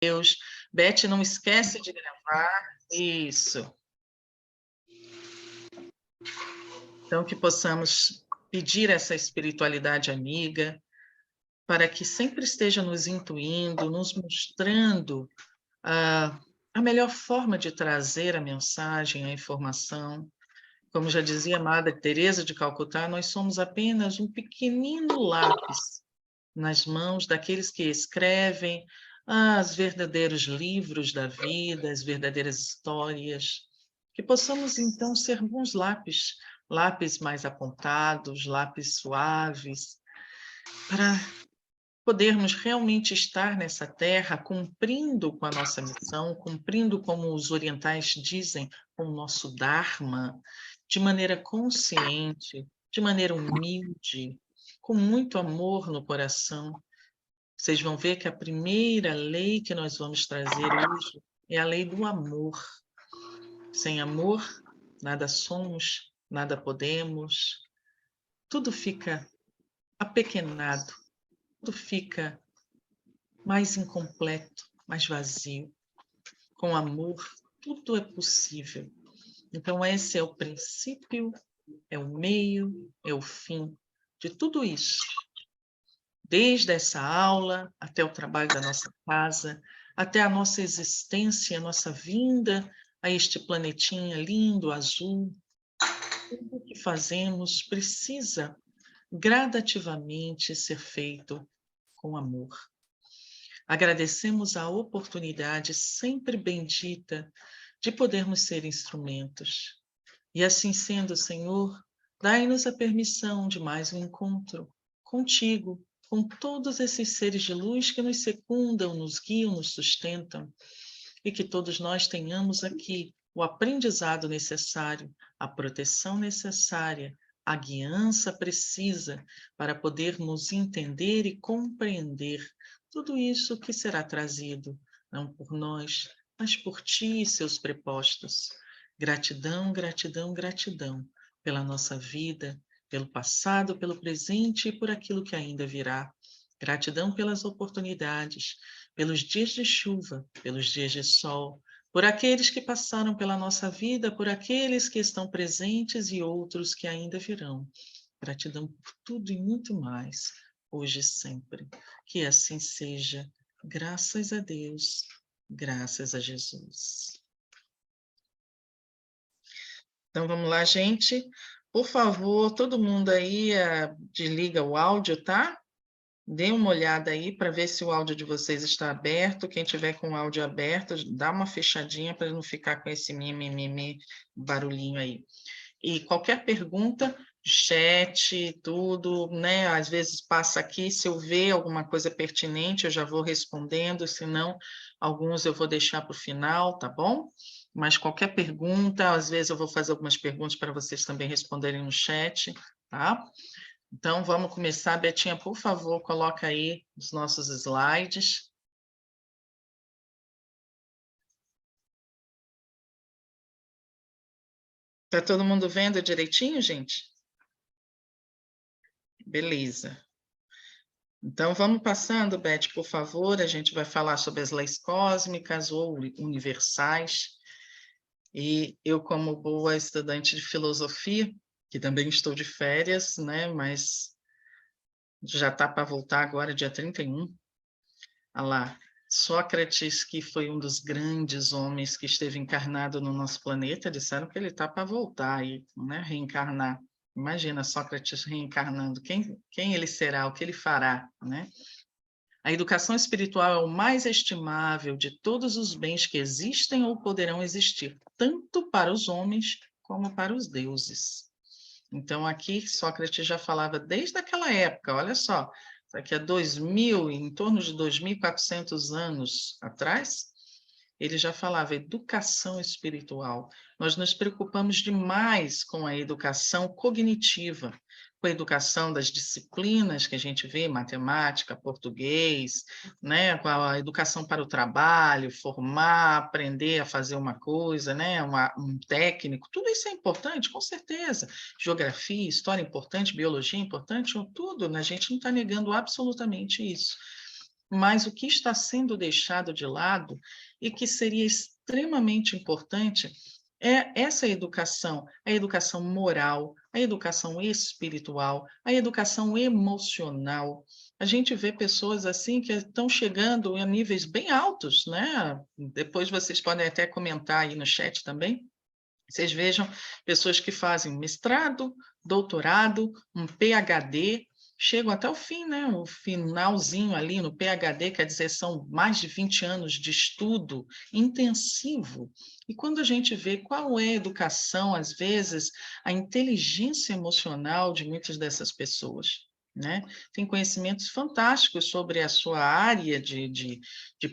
Deus. Beth, não esquece de gravar. Isso. Então, que possamos pedir essa espiritualidade amiga para que sempre esteja nos intuindo, nos mostrando a melhor forma de trazer a mensagem, a informação. Como já dizia a Madre Teresa de Calcutá, nós somos apenas um pequenino lápis nas mãos daqueles que escrevem os verdadeiros livros da vida, as verdadeiras histórias. Que possamos, então, ser bons lápis, lápis mais apontados, lápis suaves, para podermos realmente estar nessa terra cumprindo com a nossa missão, cumprindo, como os orientais dizem, com o nosso Dharma, de maneira consciente, de maneira humilde, com muito amor no coração. Vocês vão ver que a primeira lei que nós vamos trazer hoje é a lei do amor. Sem amor, nada somos, nada podemos, tudo fica apequenado, tudo fica mais incompleto, mais vazio. Com amor, tudo é possível. Então, esse é o princípio, é o meio, é o fim de tudo isso. Desde essa aula, até o trabalho da nossa casa, até a nossa existência, a nossa vinda a este planetinha lindo, azul. Tudo o que fazemos precisa gradativamente ser feito com amor. Agradecemos a oportunidade sempre bendita de podermos ser instrumentos. E assim sendo, Senhor, dai-nos a permissão de mais um encontro contigo, com todos esses seres de luz que nos secundam, nos guiam, nos sustentam, e que todos nós tenhamos aqui o aprendizado necessário, a proteção necessária, a guiança precisa para podermos entender e compreender tudo isso que será trazido, não por nós, mas por ti e seus prepostos. Gratidão, gratidão, gratidão pela nossa vida, pelo passado, pelo presente e por aquilo que ainda virá. Gratidão pelas oportunidades, pelos dias de chuva, pelos dias de sol, por aqueles que passaram pela nossa vida, por aqueles que estão presentes e outros que ainda virão. Gratidão por tudo e muito mais, hoje e sempre. Que assim seja. Graças a Deus, graças a Jesus. Então, vamos lá, gente. Por favor, todo mundo aí desliga o áudio, tá? Dê uma olhada aí para ver se o áudio de vocês está aberto. Quem tiver com o áudio aberto, dá uma fechadinha para não ficar com esse mimimi barulhinho aí. E qualquer pergunta, chat, tudo, né? Às vezes passa aqui, se eu ver alguma coisa pertinente, eu já vou respondendo, se não, alguns eu vou deixar para o final, tá bom? Mas qualquer pergunta, às vezes eu vou fazer algumas perguntas para vocês também responderem no chat, tá? Então, vamos começar. Betinha, por favor, coloca aí os nossos slides. Está todo mundo vendo direitinho, gente? Beleza. Então, vamos passando, Beth, por favor. A gente vai falar sobre as leis cósmicas ou universais. E eu, como boa estudante de filosofia, que também estou de férias, né? Mas já está para voltar agora, dia 31. Olha lá, Sócrates, que foi um dos grandes homens que esteve encarnado no nosso planeta, disseram que ele está para voltar e, né, reencarnar. Imagina Sócrates reencarnando, quem ele será, o que ele fará, né? A educação espiritual é o mais estimável de todos os bens que existem ou poderão existir, tanto para os homens como para os deuses. Então, aqui Sócrates já falava desde aquela época, olha só, daqui a 2000, em torno de 2.400 anos atrás, ele já falava educação espiritual. Nós nos preocupamos demais com a educação cognitiva, com a educação das disciplinas que a gente vê, matemática, português, né, com a educação para o trabalho, formar, aprender a fazer uma coisa, né, um técnico, tudo isso é importante, com certeza. Geografia, história é importante, biologia é importante, tudo, né? A gente não está negando absolutamente isso. mas o que está sendo deixado de lado e que seria extremamente importante é essa educação, a educação moral, a educação espiritual, a educação emocional. A gente vê pessoas assim que estão chegando a níveis bem altos, né? Depois vocês podem até comentar aí no chat também. Vocês vejam pessoas que fazem mestrado, doutorado, um PhD, chegam até o fim, né? O finalzinho ali no PhD, quer dizer, são mais de 20 anos de estudo intensivo. E quando a gente vê qual é a educação, às vezes, a inteligência emocional de muitas dessas pessoas, né? Tem conhecimentos fantásticos sobre a sua área de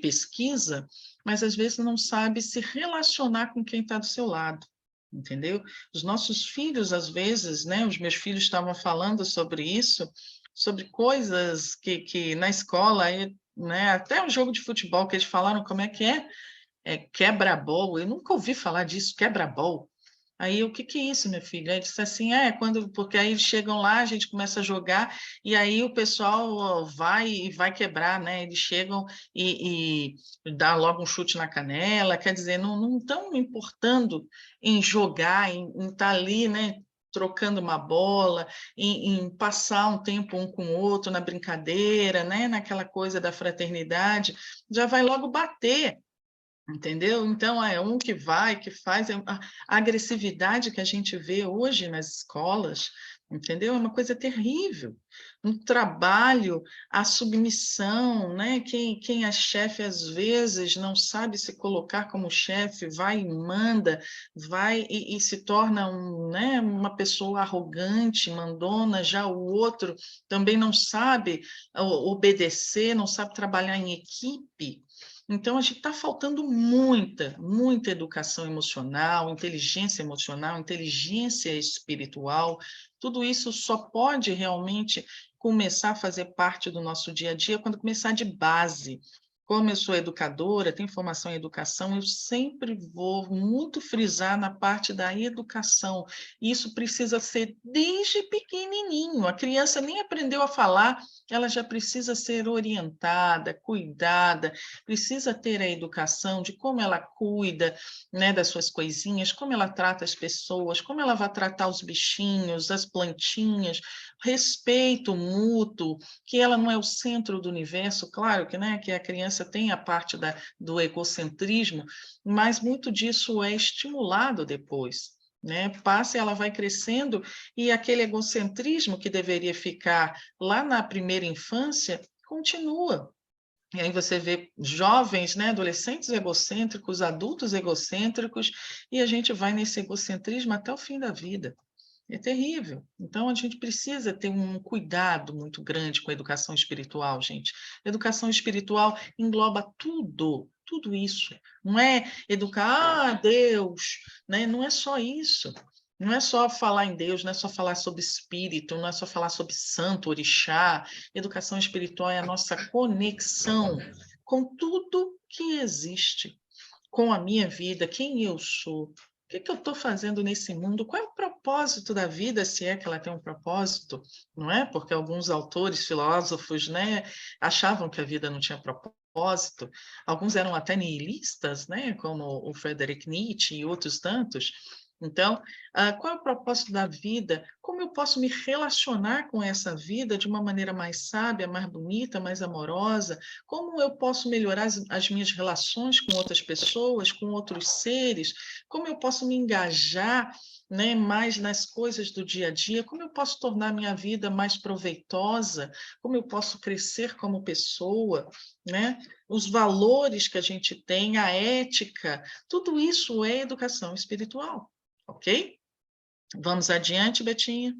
pesquisa, mas às vezes não sabe se relacionar com quem está do seu lado, entendeu? Os nossos filhos, às vezes, né? Os meus filhos estavam falando sobre isso, sobre coisas que na escola, aí, né? Até um jogo de futebol que eles falaram, como é quebra-bol. Eu nunca ouvi falar disso, quebra-bol. Aí, o que que é isso, meu filho? Aí ele disse assim, porque aí eles chegam lá, a gente começa a jogar, e aí o pessoal vai quebrar, né? Eles chegam e dá logo um chute na canela, quer dizer, não estão importando em jogar, em estar ali, né? Trocando uma bola, em passar um tempo um com o outro na brincadeira, né? Naquela coisa da fraternidade, já vai logo bater. Entendeu? Então, é um que vai, que faz. A agressividade que a gente vê hoje nas escolas, entendeu? É uma coisa terrível. No trabalho, a submissão, né? Quem é chefe, às vezes, não sabe se colocar como chefe, vai e manda, vai e se torna né, uma pessoa arrogante, mandona, já o outro também não sabe obedecer, não sabe trabalhar em equipe. Então, a gente está faltando muita educação emocional, inteligência espiritual. Tudo isso só pode realmente começar a fazer parte do nosso dia a dia quando começar de base. Como eu sou educadora, tenho formação em educação, eu sempre vou muito frisar na parte da educação. Isso precisa ser desde pequenininho. A criança nem aprendeu a falar, ela já precisa ser orientada, cuidada, precisa ter a educação de como ela cuida, né, das suas coisinhas, como ela trata as pessoas, como ela vai tratar os bichinhos, as plantinhas, respeito mútuo, que ela não é o centro do universo, claro que, né, que a criança tem a parte do egocentrismo, mas muito disso é estimulado depois. Né, passa e ela vai crescendo, e aquele egocentrismo que deveria ficar lá na primeira infância continua. E aí você vê jovens, né, adolescentes egocêntricos, adultos egocêntricos, e a gente vai nesse egocentrismo até o fim da vida. É terrível. Então, a gente precisa ter um cuidado muito grande com a educação espiritual, gente. Educação espiritual engloba tudo isso. Não é educar, Deus, né? Não é só isso. Não é só falar em Deus, não é só falar sobre espírito, não é só falar sobre santo, orixá. Educação espiritual é a nossa conexão com tudo que existe, com a minha vida, quem eu sou, o que que eu estou fazendo nesse mundo, qual é o propósito da vida, se é que ela tem um propósito, não é? Porque alguns autores, filósofos, né, achavam que a vida não tinha propósito, alguns eram até nihilistas, né, como o Friedrich Nietzsche e outros tantos. Então, qual é o propósito da vida? Como eu posso me relacionar com essa vida de uma maneira mais sábia, mais bonita, mais amorosa? Como eu posso melhorar as minhas relações com outras pessoas, com outros seres? Como eu posso me engajar, né, mais nas coisas do dia a dia? Como eu posso tornar a minha vida mais proveitosa? Como eu posso crescer como pessoa, né? Os valores que a gente tem, a ética, tudo isso é educação espiritual, ok? Vamos adiante, Betinha.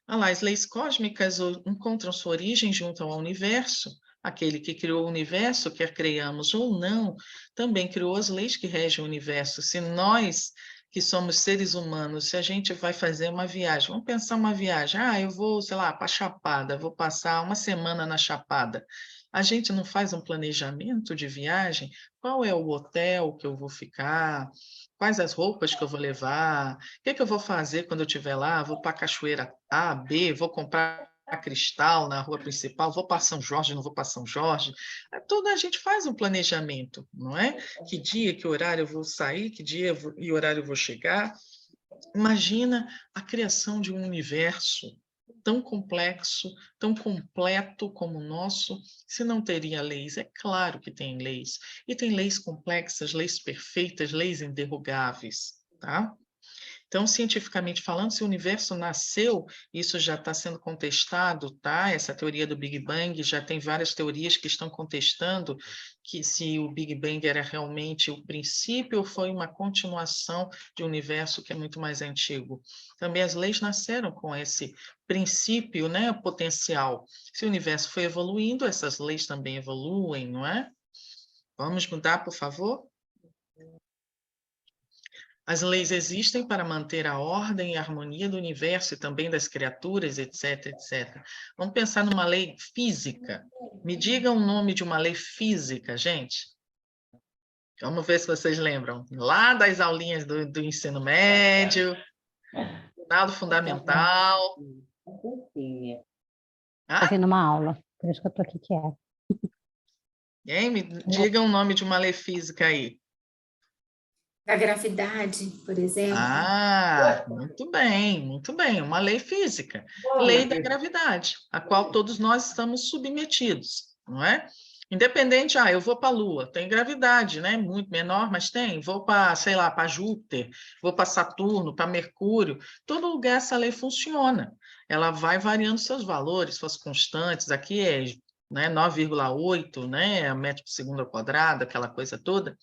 As leis cósmicas encontram sua origem junto ao universo. Aquele que criou o universo, quer creiamos ou não, também criou as leis que regem o universo. Se nós, que somos seres humanos, se a gente vai fazer uma viagem, vamos pensar uma viagem, eu vou, sei lá, para a Chapada, vou passar uma semana na Chapada. A gente não faz um planejamento de viagem? Qual é o hotel que eu vou ficar? Quais as roupas que eu vou levar? O que que eu vou fazer quando eu estiver lá? Vou para a cachoeira A, B, vou comprar a Cristal, na rua principal, vou para São Jorge, não vou para São Jorge. Toda a gente faz um planejamento, não é? Que dia, que horário eu vou sair, que dia e horário eu vou chegar. Imagina a criação de um universo tão complexo, tão completo como o nosso, se não teria leis. É claro que tem leis. E tem leis complexas, leis perfeitas, leis inderrogáveis, tá? Então, cientificamente falando, se o universo nasceu, isso já está sendo contestado, tá? Essa teoria do Big Bang, já tem várias teorias que estão contestando que se o Big Bang era realmente o princípio ou foi uma continuação de um universo que é muito mais antigo. Também as leis nasceram com esse princípio, né, potencial. Se o universo foi evoluindo, essas leis também evoluem, não é? Vamos mudar, por favor? As leis existem para manter a ordem e a harmonia do universo e também das criaturas, etc, etc. Vamos pensar numa lei física. Me diga o nome de uma lei física, gente. Vamos ver se vocês lembram. Lá das aulinhas do ensino médio, final do fundamental. Fazendo uma aula, por isso que eu estou aqui quieta. Hein? Me diga o nome de uma lei física aí. Da gravidade, por exemplo. Ah, muito bem, muito bem. Uma lei física, lei da gravidade, a qual todos nós estamos submetidos, não é? Independente, eu vou para a Lua, tem gravidade, né? Muito menor, mas tem. Vou para, sei lá, para Júpiter, vou para Saturno, para Mercúrio. Todo lugar essa lei funciona. Ela vai variando seus valores, suas constantes. Aqui é, né, 9,8, né, metro por segundo ao quadrado, aquela coisa toda.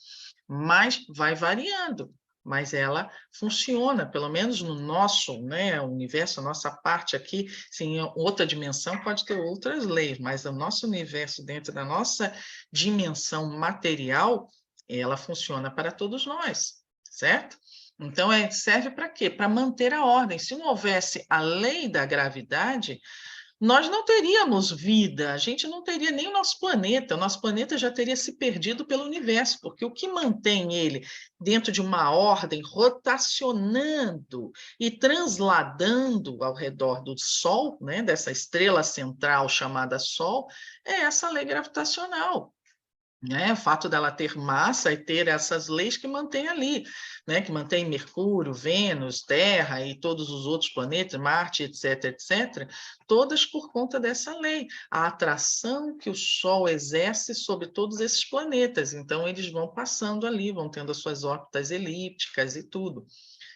Mas vai variando, mas ela funciona, pelo menos no nosso, né, universo, a nossa parte aqui, se em outra dimensão pode ter outras leis, mas o nosso universo, dentro da nossa dimensão material, ela funciona para todos nós, certo? Então, serve para quê? Para manter a ordem. Se não houvesse a lei da gravidade, nós não teríamos vida, a gente não teria nem o nosso planeta já teria se perdido pelo universo, porque o que mantém ele dentro de uma ordem, rotacionando e transladando ao redor do Sol, né, dessa estrela central chamada Sol, é essa lei gravitacional. Né? O fato dela ter massa e ter essas leis que mantém ali, né? Que mantém Mercúrio, Vênus, Terra e todos os outros planetas, Marte, etc, etc, todas por conta dessa lei, a atração que o Sol exerce sobre todos esses planetas. Então, eles vão passando ali, vão tendo as suas órbitas elípticas e tudo.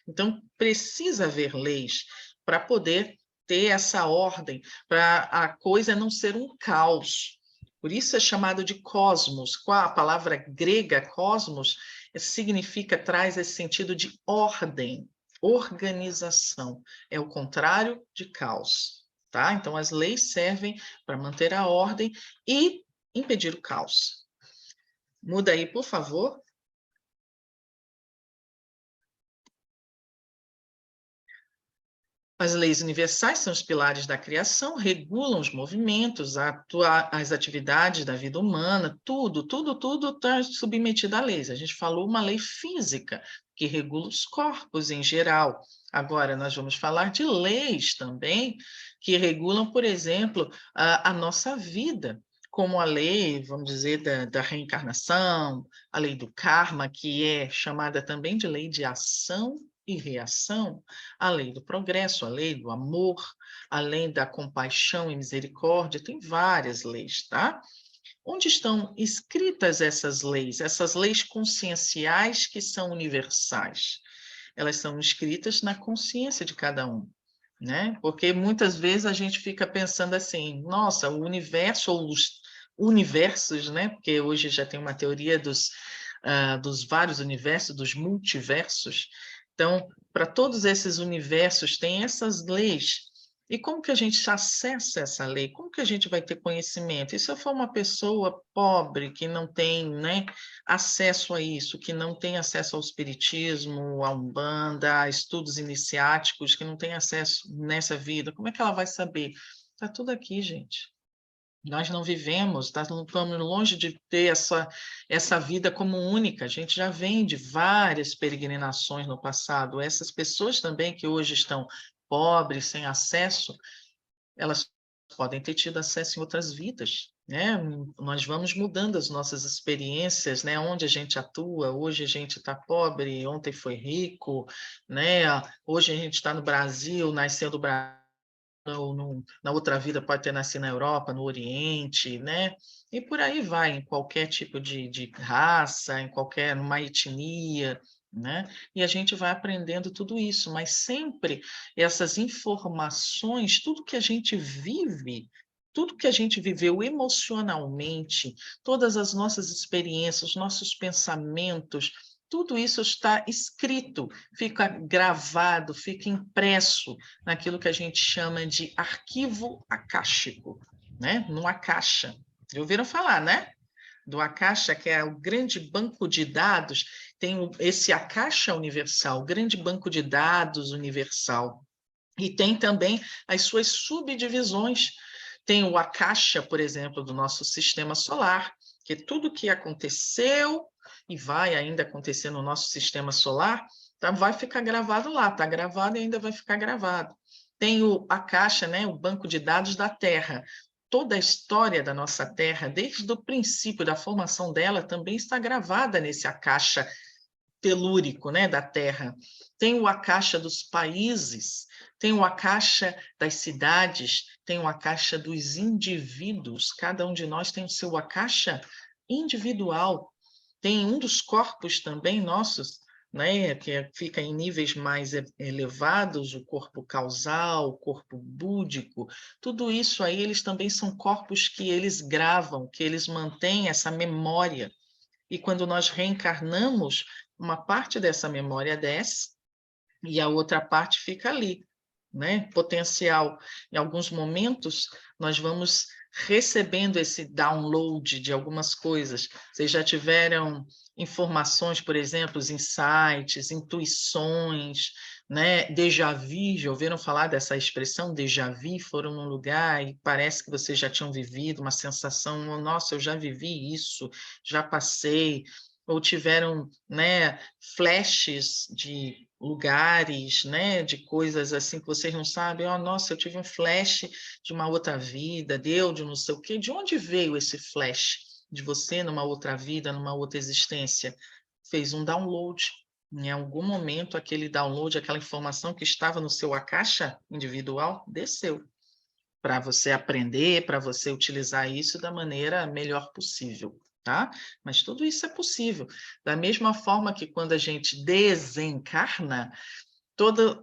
Então, precisa haver leis para poder ter essa ordem, para a coisa não ser um caos. Por isso é chamado de cosmos. A palavra grega cosmos significa, traz esse sentido de ordem, organização. É o contrário de caos, tá? Então as leis servem para manter a ordem e impedir o caos. Muda aí, por favor. As leis universais são os pilares da criação, regulam os movimentos, as atividades da vida humana, tudo está submetido a leis. A gente falou uma lei física, que regula os corpos em geral. Agora, nós vamos falar de leis também, que regulam, por exemplo, a nossa vida, como a lei, vamos dizer, da reencarnação, a lei do karma, que é chamada também de lei de ação e reação, a lei do progresso, a lei do amor, a lei da compaixão e misericórdia, tem várias leis, tá? Onde estão escritas essas leis conscienciais que são universais? Elas são escritas na consciência de cada um, né? Porque muitas vezes a gente fica pensando assim, nossa, o universo ou os universos, né? Porque hoje já tem uma teoria dos vários universos, dos multiversos. Então, para todos esses universos, tem essas leis. E como que a gente acessa essa lei? Como que a gente vai ter conhecimento? E se eu for uma pessoa pobre, que não tem, né, acesso a isso, que não tem acesso ao espiritismo, à Umbanda, a estudos iniciáticos, que não tem acesso nessa vida, como é que ela vai saber? Está tudo aqui, gente. Nós não vivemos, estamos longe de ter essa vida como única. A gente já vem de várias peregrinações no passado. Essas pessoas também que hoje estão pobres, sem acesso, elas podem ter tido acesso em outras vidas, né? Nós vamos mudando as nossas experiências, né? Onde a gente atua, hoje a gente está pobre, ontem foi rico, né? Hoje a gente está no Brasil, nasceu do Brasil, ou na outra vida pode ter nascido na Europa, no Oriente, né? E por aí vai, em qualquer tipo de raça, numa etnia, né? E a gente vai aprendendo tudo isso, mas sempre essas informações, tudo que a gente vive, tudo que a gente viveu emocionalmente, todas as nossas experiências, os nossos pensamentos, tudo isso está escrito, fica gravado, fica impresso naquilo que a gente chama de arquivo acástico, né? No Akasha. Já ouviram falar, né? Do Akasha, que é o grande banco de dados, tem esse Akasha universal, o grande banco de dados universal. E tem também as suas subdivisões. Tem o Akasha, por exemplo, do nosso sistema solar, que tudo que aconteceu e vai ainda acontecer no nosso sistema solar, tá, vai ficar gravado lá, está gravado e ainda vai ficar gravado. Tem o Akasha, né, o banco de dados da Terra. Toda a história da nossa Terra, desde o princípio da formação dela, também está gravada nesse Akasha telúrico, né, da Terra. Tem o Akasha dos países, tem o Akasha das cidades, tem o Akasha dos indivíduos. Cada um de nós tem o seu Akasha individual. Tem um dos corpos também nossos, né, que fica em níveis mais elevados, o corpo causal, o corpo búdico. Tudo isso aí, eles também são corpos que eles gravam, que eles mantêm essa memória. E quando nós reencarnamos, uma parte dessa memória desce e a outra parte fica ali, né? Potencial. Em alguns momentos, nós vamos recebendo esse download de algumas coisas. Vocês já tiveram informações, por exemplo, os insights, intuições, né? Déjà vu, já ouviram falar dessa expressão déjà vu? Foram num lugar e parece que vocês já tinham vivido uma sensação, nossa, eu já vivi isso, já passei, ou tiveram, né, flashes de lugares, né, de coisas assim que vocês não sabem. Oh, nossa, eu tive um flash de uma outra vida, deu de não sei o quê. De onde veio esse flash de você numa outra vida, numa outra existência? Fez um download. Em algum momento, aquele download, aquela informação que estava no seu Akasha individual, desceu para você aprender, para você utilizar isso da maneira melhor possível, tá? Mas tudo isso é possível. Da mesma forma que quando a gente desencarna,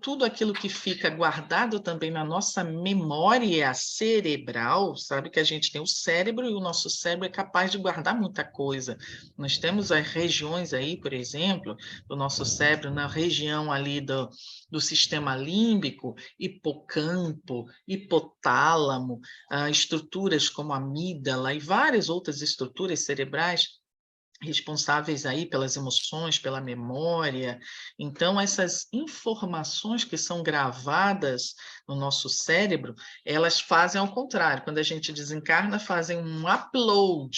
tudo aquilo que fica guardado também na nossa memória cerebral, sabe que a gente tem o cérebro e o nosso cérebro é capaz de guardar muita coisa. Nós temos as regiões aí, por exemplo, do nosso cérebro, na região ali do sistema límbico, hipocampo, hipotálamo, estruturas como a amígdala e várias outras estruturas cerebrais responsáveis aí pelas emoções, pela memória. Então, essas informações que são gravadas no nosso cérebro, elas fazem ao contrário. Quando a gente desencarna, fazem um upload,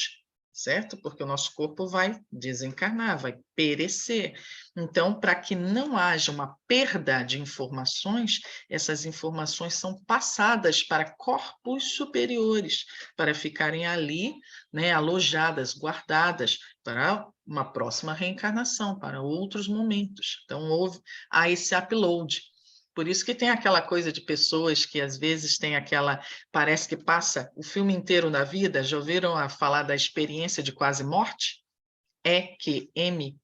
certo? Porque o nosso corpo vai desencarnar, vai perecer. Então, para que não haja uma perda de informações, essas informações são passadas para corpos superiores, para ficarem ali, né, alojadas, guardadas, para uma próxima reencarnação, para outros momentos. Então, há esse upload. Por isso que tem aquela coisa de pessoas que às vezes tem aquela, parece que passa o filme inteiro na vida. Já ouviram falar da experiência de quase morte? EQM.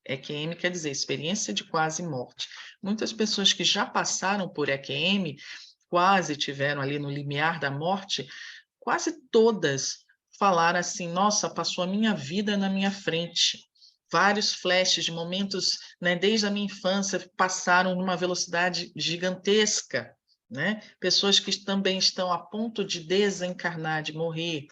EQM quer dizer experiência de quase morte. Muitas pessoas que já passaram por EQM, quase tiveram ali no limiar da morte, quase todas falaram assim, nossa, passou a minha vida na minha frente. Vários flashes de momentos, né, desde a minha infância, passaram numa velocidade gigantesca, né? Pessoas que também estão a ponto de desencarnar, de morrer,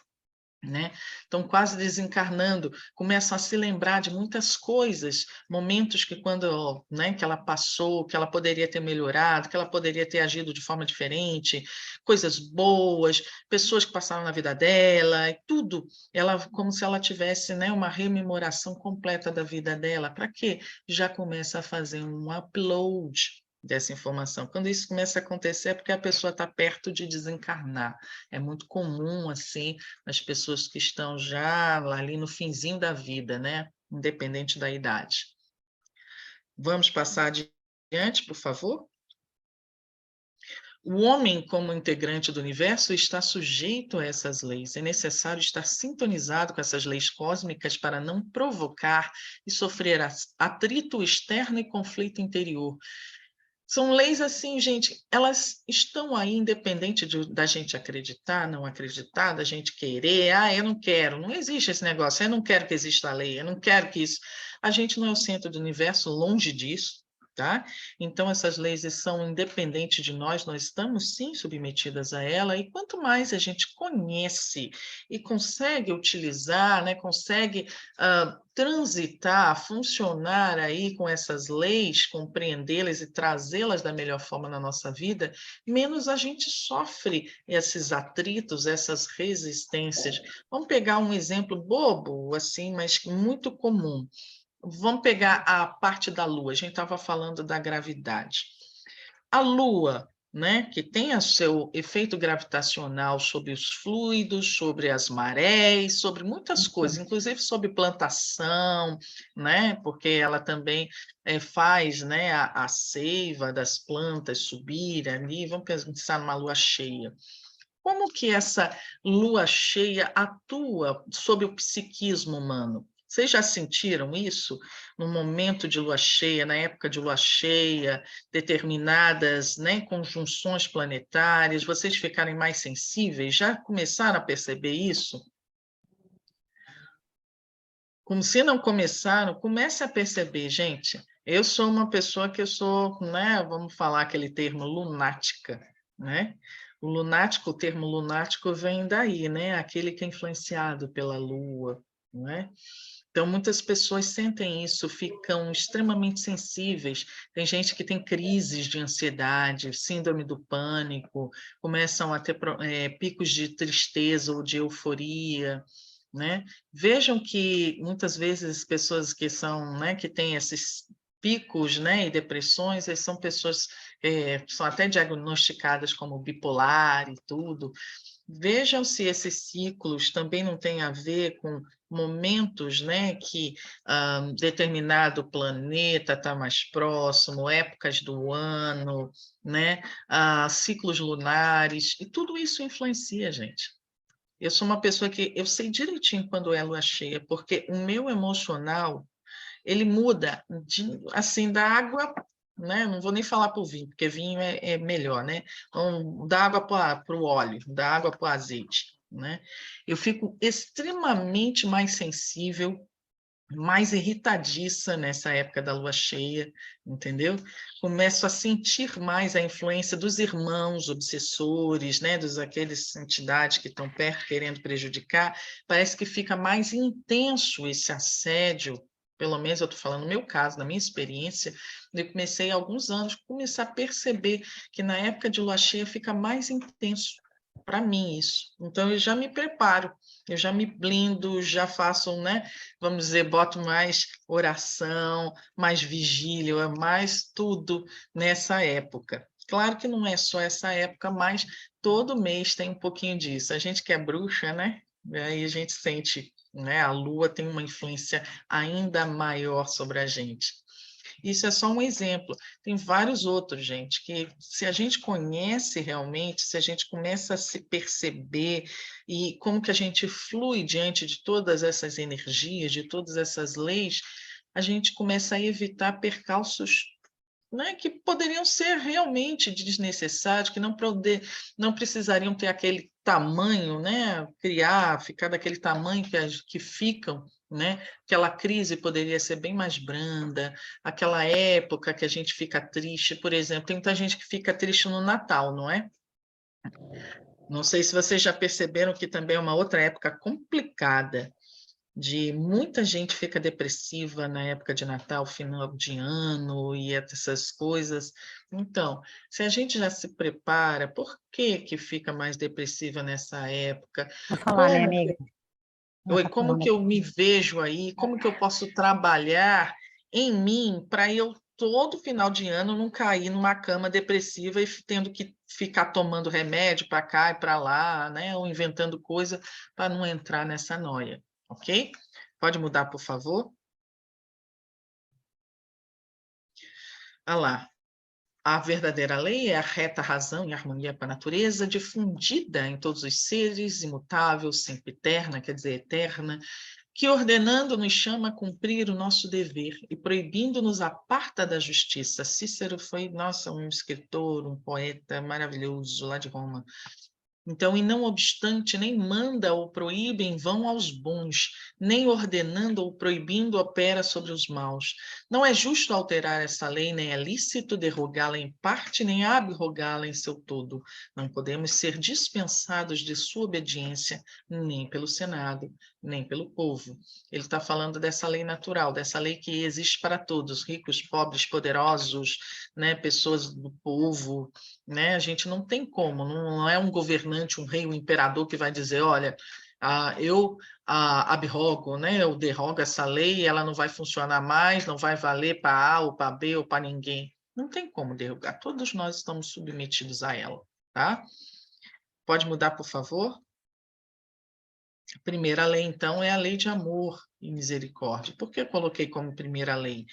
né? Estão quase desencarnando, começam a se lembrar de muitas coisas, momentos que quando, né, que ela passou, que ela poderia ter melhorado, que ela poderia ter agido de forma diferente, coisas boas, pessoas que passaram na vida dela, e tudo, ela como se ela tivesse, né, uma rememoração completa da vida dela. Para quê? Já começa a fazer um upload, dessa informação. Quando isso começa a acontecer é porque a pessoa está perto de desencarnar. É muito comum, assim, nas pessoas que estão já ali no finzinho da vida, né? Independente da idade. Vamos passar adiante, por favor? O homem, como integrante do universo, está sujeito a essas leis. É necessário estar sintonizado com essas leis cósmicas para não provocar e sofrer atrito externo e conflito interior. São leis assim, gente, elas estão aí independente da gente acreditar, não acreditar, da gente querer, eu não quero, não existe esse negócio, eu não quero que exista a lei, eu não quero que isso... A gente não é o centro do universo, longe disso, tá? Então, essas leis são independentes de nós estamos sim submetidas a ela, e quanto mais a gente conhece e consegue utilizar, né, consegue transitar, funcionar aí com essas leis, compreendê-las e trazê-las da melhor forma na nossa vida, menos a gente sofre esses atritos, essas resistências. Vamos pegar um exemplo bobo, assim, mas muito comum. Vamos pegar a parte da Lua. A gente estava falando da gravidade. A Lua, né, que tem o seu efeito gravitacional sobre os fluidos, sobre as marés, sobre muitas coisas, inclusive sobre plantação, né, porque ela também faz, né, a seiva das plantas subir ali. Vamos pensar numa lua cheia. Como que essa lua cheia atua sobre o psiquismo humano? Vocês já sentiram isso no momento de lua cheia, na época de lua cheia, determinadas, né, conjunções planetárias, vocês ficarem mais sensíveis? Já começaram a perceber isso? Como se não começaram, comece a perceber, gente. Eu sou uma pessoa que eu sou, né, vamos falar aquele termo lunática, né? O termo lunático vem daí, né? Aquele que é influenciado pela lua, não é? Então, muitas pessoas sentem isso, ficam extremamente sensíveis. Tem gente que tem crises de ansiedade, síndrome do pânico, começam a ter picos de tristeza ou de euforia, né? Vejam que muitas vezes pessoas que são, né, que têm esses picos, né, e depressões, eles são pessoas são até diagnosticadas como bipolar e tudo. Vejam se esses ciclos também não têm a ver com momentos, né, que determinado planeta está mais próximo, épocas do ano, né, ciclos lunares, e tudo isso influencia, gente. Eu sou uma pessoa que eu sei direitinho quando é lua cheia, porque o meu emocional, ele muda assim, da água, né? Não vou nem falar para o vinho, porque vinho é melhor, né? Então, da água para o óleo, da água para o azeite, né? Eu fico extremamente mais sensível, mais irritadiça nessa época da lua cheia, entendeu? Começo a sentir mais a influência dos irmãos obsessores, né, dos aqueles entidades que estão perto querendo prejudicar. Parece que fica mais intenso esse assédio. Pelo menos eu estou falando no meu caso, na minha experiência, eu comecei há alguns anos começar a perceber que na época de lua cheia fica mais intenso para mim isso. Então eu já me preparo, eu já me blindo, já faço, né? Vamos dizer, boto mais oração, mais vigília, mais tudo nessa época. Claro que não é só essa época, mas todo mês tem um pouquinho disso. A gente que é bruxa, né? Aí a gente sente, né? A lua tem uma influência ainda maior sobre a gente. Isso é só um exemplo. Tem vários outros, gente, que se a gente conhece realmente, se a gente começa a se perceber e como que a gente flui diante de todas essas energias, de todas essas leis, a gente começa a evitar percalços, né, que poderiam ser realmente desnecessários, que não precisariam ter aquele tamanho, né, ficar daquele tamanho que ficam, né? Aquela crise poderia ser bem mais branda, aquela época que a gente fica triste, por exemplo, tem muita gente que fica triste no Natal, não é? Não sei se vocês já perceberam que também é uma outra época complicada, de muita gente fica depressiva na época de Natal, final de ano e essas coisas. Então, se a gente já se prepara, por que que fica mais depressiva nessa época? Vou falar, minha Como amiga. Ela tá como falando que eu aqui. me vejo aí? Como que eu posso trabalhar em mim para eu todo final de ano não cair numa cama depressiva e tendo que ficar tomando remédio para cá e para lá, né? Ou inventando coisa para não entrar nessa noia, ok? Pode mudar, por favor? Olha lá. A verdadeira lei é a reta razão e harmonia com a natureza, difundida em todos os seres, imutável, sempre eterna, quer dizer, eterna, que ordenando nos chama a cumprir o nosso dever e proibindo-nos aparta da justiça. Cícero foi, nossa, um escritor, um poeta maravilhoso lá de Roma. Então, e não obstante, nem manda ou proíbe em vão aos bons, nem ordenando ou proibindo opera sobre os maus. Não é justo alterar essa lei, nem é lícito derrogá-la em parte, nem abrogá-la em seu todo. Não podemos ser dispensados de sua obediência, nem pelo Senado, nem pelo povo. Ele está falando dessa lei natural, dessa lei que existe para todos, ricos, pobres, poderosos, né, pessoas do povo, né? A gente não tem como, não é um governante, um rei, um imperador que vai dizer, olha, eu abrogo, né? Eu derrogo essa lei e ela não vai funcionar mais, não vai valer para A ou para B ou para ninguém. Não tem como derrogar, todos nós estamos submetidos a ela, tá? Pode mudar, por favor? A primeira lei, então, é a lei de amor e misericórdia. Por que eu coloquei como primeira lei?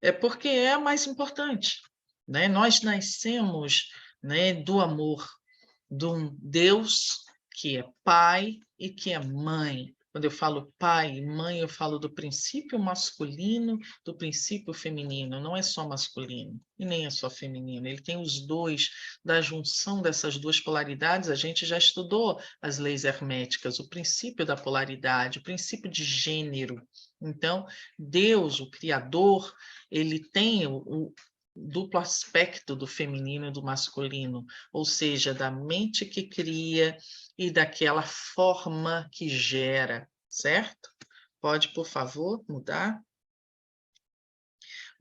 É porque é a mais importante, né? Nós nascemos, né, do amor de um Deus que é pai e que é mãe. Quando eu falo pai e mãe, eu falo do princípio masculino, do princípio feminino. Não é só masculino e nem é só feminino. Ele tem os dois, da junção dessas duas polaridades. A gente já estudou as leis herméticas, o princípio da polaridade, o princípio de gênero. Então, Deus, o Criador, ele tem o duplo aspecto do feminino e do masculino, ou seja, da mente que cria e daquela forma que gera, certo? Pode, por favor, mudar?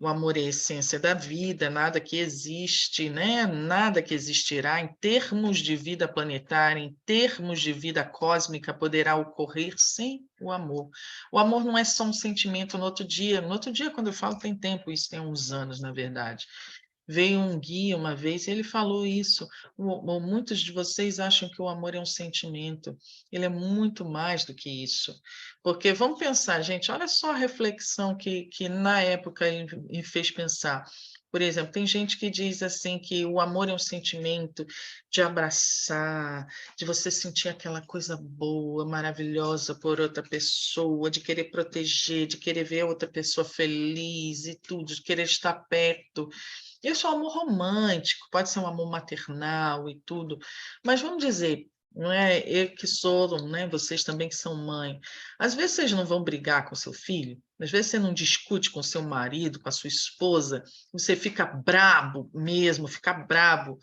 O amor é a essência da vida, nada que existe, né? Nada que existirá em termos de vida planetária, em termos de vida cósmica, poderá ocorrer sem o amor. O amor não é só um sentimento no outro dia. No outro dia, quando eu falo, tem tempo, isso tem uns anos, na verdade. Veio um guia uma vez e ele falou isso. Muitos de vocês acham que o amor é um sentimento. Ele é muito mais do que isso. Porque vamos pensar, gente, olha só a reflexão que na época ele me fez pensar. Por exemplo, tem gente que diz assim que o amor é um sentimento de abraçar, de você sentir aquela coisa boa, maravilhosa por outra pessoa, de querer proteger, de querer ver a outra pessoa feliz e tudo, de querer estar perto. Isso é um amor romântico, pode ser um amor maternal e tudo, mas vamos dizer, não é? Eu que sou, né? Vocês também que são mãe. Às vezes vocês não vão brigar com seu filho, às vezes você não discute com seu marido, com a sua esposa, você fica brabo mesmo, fica brabo.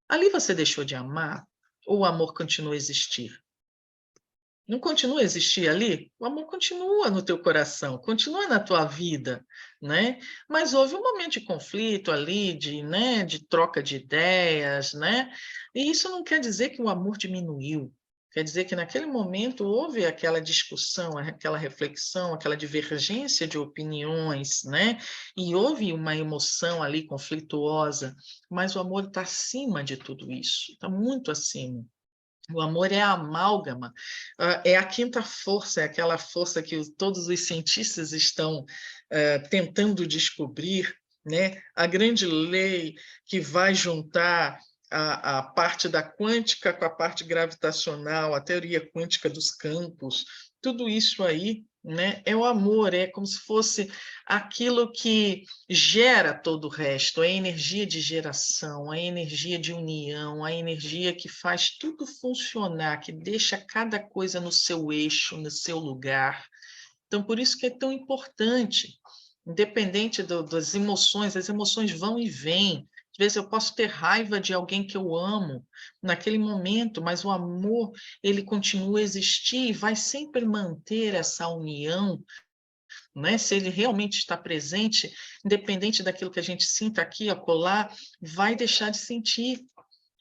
Ali você deixou de amar ou o amor continua a existir? Não continua a existir ali? O amor continua no teu coração, continua na tua vida, né? Mas houve um momento de conflito ali, né, de troca de ideias, né? E isso não quer dizer que o amor diminuiu. Quer dizer que naquele momento houve aquela discussão, aquela reflexão, aquela divergência de opiniões, né? E houve uma emoção ali conflituosa, mas o amor está acima de tudo isso, está muito acima. O amor é a amálgama, é a quinta força, é aquela força que todos os cientistas estão tentando descobrir, né? A grande lei que vai juntar a parte da quântica com a parte gravitacional, a teoria quântica dos campos, tudo isso aí, né, é o amor, é como se fosse aquilo que gera todo o resto, a energia de geração, a energia de união, a energia que faz tudo funcionar, que deixa cada coisa no seu eixo, no seu lugar. Então, por isso que é tão importante, independente das emoções, as emoções vão e vêm. Às vezes eu posso ter raiva de alguém que eu amo naquele momento, mas o amor, ele continua a existir e vai sempre manter essa união, né? Se ele realmente está presente, independente daquilo que a gente sinta aqui, acolá, vai deixar de sentir.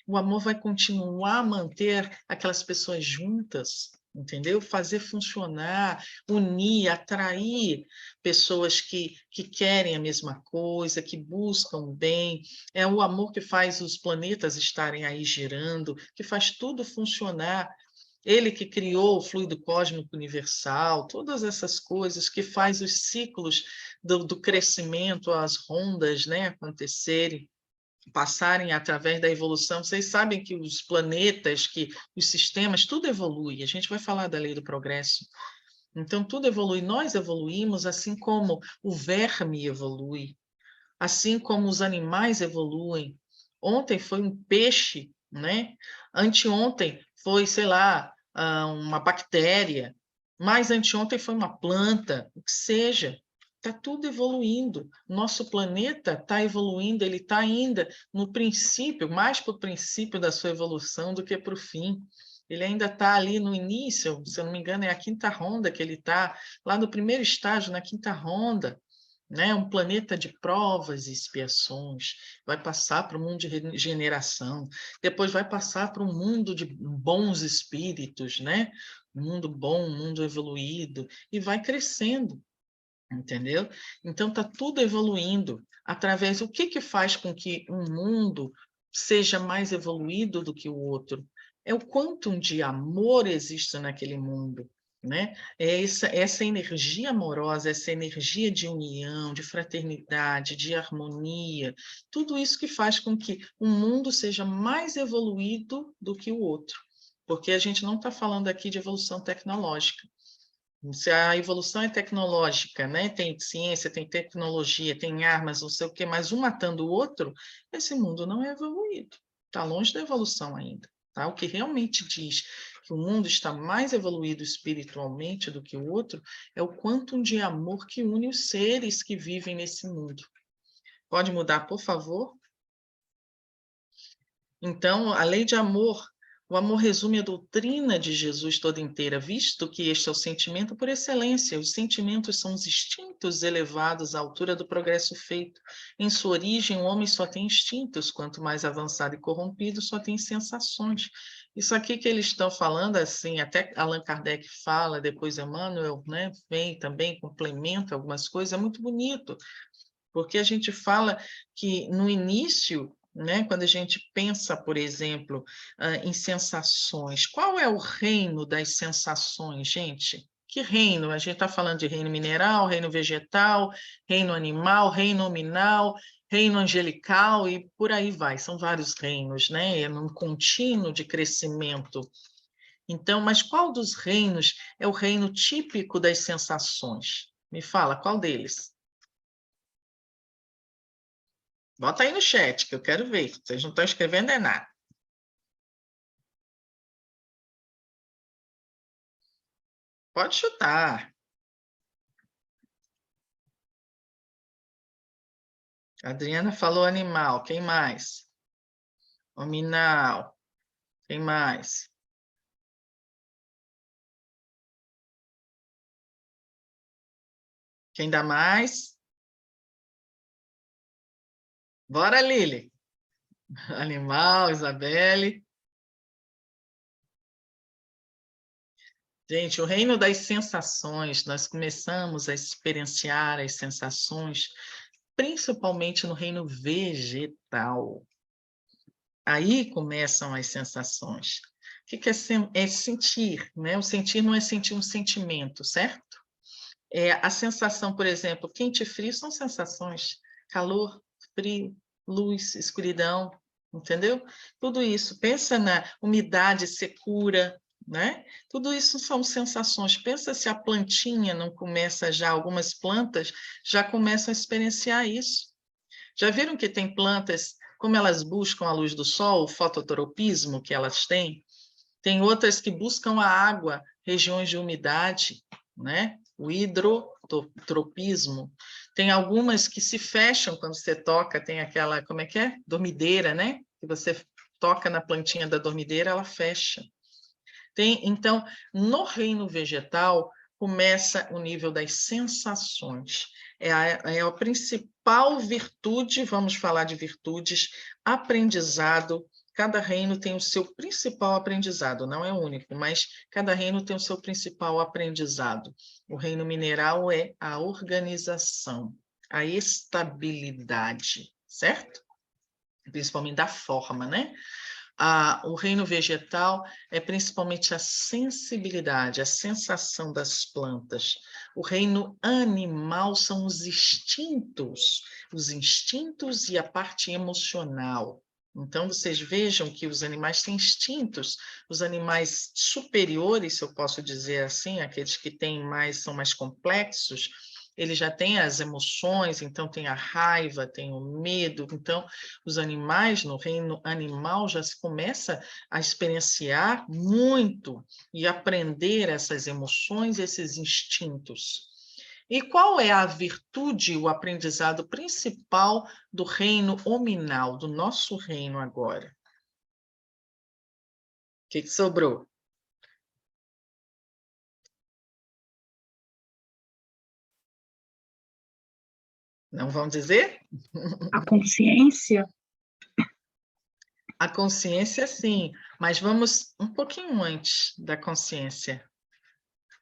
O amor vai continuar a manter aquelas pessoas juntas, entendeu? Fazer funcionar, unir, atrair pessoas que querem a mesma coisa, que buscam o bem. É o amor que faz os planetas estarem aí girando, que faz tudo funcionar. Ele que criou o fluido cósmico universal, todas essas coisas que faz os ciclos do crescimento, as rondas, né, acontecerem, passarem através da evolução. Vocês sabem que os planetas, que os sistemas, tudo evolui. A gente vai falar da lei do progresso. Então, tudo evolui. Nós evoluímos assim como o verme evolui, assim como os animais evoluem. Ontem foi um peixe, né? Anteontem foi, sei lá, uma bactéria, mas anteontem foi uma planta, o que seja. Está tudo evoluindo. Nosso planeta está evoluindo, ele está ainda no princípio, mais para o princípio da sua evolução do que para o fim. Ele ainda está ali no início, se eu não me engano, é a quinta ronda que ele está, lá no primeiro estágio, na quinta ronda, né? Um planeta de provas e expiações, vai passar para o mundo de regeneração, depois vai passar para um mundo de bons espíritos, né? Um mundo bom, um mundo evoluído, e vai crescendo, entendeu? Então está tudo evoluindo através. O que faz com que um mundo seja mais evoluído do que o outro? É o quantum de amor existe naquele mundo, né? É essa energia amorosa, essa energia de união, de fraternidade, de harmonia, tudo isso que faz com que um mundo seja mais evoluído do que o outro. Porque a gente não está falando aqui de evolução tecnológica. Se a evolução é tecnológica, né? Tem ciência, tem tecnologia, tem armas, não sei o quê, mas um matando o outro, esse mundo não é evoluído. Está longe da evolução ainda. Tá? O que realmente diz que o mundo está mais evoluído espiritualmente do que o outro é o quantum de amor que une os seres que vivem nesse mundo. Pode mudar, por favor? Então, a lei de amor, o amor resume a doutrina de Jesus toda inteira, visto que este é o sentimento por excelência. Os sentimentos são os instintos elevados à altura do progresso feito. Em sua origem, o homem só tem instintos, quanto mais avançado e corrompido, só tem sensações. Isso aqui que eles estão falando, assim, até Allan Kardec fala, depois Emmanuel, né, vem também, complementa algumas coisas, é muito bonito, porque a gente fala que no início, né, quando a gente pensa, por exemplo, em sensações, qual é o reino das sensações, gente? Que reino? A gente está falando de reino mineral, reino vegetal, reino animal, reino nominal, reino angelical e por aí vai. São vários reinos, né? É num contínuo de crescimento. Então, mas qual dos reinos é o reino típico das sensações? Me fala, qual deles? Bota aí no chat, que eu quero ver. Vocês não estão escrevendo é nada. Pode chutar. A Adriana falou animal. Quem mais? Nominal. Quem mais? Quem dá mais? Bora, Lili. Animal, Isabelle. Gente, o reino das sensações, nós começamos a experienciar as sensações, principalmente no reino vegetal. Aí começam as sensações. O que é sentir, né? O sentir não é sentir um sentimento, certo? A sensação, por exemplo, quente e frio são sensações. Calor, frio, luz, escuridão, entendeu? Tudo isso. Pensa na umidade, secura, né? Tudo isso são sensações. Pensa se a plantinha não começa já, algumas plantas já começam a experienciar isso. Já viram que tem plantas, como elas buscam a luz do sol, o fototropismo que elas têm? Tem outras que buscam a água, regiões de umidade, né? O hidrotropismo. Tem algumas que se fecham quando você toca, tem aquela, como é que é? Dormideira, né? Que você toca na plantinha da dormideira, ela fecha. Então, no reino vegetal, começa o nível das sensações. É a principal virtude, vamos falar de virtudes, aprendizado, cada reino tem o seu principal aprendizado, não é único, mas cada reino tem o seu principal aprendizado. O reino mineral é a organização, a estabilidade, certo? Principalmente da forma, né? O reino vegetal é principalmente a sensibilidade, a sensação das plantas. O reino animal são os instintos e a parte emocional. Então, vocês vejam que os animais têm instintos, os animais superiores, se eu posso dizer assim, aqueles que têm mais, são mais complexos, eles já têm as emoções, então tem a raiva, tem o medo. Então, os animais, no reino animal, já se começa a experienciar muito e aprender essas emoções, esses instintos. E qual é a virtude, o aprendizado principal do reino hominal, do nosso reino agora? O que sobrou? Não vão dizer? A consciência. A consciência, sim, mas vamos um pouquinho antes da consciência.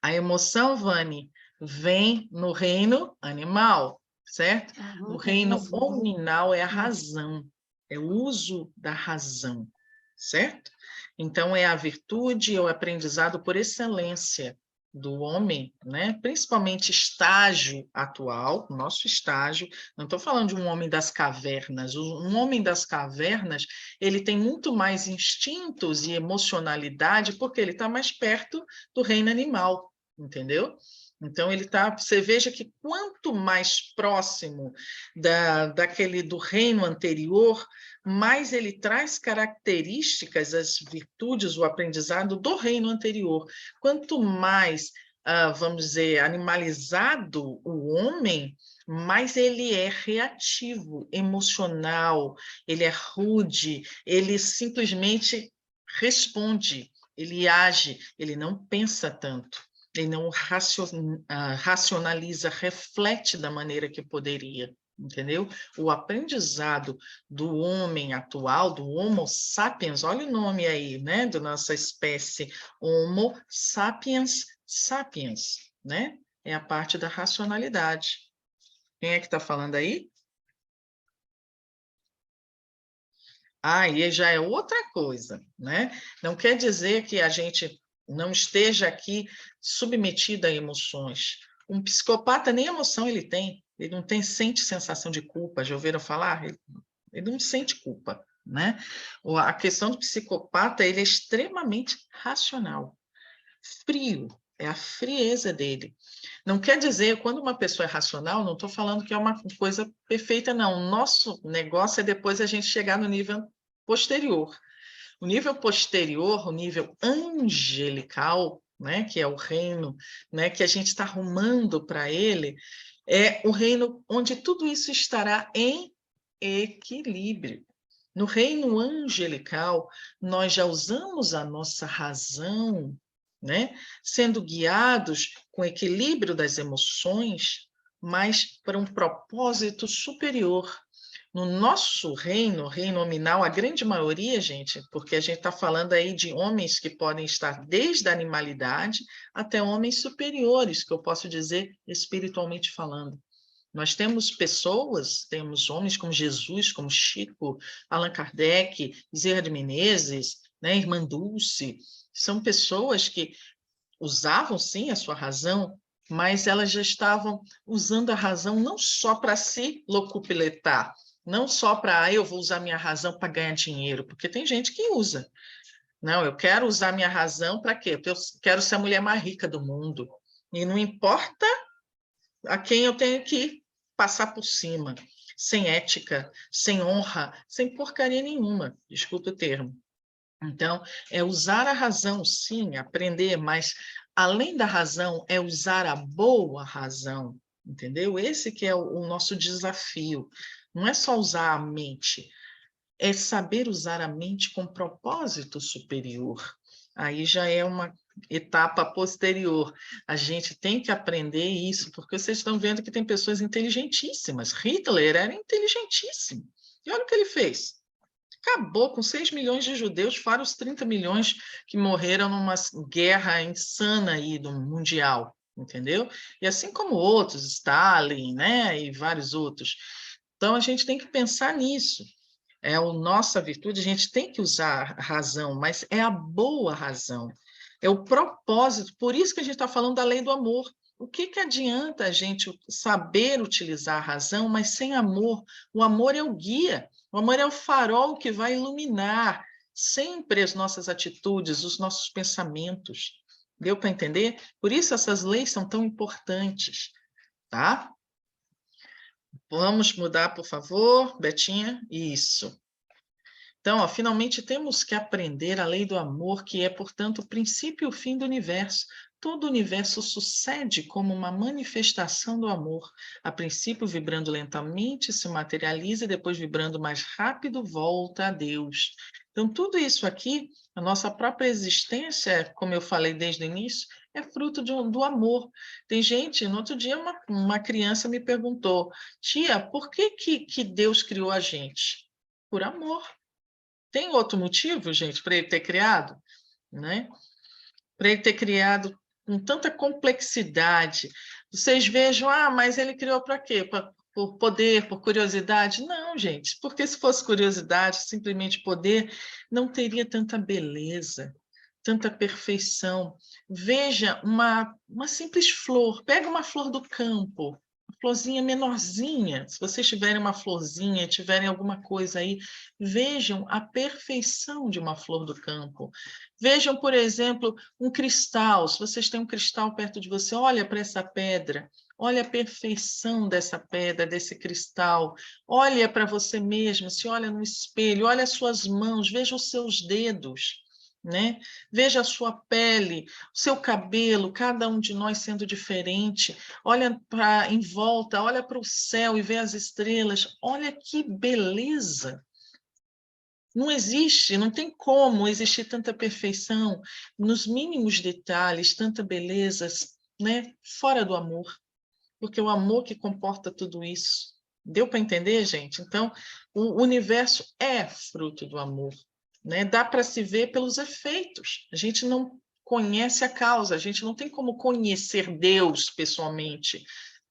A emoção, Vani, vem no reino animal, certo? O reino hominal é a razão, é o uso da razão, certo? Então, é a virtude, é o aprendizado por excelência do homem, né? Principalmente estágio atual, nosso estágio, não estou falando de um homem das cavernas, um homem das cavernas, ele tem muito mais instintos e emocionalidade porque ele está mais perto do reino animal, entendeu? Então, ele tá, você veja que quanto mais próximo do reino anterior, mais ele traz características, as virtudes, o aprendizado do reino anterior. Quanto mais, vamos dizer, animalizado o homem, mais ele é reativo, emocional, ele é rude, ele simplesmente responde, ele age, ele não pensa tanto. Ele não racionaliza, reflete da maneira que poderia, entendeu? O aprendizado do homem atual, do Homo sapiens, olha o nome aí, né, da nossa espécie, Homo sapiens sapiens, né? É a parte da racionalidade. Quem é que está falando aí? E já é outra coisa, né? Não quer dizer que a gente não esteja aqui submetido a emoções. Um psicopata nem emoção ele tem, ele não tem, sente sensação de culpa, já ouviram falar? Ele não sente culpa, né? A questão do psicopata, ele é extremamente racional, frio, é a frieza dele. Não quer dizer, quando uma pessoa é racional, não estou falando que é uma coisa perfeita, não. O nosso negócio é depois a gente chegar no nível posterior. O nível posterior, o nível angelical, né, que é o reino, né, que a gente está arrumando para ele, é o reino onde tudo isso estará em equilíbrio. No reino angelical, nós já usamos a nossa razão, né, sendo guiados com equilíbrio das emoções, mas para um propósito superior. No nosso reino, reino nominal, a grande maioria, gente, porque a gente está falando aí de homens que podem estar desde a animalidade até homens superiores, que eu posso dizer espiritualmente falando. Nós temos pessoas, temos homens como Jesus, como Chico, Allan Kardec, Bezerra de Menezes, né, Irmã Dulce, são pessoas que usavam, sim, a sua razão, mas elas já estavam usando a razão não só para se locupletar, não só para, eu vou usar minha razão para ganhar dinheiro, porque tem gente que usa. Não, eu quero usar minha razão para quê? Porque eu quero ser a mulher mais rica do mundo. E não importa a quem eu tenho que passar por cima, sem ética, sem honra, sem porcaria nenhuma, desculpe o termo. Então, é usar a razão, sim, aprender, mas além da razão, é usar a boa razão, entendeu? Esse que é o nosso desafio. Não é só usar a mente, é saber usar a mente com propósito superior. Aí já é uma etapa posterior. A gente tem que aprender isso, porque vocês estão vendo que tem pessoas inteligentíssimas. Hitler era inteligentíssimo. E olha o que ele fez. Acabou com 6 milhões de judeus, fora os 30 milhões que morreram numa guerra insana aí do mundial, entendeu? E assim como outros, Stalin, né, e vários outros. Então, a gente tem que pensar nisso. É a nossa virtude, a gente tem que usar a razão, mas é a boa razão. É o propósito, por isso que a gente está falando da lei do amor. O que, que adianta a gente saber utilizar a razão, mas sem amor? O amor é o guia, o amor é o farol que vai iluminar sempre as nossas atitudes, os nossos pensamentos. Deu para entender? Por isso essas leis são tão importantes, tá? Vamos mudar, por favor, Betinha? Isso. Então, ó, finalmente temos que aprender a lei do amor, que é, portanto, o princípio e o fim do universo. Todo o universo sucede como uma manifestação do amor. A princípio, vibrando lentamente, se materializa e depois, vibrando mais rápido, volta a Deus. Então, tudo isso aqui, a nossa própria existência, como eu falei desde o início, é fruto do amor. Tem gente, no outro dia, uma criança me perguntou, tia, por que Deus criou a gente? Por amor. Tem outro motivo, gente, para ele ter criado, né? Para ele ter criado com tanta complexidade. Vocês vejam, mas ele criou para quê? Por poder, por curiosidade? Não, gente, porque se fosse curiosidade, simplesmente poder, não teria tanta beleza, tanta perfeição. Veja uma simples flor, pega uma flor do campo, florzinha menorzinha, se vocês tiverem uma florzinha, tiverem alguma coisa aí, vejam a perfeição de uma flor do campo. Vejam, por exemplo, um cristal. Se vocês têm um cristal perto de você, olha para essa pedra, olha a perfeição dessa pedra, desse cristal. Olha para você mesmo, se olha no espelho, olha as suas mãos, veja os seus dedos. Né? Veja a sua pele, o seu cabelo, cada um de nós sendo diferente. Olha para em volta, olha para o céu e vê as estrelas. Olha que beleza! Não existe, não tem como existir tanta perfeição nos mínimos detalhes, tanta beleza, né? Fora do amor, porque é o amor que comporta tudo isso. Deu para entender, gente? Então, o universo é fruto do amor, né? Dá para se ver pelos efeitos. A gente não conhece a causa, a gente não tem como conhecer Deus pessoalmente.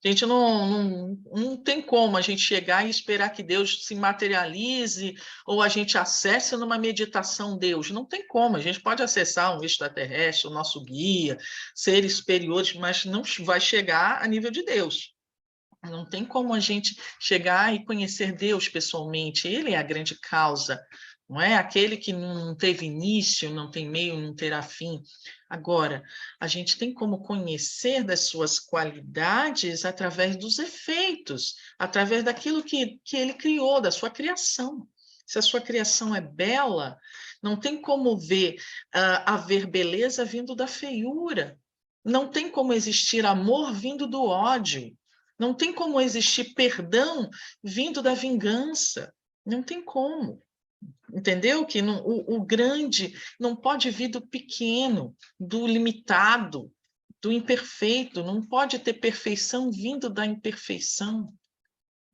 A gente não tem como a gente chegar e esperar que Deus se materialize ou a gente acesse numa meditação Deus. Não tem como. A gente pode acessar um extraterrestre, o nosso guia, seres superiores, mas não vai chegar a nível de Deus. Não tem como a gente chegar e conhecer Deus pessoalmente. Ele é a grande causa, não é? Aquele que não teve início, não tem meio, não terá fim. Agora, a gente tem como conhecer das suas qualidades através dos efeitos, através daquilo que ele criou, da sua criação. Se a sua criação é bela, não tem como haver beleza vindo da feiura. Não tem como existir amor vindo do ódio. Não tem como existir perdão vindo da vingança. Não tem como. Entendeu? Que o grande não pode vir do pequeno, do limitado, do imperfeito. Não pode ter perfeição vindo da imperfeição.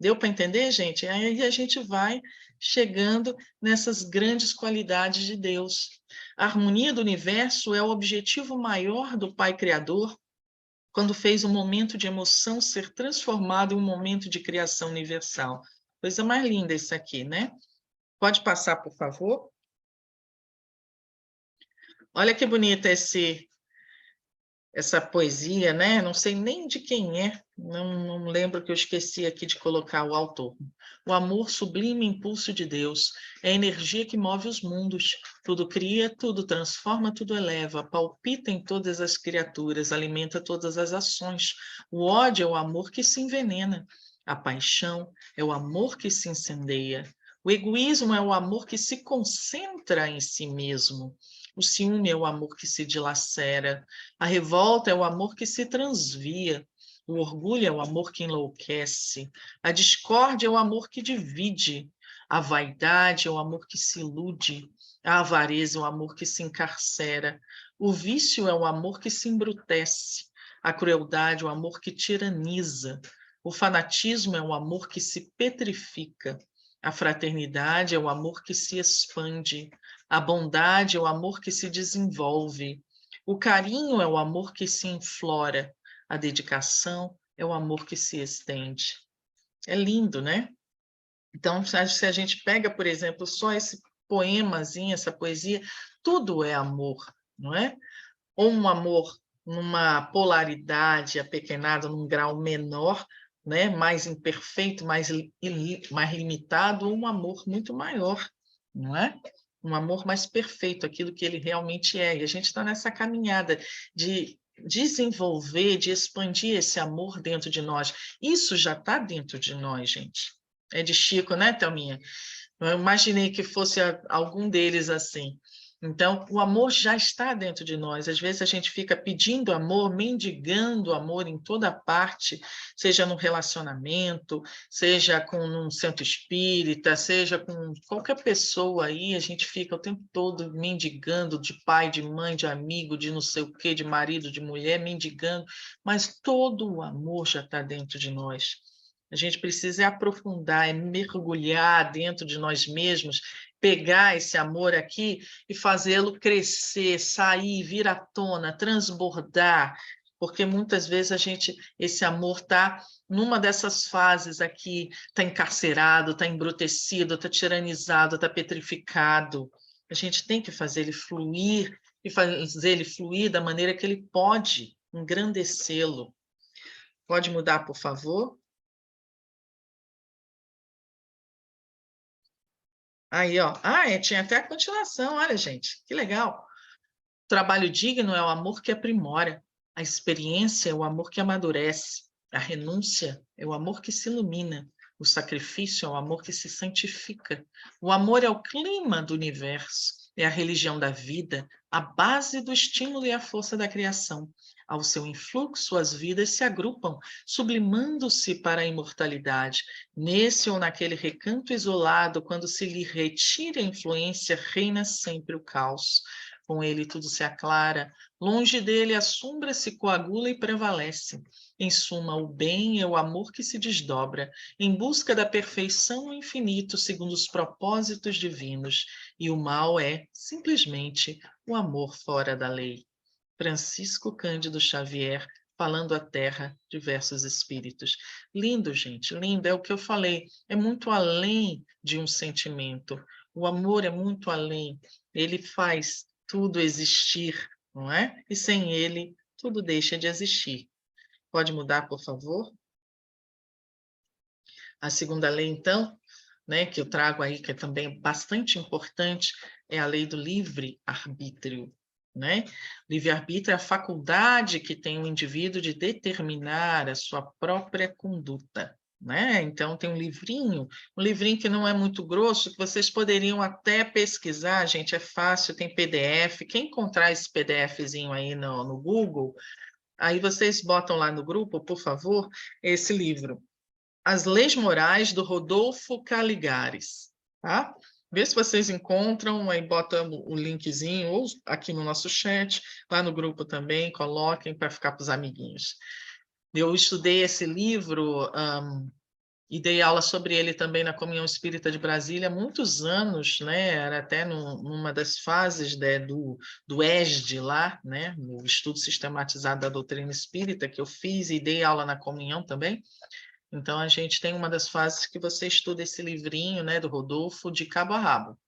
Deu para entender, gente? Aí a gente vai chegando nessas grandes qualidades de Deus. A harmonia do universo é o objetivo maior do Pai Criador, quando fez um momento de emoção ser transformado em um momento de criação universal. Coisa mais linda isso aqui, né? Pode passar, por favor? Olha que bonita essa poesia, né? Não sei nem de quem é, não lembro, que eu esqueci aqui de colocar o autor. O amor, sublime impulso de Deus, é a energia que move os mundos. Tudo cria, tudo transforma, tudo eleva, palpita em todas as criaturas, alimenta todas as ações. O ódio é o amor que se envenena. A paixão é o amor que se incendeia. O egoísmo é o amor que se concentra em si mesmo. O ciúme é o amor que se dilacera. A revolta é o amor que se transvia. O orgulho é o amor que enlouquece. A discórdia é o amor que divide. A vaidade é o amor que se ilude. A avareza é o amor que se encarcera. O vício é o amor que se embrutece. A crueldade é o amor que tiraniza. O fanatismo é o amor que se petrifica. A fraternidade é o amor que se expande. A bondade é o amor que se desenvolve. O carinho é o amor que se inflora. A dedicação é o amor que se estende. É lindo, né? Então, se a gente pega, por exemplo, só esse poemazinho, essa poesia, tudo é amor, não é? Ou um amor numa polaridade apequenada, num grau menor, né? Mais imperfeito, mais limitado, ou um amor muito maior, não é? Um amor mais perfeito, aquilo que ele realmente é. E a gente está nessa caminhada de desenvolver, de expandir esse amor dentro de nós. Isso já está dentro de nós, gente. É de Chico, né, Thelminha? Eu imaginei que fosse algum deles assim. Então, o amor já está dentro de nós. Às vezes a gente fica pedindo amor, mendigando amor em toda parte, seja no relacionamento, seja com um centro espírita, seja com qualquer pessoa aí, a gente fica o tempo todo mendigando de pai, de mãe, de amigo, de não sei o quê, de marido, de mulher, mendigando, mas todo o amor já está dentro de nós. A gente precisa aprofundar, mergulhar dentro de nós mesmos, pegar esse amor aqui e fazê-lo crescer, sair, vir à tona, transbordar, porque muitas vezes esse amor está numa dessas fases aqui, está encarcerado, está embrutecido, está tiranizado, está petrificado. A gente tem que fazer ele fluir e fazer ele fluir da maneira que ele pode, engrandecê-lo. Pode mudar, por favor? Aí, ó. Tinha até a continuação, olha, gente, que legal. O trabalho digno é o amor que aprimora, a experiência é o amor que amadurece, a renúncia é o amor que se ilumina, o sacrifício é o amor que se santifica, o amor é o clima do universo, é a religião da vida, a base do estímulo e a força da criação. Ao seu influxo, as vidas se agrupam, sublimando-se para a imortalidade. Nesse ou naquele recanto isolado, quando se lhe retira a influência, reina sempre o caos. Com ele tudo se aclara, longe dele a sombra se coagula e prevalece. Em suma, o bem é o amor que se desdobra, em busca da perfeição no infinito, segundo os propósitos divinos, e o mal é, simplesmente, o amor fora da lei. Francisco Cândido Xavier, falando à Terra, diversos espíritos. Lindo, gente, lindo, é o que eu falei, é muito além de um sentimento. O amor é muito além, ele faz tudo existir, não é? E sem ele, tudo deixa de existir. Pode mudar, por favor? A segunda lei, então, né, que eu trago aí, que é também bastante importante, é a lei do livre-arbítrio. Né? Livre-arbítrio é a faculdade que tem o indivíduo de determinar a sua própria conduta. Né? Então, tem um livrinho que não é muito grosso, que vocês poderiam até pesquisar, gente, é fácil, tem PDF. Quem encontrar esse PDFzinho aí no Google, aí vocês botam lá no grupo, por favor, esse livro. As Leis Morais, do Rodolfo Caligares. Tá? Vê se vocês encontram, aí bota o linkzinho, ou aqui no nosso chat, lá no grupo também, coloquem para ficar para os amiguinhos. Eu estudei esse livro e dei aula sobre ele também na Comunhão Espírita de Brasília há muitos anos, né? Era até numa das fases, né, do ESD lá, né? No Estudo Sistematizado da Doutrina Espírita, que eu fiz e dei aula na Comunhão também. Então, a gente tem uma das fases que você estuda esse livrinho, né, do Rodolfo, de cabo a rabo.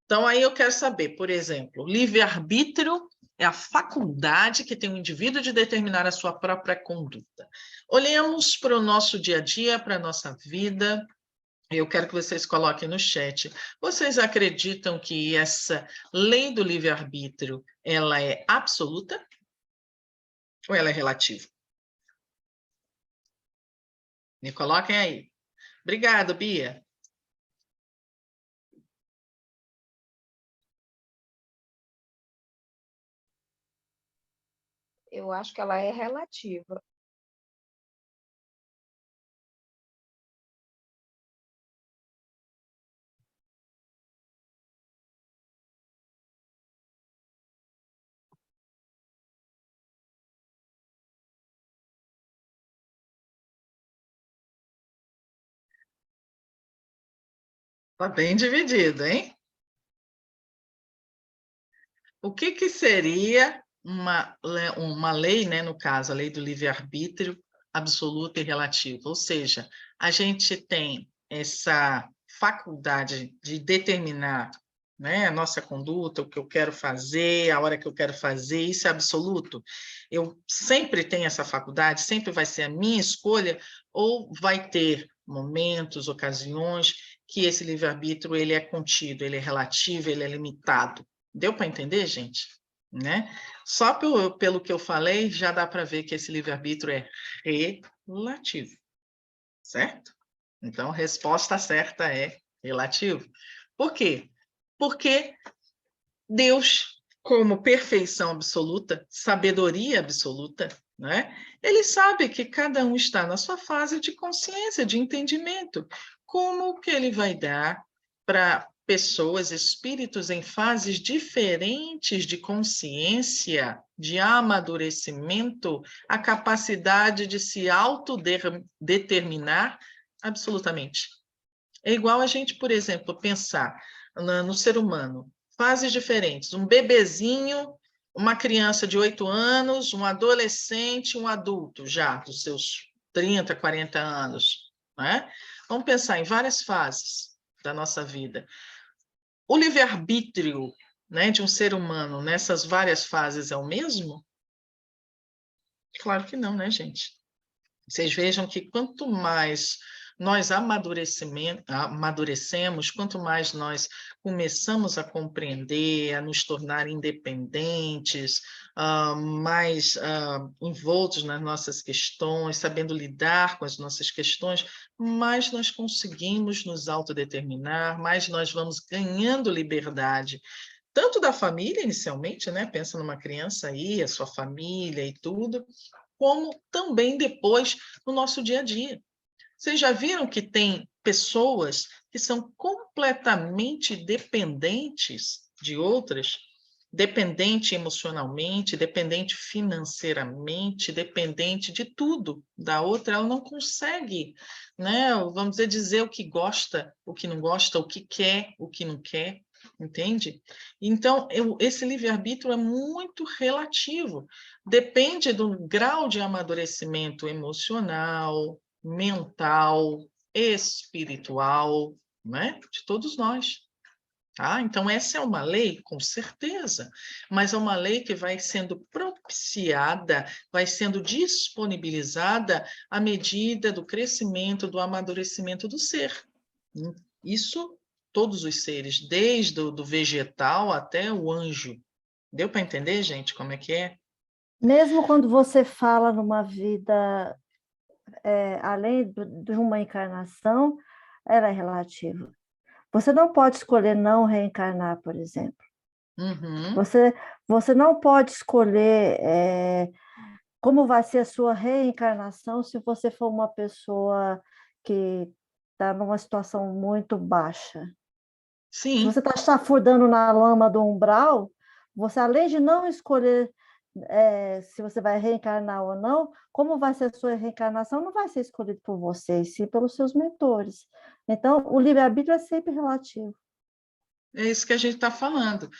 Então, aí eu quero saber, por exemplo, livre-arbítrio é a faculdade que tem o indivíduo de determinar a sua própria conduta. Olhemos para o nosso dia a dia, para a nossa vida. Eu quero que vocês coloquem no chat. Vocês acreditam que essa lei do livre-arbítrio, ela é absoluta ou ela é relativa? Me coloquem aí. Obrigado, Bia. Eu acho que ela é relativa. Está bem dividido, hein? O que seria uma lei, né, no caso, a lei do livre-arbítrio absoluta e relativa? Ou seja, a gente tem essa faculdade de determinar, né, a nossa conduta, o que eu quero fazer, a hora que eu quero fazer, isso é absoluto? Eu sempre tenho essa faculdade, sempre vai ser a minha escolha, ou vai ter momentos, ocasiões, que esse livre-arbítrio ele é contido, ele é relativo, ele é limitado? Deu para entender, gente? Né? Só pelo que eu falei, já dá para ver que esse livre-arbítrio é relativo, certo? Então, a resposta certa é relativo. Por quê? Porque Deus, como perfeição absoluta, sabedoria absoluta, né? Ele sabe que cada um está na sua fase de consciência, de entendimento. Como que ele vai dar para pessoas, espíritos em fases diferentes de consciência, de amadurecimento, a capacidade de se autodeterminar absolutamente? É igual a gente, por exemplo, pensar no ser humano, fases diferentes, um bebezinho, uma criança de 8 anos, um adolescente, um adulto já, dos seus 30, 40 anos. Né? Vamos pensar em várias fases da nossa vida. O livre-arbítrio, né, de um ser humano nessas várias fases é o mesmo? Claro que não, né, gente? Vocês vejam que quanto mais nós amadurecemos, quanto mais nós começamos a compreender, a nos tornar independentes, mais envoltos nas nossas questões, sabendo lidar com as nossas questões, mais nós conseguimos nos autodeterminar, mais nós vamos ganhando liberdade. Tanto da família, inicialmente, né? Pensa numa criança aí, a sua família e tudo, como também depois no nosso dia a dia. Vocês já viram que tem pessoas que são completamente dependentes de outras? Dependente emocionalmente, dependente financeiramente, dependente de tudo da outra, ela não consegue, né? Vamos dizer o que gosta, o que não gosta, o que quer, o que não quer, entende? Então, esse livre-arbítrio é muito relativo, depende do grau de amadurecimento emocional, mental, espiritual, né? De todos nós. Tá? Então, essa é uma lei, com certeza, mas é uma lei que vai sendo propiciada, vai sendo disponibilizada à medida do crescimento, do amadurecimento do ser. Isso, todos os seres, desde o do vegetal até o anjo. Deu para entender, gente, como é que é? Mesmo quando você fala numa vida além de uma encarnação, ela é relativa. Você não pode escolher não reencarnar, por exemplo. Uhum. Você não pode escolher como vai ser a sua reencarnação se você for uma pessoa que está numa situação muito baixa. Se Sim. você está chafurdando na lama do umbral, você, além de não escolher se você vai reencarnar ou não, como vai ser a sua reencarnação, não vai ser escolhido por você, sim pelos seus mentores. Então, o livre-arbítrio é sempre relativo. É isso que a gente está falando.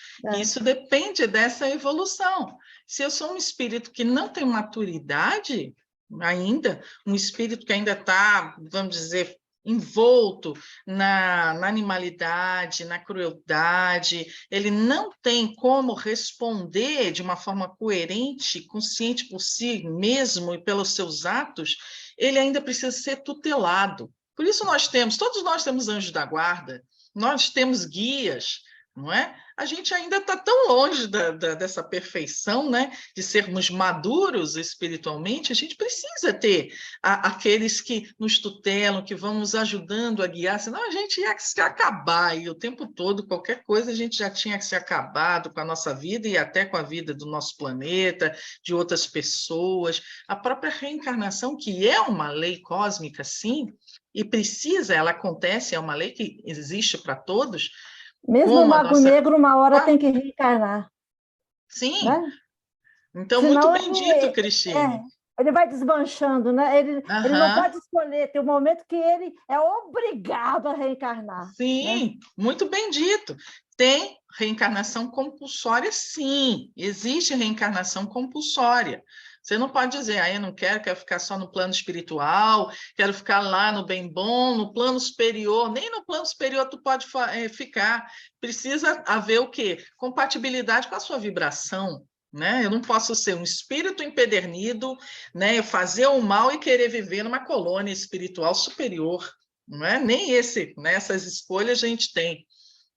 Isso depende dessa evolução. Se eu sou um espírito que não tem maturidade ainda, um espírito que ainda está, vamos dizer, envolto na animalidade, na crueldade, ele não tem como responder de uma forma coerente, consciente por si mesmo e pelos seus atos, ele ainda precisa ser tutelado. Por isso todos nós temos anjos da guarda, nós temos guias, não é? A gente ainda está tão longe dessa perfeição, né? De sermos maduros espiritualmente, a gente precisa ter aqueles que nos tutelam, que vão nos ajudando a guiar, senão a gente ia se acabar, e o tempo todo, qualquer coisa, a gente já tinha que se acabado com a nossa vida e até com a vida do nosso planeta, de outras pessoas. A própria reencarnação, que é uma lei cósmica, sim, e ela acontece, é uma lei que existe para todos. Mesmo o mago negro, uma hora tem que reencarnar. Sim. Né? Então, muito Senão bem dito, Cristine. Ele vai desmanchando, né? Ele não Aham. pode escolher, tem um momento que ele é obrigado a reencarnar, né? Sim, muito bem dito. Tem reencarnação compulsória, sim. Existe reencarnação compulsória. Você não pode dizer, eu não quero, quero ficar só no plano espiritual, quero ficar lá no bem bom, no plano superior. Nem no plano superior tu pode ficar. Precisa haver o quê? Compatibilidade com a sua vibração. Né? Eu não posso ser um espírito empedernido, né? Fazer o mal e querer viver numa colônia espiritual superior. Não é? Nem essas escolhas a gente tem,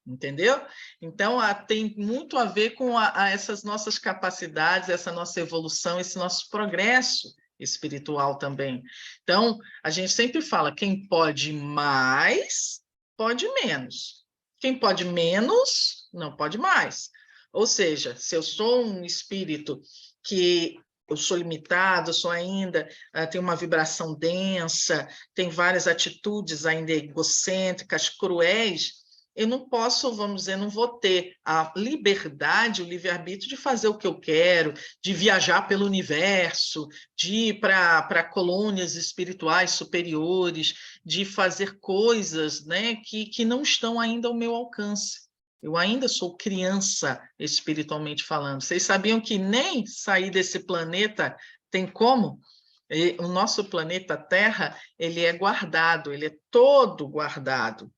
entendeu? Então, tem muito a ver com essas nossas capacidades, essa nossa evolução, esse nosso progresso espiritual também. Então, a gente sempre fala, quem pode mais, pode menos. Quem pode menos, não pode mais. Ou seja, se eu sou um espírito que eu sou limitado, sou ainda, tenho uma vibração densa, tem várias atitudes ainda egocêntricas, cruéis, eu não posso, vamos dizer, não vou ter a liberdade, o livre-arbítrio de fazer o que eu quero, de viajar pelo universo, de ir para colônias espirituais superiores, de fazer coisas, né, que não estão ainda ao meu alcance. Eu ainda sou criança, espiritualmente falando. Vocês sabiam que nem sair desse planeta tem como? O nosso planeta Terra, ele é guardado, ele é todo guardado,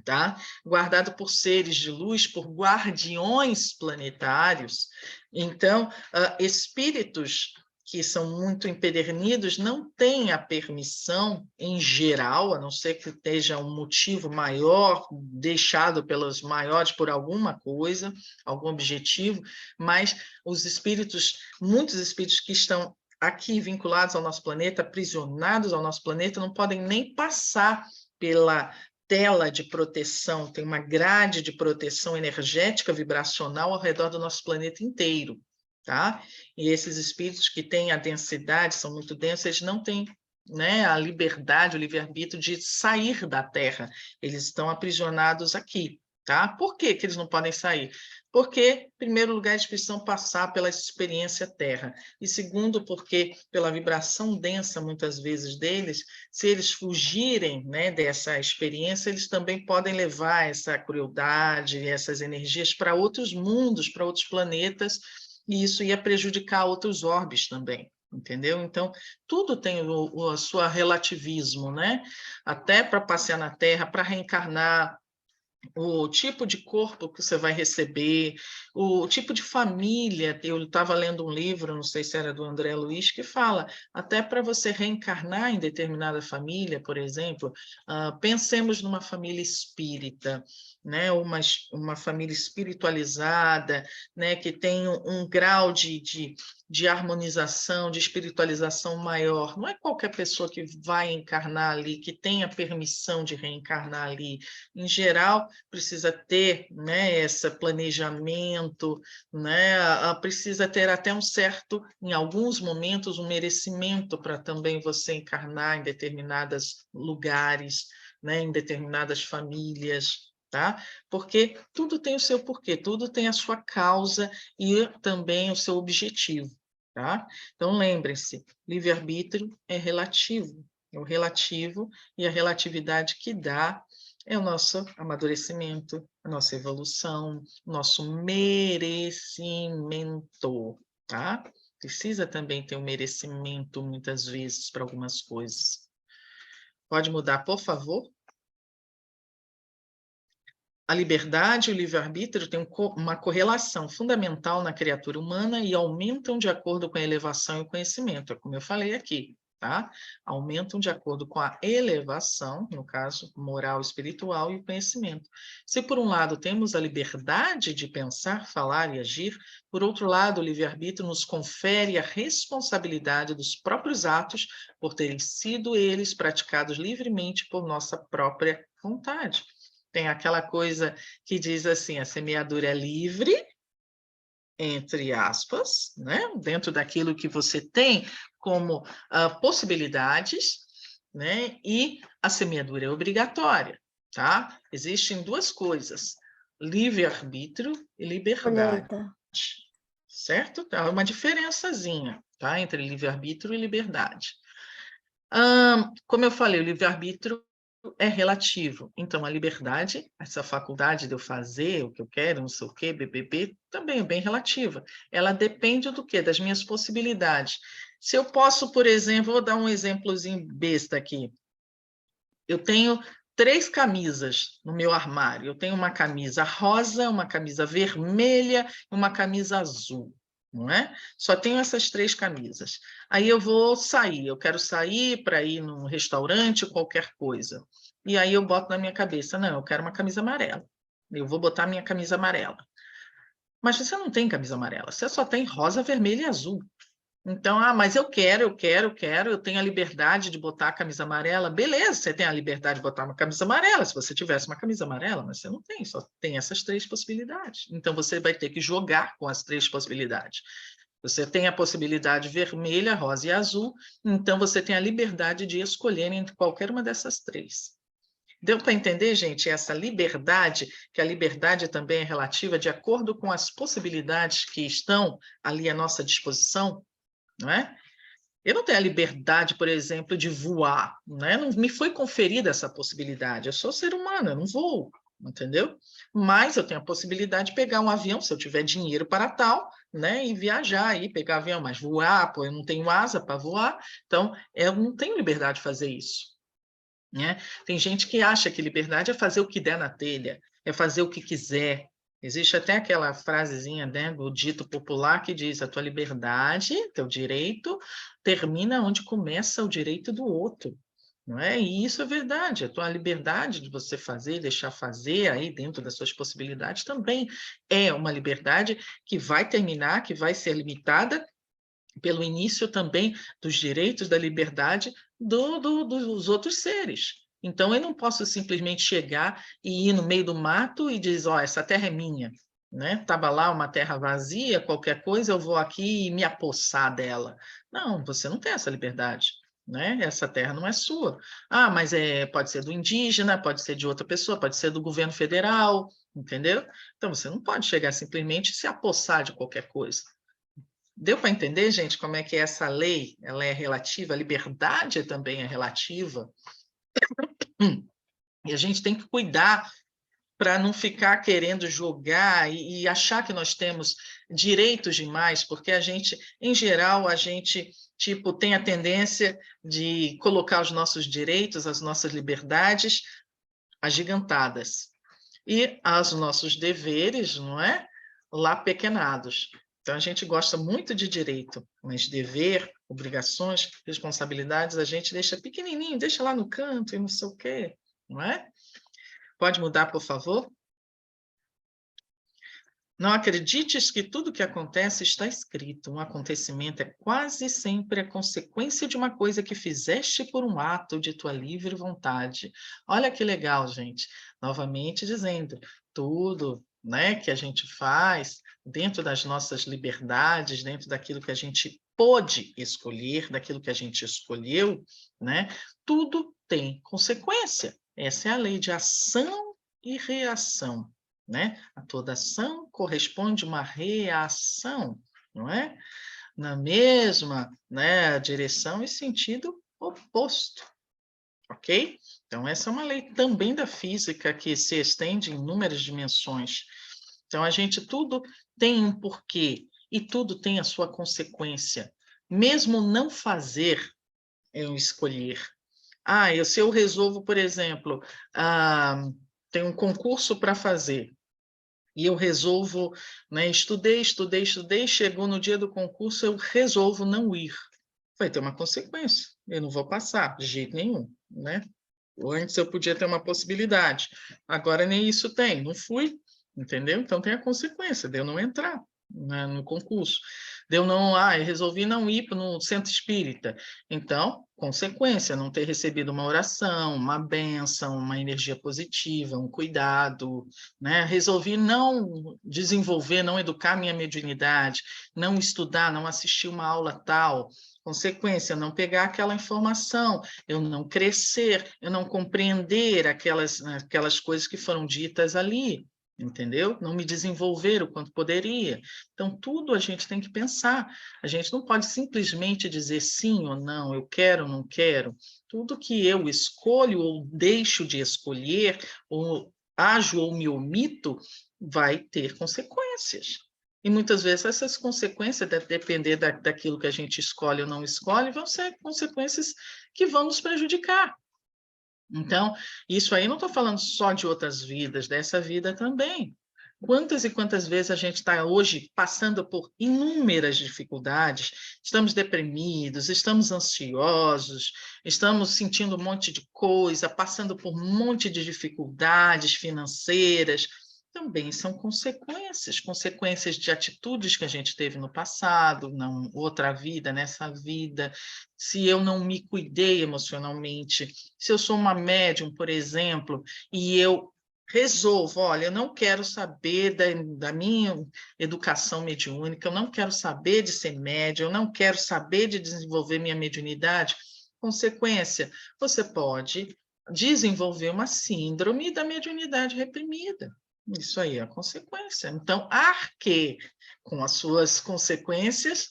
tá? Guardado por seres de luz, por guardiões planetários. Então, espíritos que são muito empedernidos não têm a permissão, em geral, a não ser que esteja um motivo maior, deixado pelos maiores por alguma coisa, algum objetivo, mas os espíritos, muitos espíritos que estão aqui vinculados ao nosso planeta, aprisionados ao nosso planeta, não podem nem passar pela tela de proteção, tem uma grade de proteção energética vibracional ao redor do nosso planeta inteiro, tá? E esses espíritos que têm a densidade, são muito densos, eles não têm, né, a liberdade, o livre-arbítrio de sair da Terra. Eles estão aprisionados aqui, tá? Por que que eles não podem sair? Porque, em primeiro lugar, eles precisam passar pela experiência Terra. E segundo, porque pela vibração densa, muitas vezes, deles, se eles fugirem, né, dessa experiência, eles também podem levar essa crueldade, essas energias para outros mundos, para outros planetas, e isso ia prejudicar outros orbes também. Entendeu? Então, tudo tem o seu relativismo, né? Até para passear na Terra, para reencarnar, o tipo de corpo que você vai receber, o tipo de família. Eu estava lendo um livro, não sei se era do André Luiz, que fala, até para você reencarnar em determinada família, por exemplo, pensemos numa família espírita, né? Uma família espiritualizada, né? Que tem um grau de harmonização, de espiritualização maior. Não é qualquer pessoa que vai encarnar ali, que tenha permissão de reencarnar ali. Em geral, precisa ter, né, esse planejamento, né, precisa ter até um certo, em alguns momentos, um merecimento para também você encarnar em determinados lugares, né, em determinadas famílias, tá? Porque tudo tem o seu porquê, tudo tem a sua causa e também o seu objetivo, tá? Então, lembrem-se, livre-arbítrio é relativo, é o relativo e a relatividade que dá é o nosso amadurecimento, a nossa evolução, nosso merecimento, tá? Precisa também ter um merecimento, muitas vezes, para algumas coisas. Pode mudar, por favor? A liberdade e o livre-arbítrio têm uma correlação fundamental na criatura humana e aumentam de acordo com a elevação e o conhecimento, é como eu falei aqui, tá? Aumentam de acordo com a elevação, no caso, moral, espiritual e o conhecimento. Se, por um lado, temos a liberdade de pensar, falar e agir, por outro lado, o livre-arbítrio nos confere a responsabilidade dos próprios atos por terem sido eles praticados livremente por nossa própria vontade. Tem aquela coisa que diz assim, a semeadura é livre, entre aspas, né? Dentro daquilo que você tem como possibilidades, né? E a semeadura é obrigatória, tá? Existem duas coisas, livre-arbítrio e liberdade, Colheita. certo? Tá uma diferençazinha, tá? Entre livre-arbítrio e liberdade. Como eu falei, o livre-arbítrio é relativo. Então, a liberdade, essa faculdade de eu fazer o que eu quero, não sei o quê, BBB, também é bem relativa. Ela depende do quê? Das minhas possibilidades. Se eu posso, por exemplo, vou dar um exemplozinho besta aqui. Eu tenho 3 camisas no meu armário. Eu tenho uma camisa rosa, uma camisa vermelha e uma camisa azul. Não é? Só tenho essas 3 camisas. Aí eu vou sair, eu quero sair para ir num restaurante, qualquer coisa. E aí eu boto na minha cabeça, não, eu quero uma camisa amarela. Eu vou botar minha camisa amarela. Mas você não tem camisa amarela, você só tem rosa, vermelho e azul. Então, mas eu quero, eu tenho a liberdade de botar a camisa amarela. Beleza, você tem a liberdade de botar uma camisa amarela, se você tivesse uma camisa amarela, mas você não tem, só tem essas 3 possibilidades. Então, você vai ter que jogar com as 3 possibilidades. Você tem a possibilidade vermelha, rosa e azul, então você tem a liberdade de escolher entre qualquer uma dessas 3. Deu para entender, gente, essa liberdade, que a liberdade também é relativa de acordo com as possibilidades que estão ali à nossa disposição? Não é? Eu não tenho a liberdade, por exemplo, de voar, né? Não me foi conferida essa possibilidade. Eu sou ser humano, eu não voo, entendeu? Mas eu tenho a possibilidade de pegar um avião, se eu tiver dinheiro para tal, né? E viajar, e pegar avião, mas voar, pô, eu não tenho asa para voar, então eu não tenho liberdade de fazer isso, né? Tem gente que acha que liberdade é fazer o que der na telha, é fazer o que quiser. Existe até aquela frasezinha, né, do dito popular que diz: a tua liberdade, teu direito, termina onde começa o direito do outro. Não é? E isso é verdade. A tua liberdade de você fazer, deixar fazer aí dentro das suas possibilidades também é uma liberdade que vai terminar, que vai ser limitada pelo início também dos direitos da liberdade dos outros seres. Então, eu não posso simplesmente chegar e ir no meio do mato e dizer, essa terra é minha. Né? Estava lá uma terra vazia, qualquer coisa, eu vou aqui e me apossar dela. Não, você não tem essa liberdade. Né? Essa terra não é sua. Mas pode ser do indígena, pode ser de outra pessoa, pode ser do governo federal, entendeu? Então, você não pode chegar simplesmente e se apossar de qualquer coisa. Deu para entender, gente, como é que essa lei ela é relativa, a liberdade também é relativa? E a gente tem que cuidar para não ficar querendo jogar e achar que nós temos direitos demais, porque a gente, em geral, a gente tipo tem a tendência de colocar os nossos direitos, as nossas liberdades agigantadas e os nossos deveres, não é? Lá pequenados. Então, a gente gosta muito de direito, mas dever, obrigações, responsabilidades, a gente deixa pequenininho, deixa lá no canto e não sei o quê, não é? Pode mudar, por favor? Não acredites que tudo que acontece está escrito. Um acontecimento é quase sempre a consequência de uma coisa que fizeste por um ato de tua livre vontade. Olha que legal, gente. Novamente dizendo, tudo, né, que a gente faz dentro das nossas liberdades, dentro daquilo que a gente pôde escolher, daquilo que a gente escolheu, né, tudo tem consequência. Essa é a lei de ação e reação. Né? A toda ação corresponde uma reação, não é? Na mesma, né, direção e sentido oposto, ok? Então, essa é uma lei também da física que se estende em inúmeras dimensões. Então, a gente tudo tem um porquê e tudo tem a sua consequência. Mesmo não fazer, é um escolher. Se eu resolvo, por exemplo, tem um concurso para fazer, e eu resolvo, né, estudei, chegou no dia do concurso, eu resolvo não ir. Vai ter uma consequência, eu não vou passar, de jeito nenhum, né? Antes eu podia ter uma possibilidade, agora nem isso tem, não fui, entendeu? Então tem a consequência de eu não entrar, né, no concurso. Eu resolvi não ir no centro espírita. Então, consequência, não ter recebido uma oração, uma bênção, uma energia positiva, um cuidado, né? Resolvi não desenvolver, não educar minha mediunidade, não estudar, não assistir uma aula tal. Consequência, não pegar aquela informação, eu não crescer, eu não compreender aquelas coisas que foram ditas ali. entendeu? Não me desenvolver o quanto poderia. Então, tudo a gente tem que pensar. A gente não pode simplesmente dizer sim ou não, eu quero ou não quero. Tudo que eu escolho ou deixo de escolher, ou ajo ou me omito, vai ter consequências. E muitas vezes essas consequências, deve depender daquilo que a gente escolhe ou não escolhe, vão ser consequências que vão nos prejudicar. Então, isso aí não estou falando só de outras vidas, dessa vida também. Quantas e quantas vezes a gente está hoje passando por inúmeras dificuldades, estamos deprimidos, estamos ansiosos, estamos sentindo um monte de coisa, passando por um monte de dificuldades financeiras, também são consequências de atitudes que a gente teve no passado, não outra vida, nessa vida. Se eu não me cuidei emocionalmente, se eu sou uma médium, por exemplo, e eu resolvo, olha, eu não quero saber da minha educação mediúnica, eu não quero saber de ser médium, eu não quero saber de desenvolver minha mediunidade. Consequência, você pode desenvolver uma síndrome da mediunidade reprimida. Isso aí é a consequência. Então, arque com as suas consequências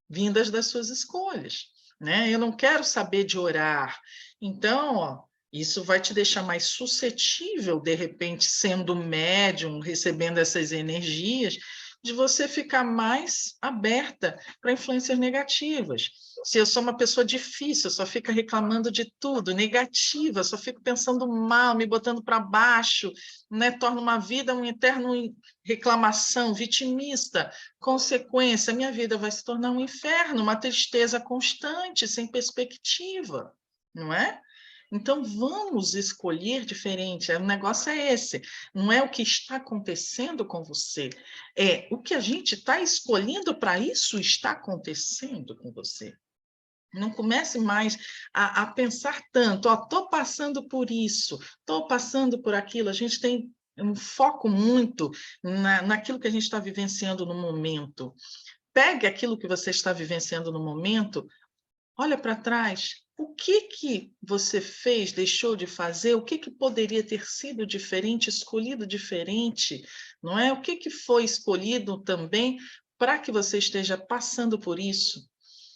vindas das suas escolhas, né? Eu não quero saber de orar. Então, ó, isso vai te deixar mais suscetível, de repente, sendo médium, recebendo essas energias, de você ficar mais aberta para influências negativas. Se eu sou uma pessoa difícil, só fica reclamando de tudo, negativa, só fico pensando mal, me botando para baixo, né? Torno uma vida um eterno reclamação, vitimista. Consequência, minha vida vai se tornar um inferno, uma tristeza constante, sem perspectiva, não é? Então, vamos escolher diferente. O negócio é esse. Não é o que está acontecendo com você, é o que a gente está escolhendo para isso está acontecendo com você. Não comece mais a pensar tanto, estou passando por isso, estou passando por aquilo. A gente tem um foco muito naquilo que a gente está vivenciando no momento. Pegue aquilo que você está vivenciando no momento, olha para trás. O que você fez, deixou de fazer? O que poderia ter sido diferente, escolhido diferente? Não é? O que foi escolhido também para que você esteja passando por isso?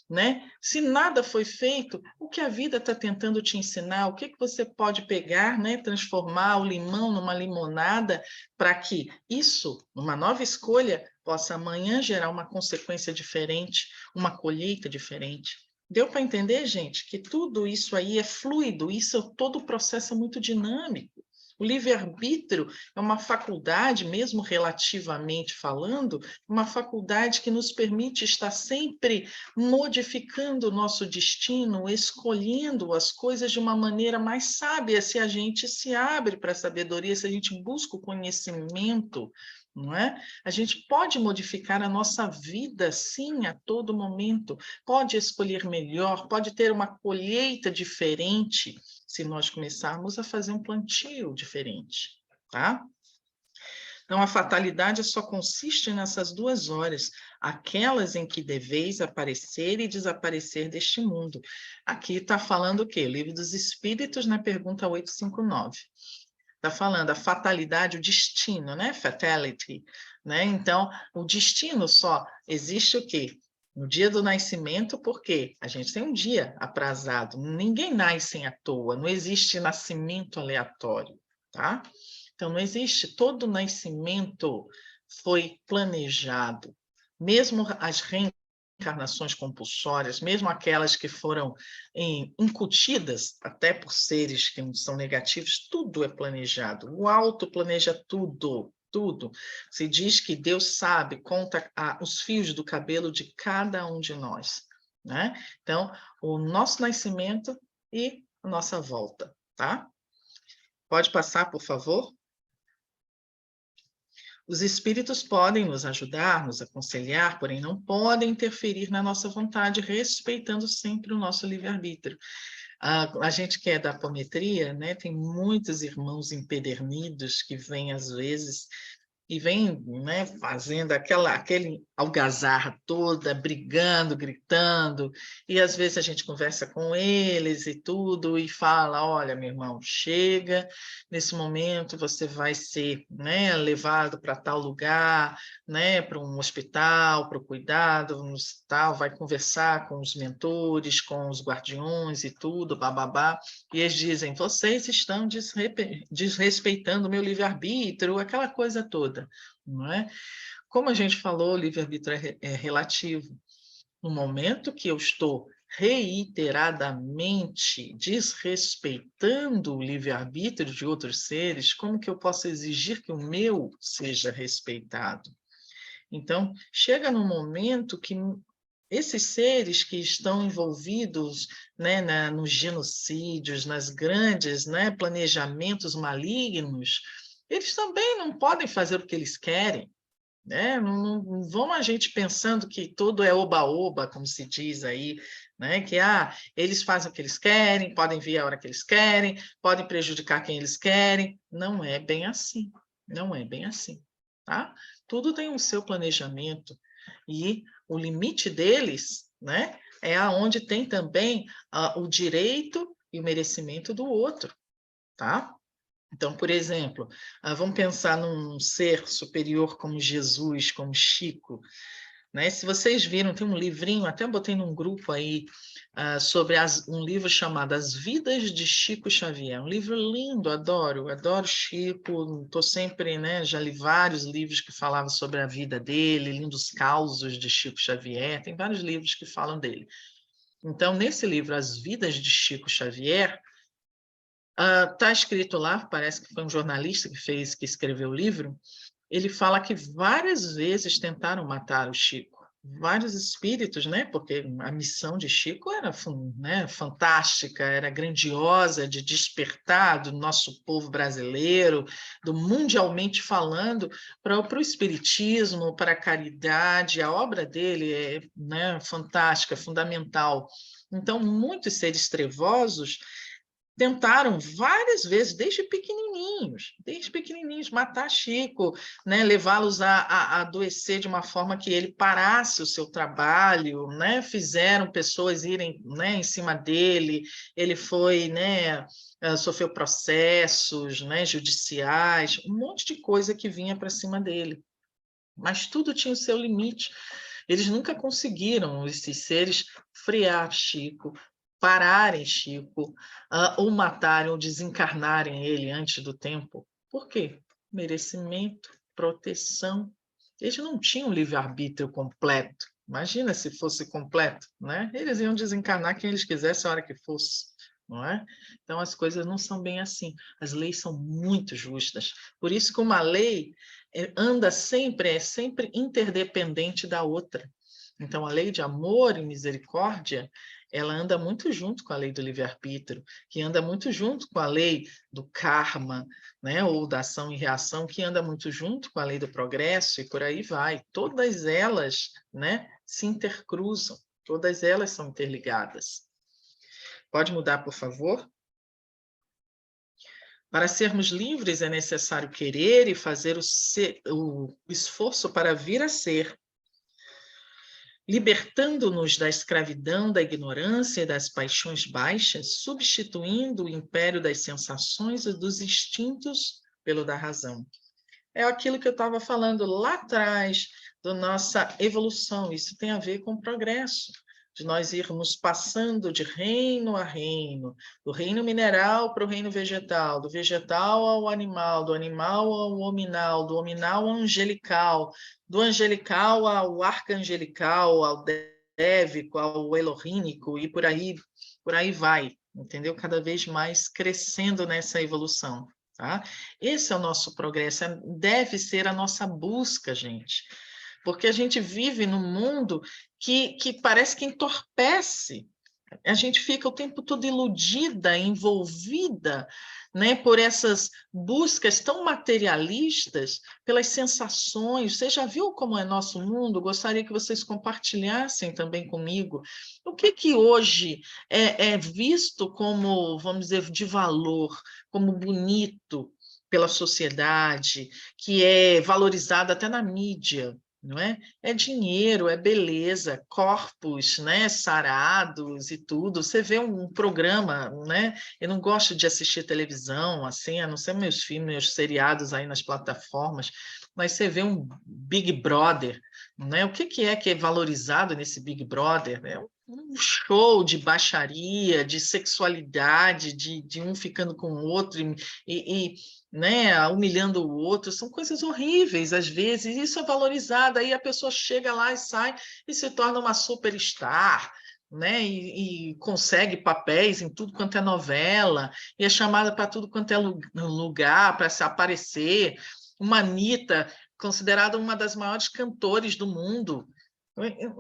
Né? Se nada foi feito, o que a vida está tentando te ensinar? O que você pode pegar, né? Transformar o limão numa limonada para que isso, numa nova escolha, possa amanhã gerar uma consequência diferente, uma colheita diferente. Deu para entender, gente, que tudo isso aí é fluido, todo o processo é muito dinâmico. O livre-arbítrio é uma faculdade, mesmo relativamente falando, uma faculdade que nos permite estar sempre modificando o nosso destino, escolhendo as coisas de uma maneira mais sábia, se a gente se abre para a sabedoria, se a gente busca o conhecimento, não é? A gente pode modificar a nossa vida, sim, a todo momento, pode escolher melhor, pode ter uma colheita diferente, se nós começarmos a fazer um plantio diferente, tá? Então, a fatalidade só consiste nessas 2 horas, aquelas em que deveis aparecer e desaparecer deste mundo. Aqui está falando o quê? O Livro dos Espíritos, na pergunta 859. Está falando a fatalidade, o destino, né? Fatality, né? Então, o destino só existe o quê? No dia do nascimento, porque a gente tem um dia aprazado. Ninguém nasce à toa, não existe nascimento aleatório, tá? Então, não existe, todo nascimento foi planejado. Mesmo as reencarnações compulsórias, mesmo aquelas que foram incutidas até por seres que não são negativos, tudo é planejado. O alto planeja tudo, tudo. Se diz que Deus sabe, conta os fios do cabelo de cada um de nós, né? Então, o nosso nascimento e a nossa volta, tá? Pode passar, por favor? Os espíritos podem nos ajudar, nos aconselhar, porém não podem interferir na nossa vontade, respeitando sempre o nosso livre-arbítrio. A gente que é da apometria, né, tem muitos irmãos empedernidos que vêm, às vezes, e vem, né, fazendo aquele algazarra toda, brigando, gritando, e às vezes a gente conversa com eles e tudo, e fala, olha, meu irmão, chega, nesse momento você vai ser, né, levado para tal lugar, né, para um hospital, para o cuidado, no hospital, vai conversar com os mentores, com os guardiões e tudo, bababá, e eles dizem, vocês estão desrespeitando o meu livre-arbítrio, aquela coisa toda, não é? Como a gente falou, o livre-arbítrio é relativo. No momento que eu estou reiteradamente desrespeitando o livre-arbítrio de outros seres, como que eu posso exigir que o meu seja respeitado? Então, chega num momento que esses seres que estão envolvidos, né, nos genocídios, nas grandes, né, planejamentos malignos, eles também não podem fazer o que eles querem, né? Não vão a gente pensando que tudo é oba-oba, como se diz aí, né? Que eles fazem o que eles querem, podem vir a hora que eles querem, podem prejudicar quem eles querem. Não é bem assim, não é bem assim, tá? Tudo tem o seu planejamento e o limite deles, né, é aonde tem também o direito e o merecimento do outro, tá? Então, por exemplo, vamos pensar num ser superior como Jesus, como Chico, né? Se vocês viram, tem um livrinho, até botei num grupo aí, sobre um livro chamado As Vidas de Chico Xavier. Um livro lindo, adoro Chico, estou sempre, né, já li vários livros que falavam sobre a vida dele, lindos causos de Chico Xavier, tem vários livros que falam dele. Então, nesse livro, As Vidas de Chico Xavier, está escrito lá, parece que foi um jornalista que escreveu o livro, ele fala que várias vezes tentaram matar o Chico, vários espíritos, né? Porque a missão de Chico era, né, fantástica, era grandiosa, de despertar do nosso povo brasileiro, do mundialmente falando, para o espiritismo, para a caridade. A obra dele é, né, fantástica, fundamental. Então, muitos seres trevosos tentaram várias vezes, desde pequenininhos, matar Chico, né? Levá-los a adoecer de uma forma que ele parasse o seu trabalho, né? Fizeram pessoas irem, né, em cima dele, ele foi, né, sofreu processos, né, judiciais, um monte de coisa que vinha para cima dele. Mas tudo tinha o seu limite. Eles nunca conseguiram, esses seres, frear Chico, pararem Chico, ou matarem ou desencarnarem ele antes do tempo. Por quê? Merecimento, proteção. Eles não tinham livre-arbítrio completo. Imagina se fosse completo, né? Eles iam desencarnar quem eles quisessem a hora que fosse, não é? Então as coisas não são bem assim. As leis são muito justas. Por isso que uma lei anda sempre, é sempre interdependente da outra. Então, a lei de amor e misericórdia, ela anda muito junto com a lei do livre-arbítrio, que anda muito junto com a lei do karma, né, ou da ação e reação, que anda muito junto com a lei do progresso, e por aí vai. Todas elas, né, se intercruzam, todas elas são interligadas. Pode mudar, por favor? Para sermos livres é necessário querer e fazer o esforço para vir a ser, libertando-nos da escravidão, da ignorância e das paixões baixas, substituindo o império das sensações e dos instintos pelo da razão. É aquilo que eu estava falando lá atrás, da nossa evolução. Isso tem a ver com o progresso, de nós irmos passando de reino a reino, do reino mineral para o reino vegetal, do vegetal ao animal, do animal ao hominal, do hominal ao angelical, do angelical ao arcangelical, ao dévico, ao elohínico, e por aí vai, entendeu? Cada vez mais crescendo nessa evolução. Tá? Esse é o nosso progresso, deve ser a nossa busca, gente. Porque a gente vive num mundo que parece que entorpece. A gente fica o tempo todo iludida, envolvida, né, por essas buscas tão materialistas, pelas sensações. Você já viu como é nosso mundo? Gostaria que vocês compartilhassem também comigo. O que hoje é visto como, vamos dizer, de valor, como bonito, pela sociedade, que é valorizada até na mídia, não é? É dinheiro, é beleza, corpos, né, sarados e tudo. Você vê um programa, né? Eu não gosto de assistir televisão, assim, a não ser meus filmes, meus seriados aí nas plataformas, mas você vê um Big Brother, né? O que é valorizado nesse Big Brother? É um show de baixaria, de sexualidade, de um ficando com o outro e né, humilhando o outro, são coisas horríveis às vezes, e isso é valorizado, aí a pessoa chega lá e sai e se torna uma superstar, né, e consegue papéis em tudo quanto é novela, e é chamada para tudo quanto é lugar, para se aparecer, uma Anitta, considerada uma das maiores cantores do mundo.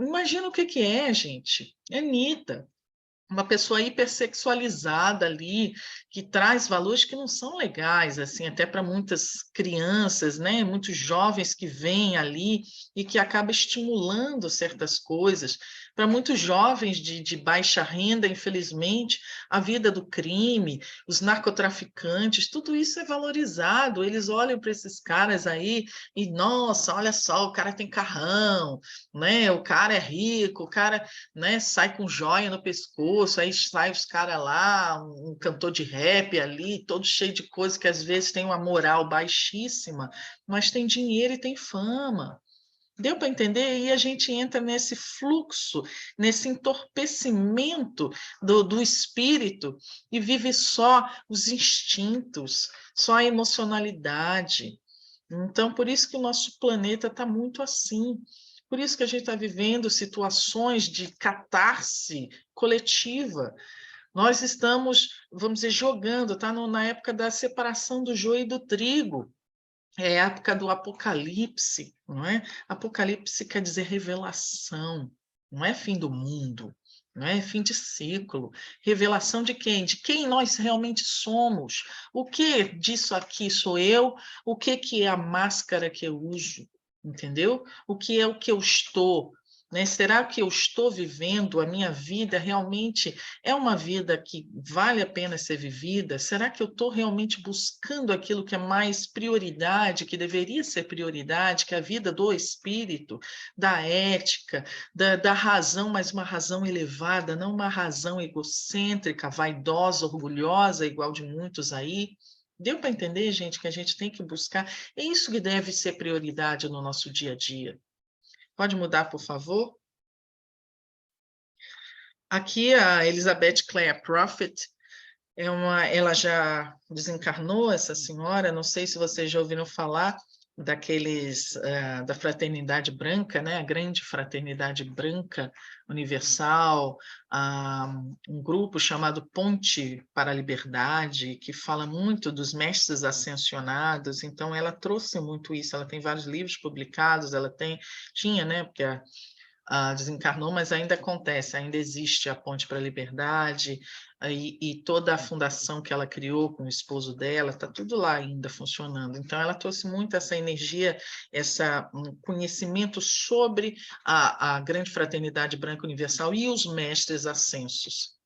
Imagina o que é, gente, é Anitta, uma pessoa hipersexualizada ali, que traz valores que não são legais, assim, até para muitas crianças, né? Muitos jovens que vêm ali e que acaba estimulando certas coisas. Para muitos jovens de baixa renda, infelizmente, a vida do crime, os narcotraficantes, tudo isso é valorizado. Eles olham para esses caras aí e, nossa, olha só, o cara tem carrão, né? O cara é rico, o cara, né, sai com joia no pescoço, aí sai os caras lá, um cantor de rap ali, todo cheio de coisa que às vezes tem uma moral baixíssima, mas tem dinheiro e tem fama. Deu para entender? E a gente entra nesse fluxo, nesse entorpecimento do espírito e vive só os instintos, só a emocionalidade. Então, por isso que o nosso planeta está muito assim. Por isso que a gente está vivendo situações de catarse coletiva. Nós estamos, vamos dizer, jogando, está na época da separação do joio e do trigo. É a época do apocalipse, não é? Apocalipse quer dizer revelação, não é fim do mundo, não é fim de ciclo. Revelação de quem? De quem nós realmente somos. O que disso aqui sou eu? O que é a máscara que eu uso? Entendeu? O que é o que eu estou? Né? Será que eu estou vivendo a minha vida realmente é uma vida que vale a pena ser vivida? Será que eu estou realmente buscando aquilo que é mais prioridade, que deveria ser prioridade, que é a vida do espírito, da ética, da razão, mas uma razão elevada, não uma razão egocêntrica, vaidosa, orgulhosa, igual de muitos aí? Deu para entender, gente, que a gente tem que buscar? É isso que deve ser prioridade no nosso dia a dia. Pode mudar, por favor? Aqui a Elizabeth Clare Prophet, ela já desencarnou, essa senhora, não sei se vocês já ouviram falar da Fraternidade Branca, né? A Grande Fraternidade Branca Universal, um grupo chamado Ponte para a Liberdade, que fala muito dos mestres ascensionados, então ela trouxe muito isso, ela tem vários livros publicados, tinha, né? Porque desencarnou, mas ainda acontece, ainda existe a Ponte para a Liberdade, e toda a fundação que ela criou com o esposo dela, está tudo lá ainda funcionando. Então, ela trouxe muito essa energia, um conhecimento sobre a Grande Fraternidade Branca Universal e os mestres ascensos.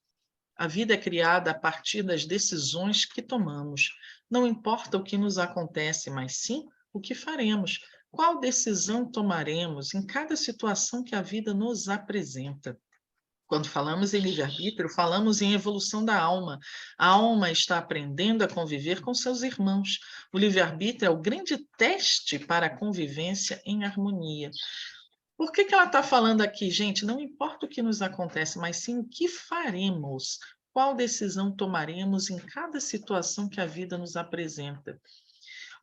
A vida é criada a partir das decisões que tomamos. Não importa o que nos acontece, mas sim o que faremos. Qual decisão tomaremos em cada situação que a vida nos apresenta? Quando falamos em livre-arbítrio, falamos em evolução da alma. A alma está aprendendo a conviver com seus irmãos. O livre-arbítrio é o grande teste para a convivência em harmonia. Por que ela está falando aqui, gente? Não importa o que nos acontece, mas sim o que faremos. Qual decisão tomaremos em cada situação que a vida nos apresenta?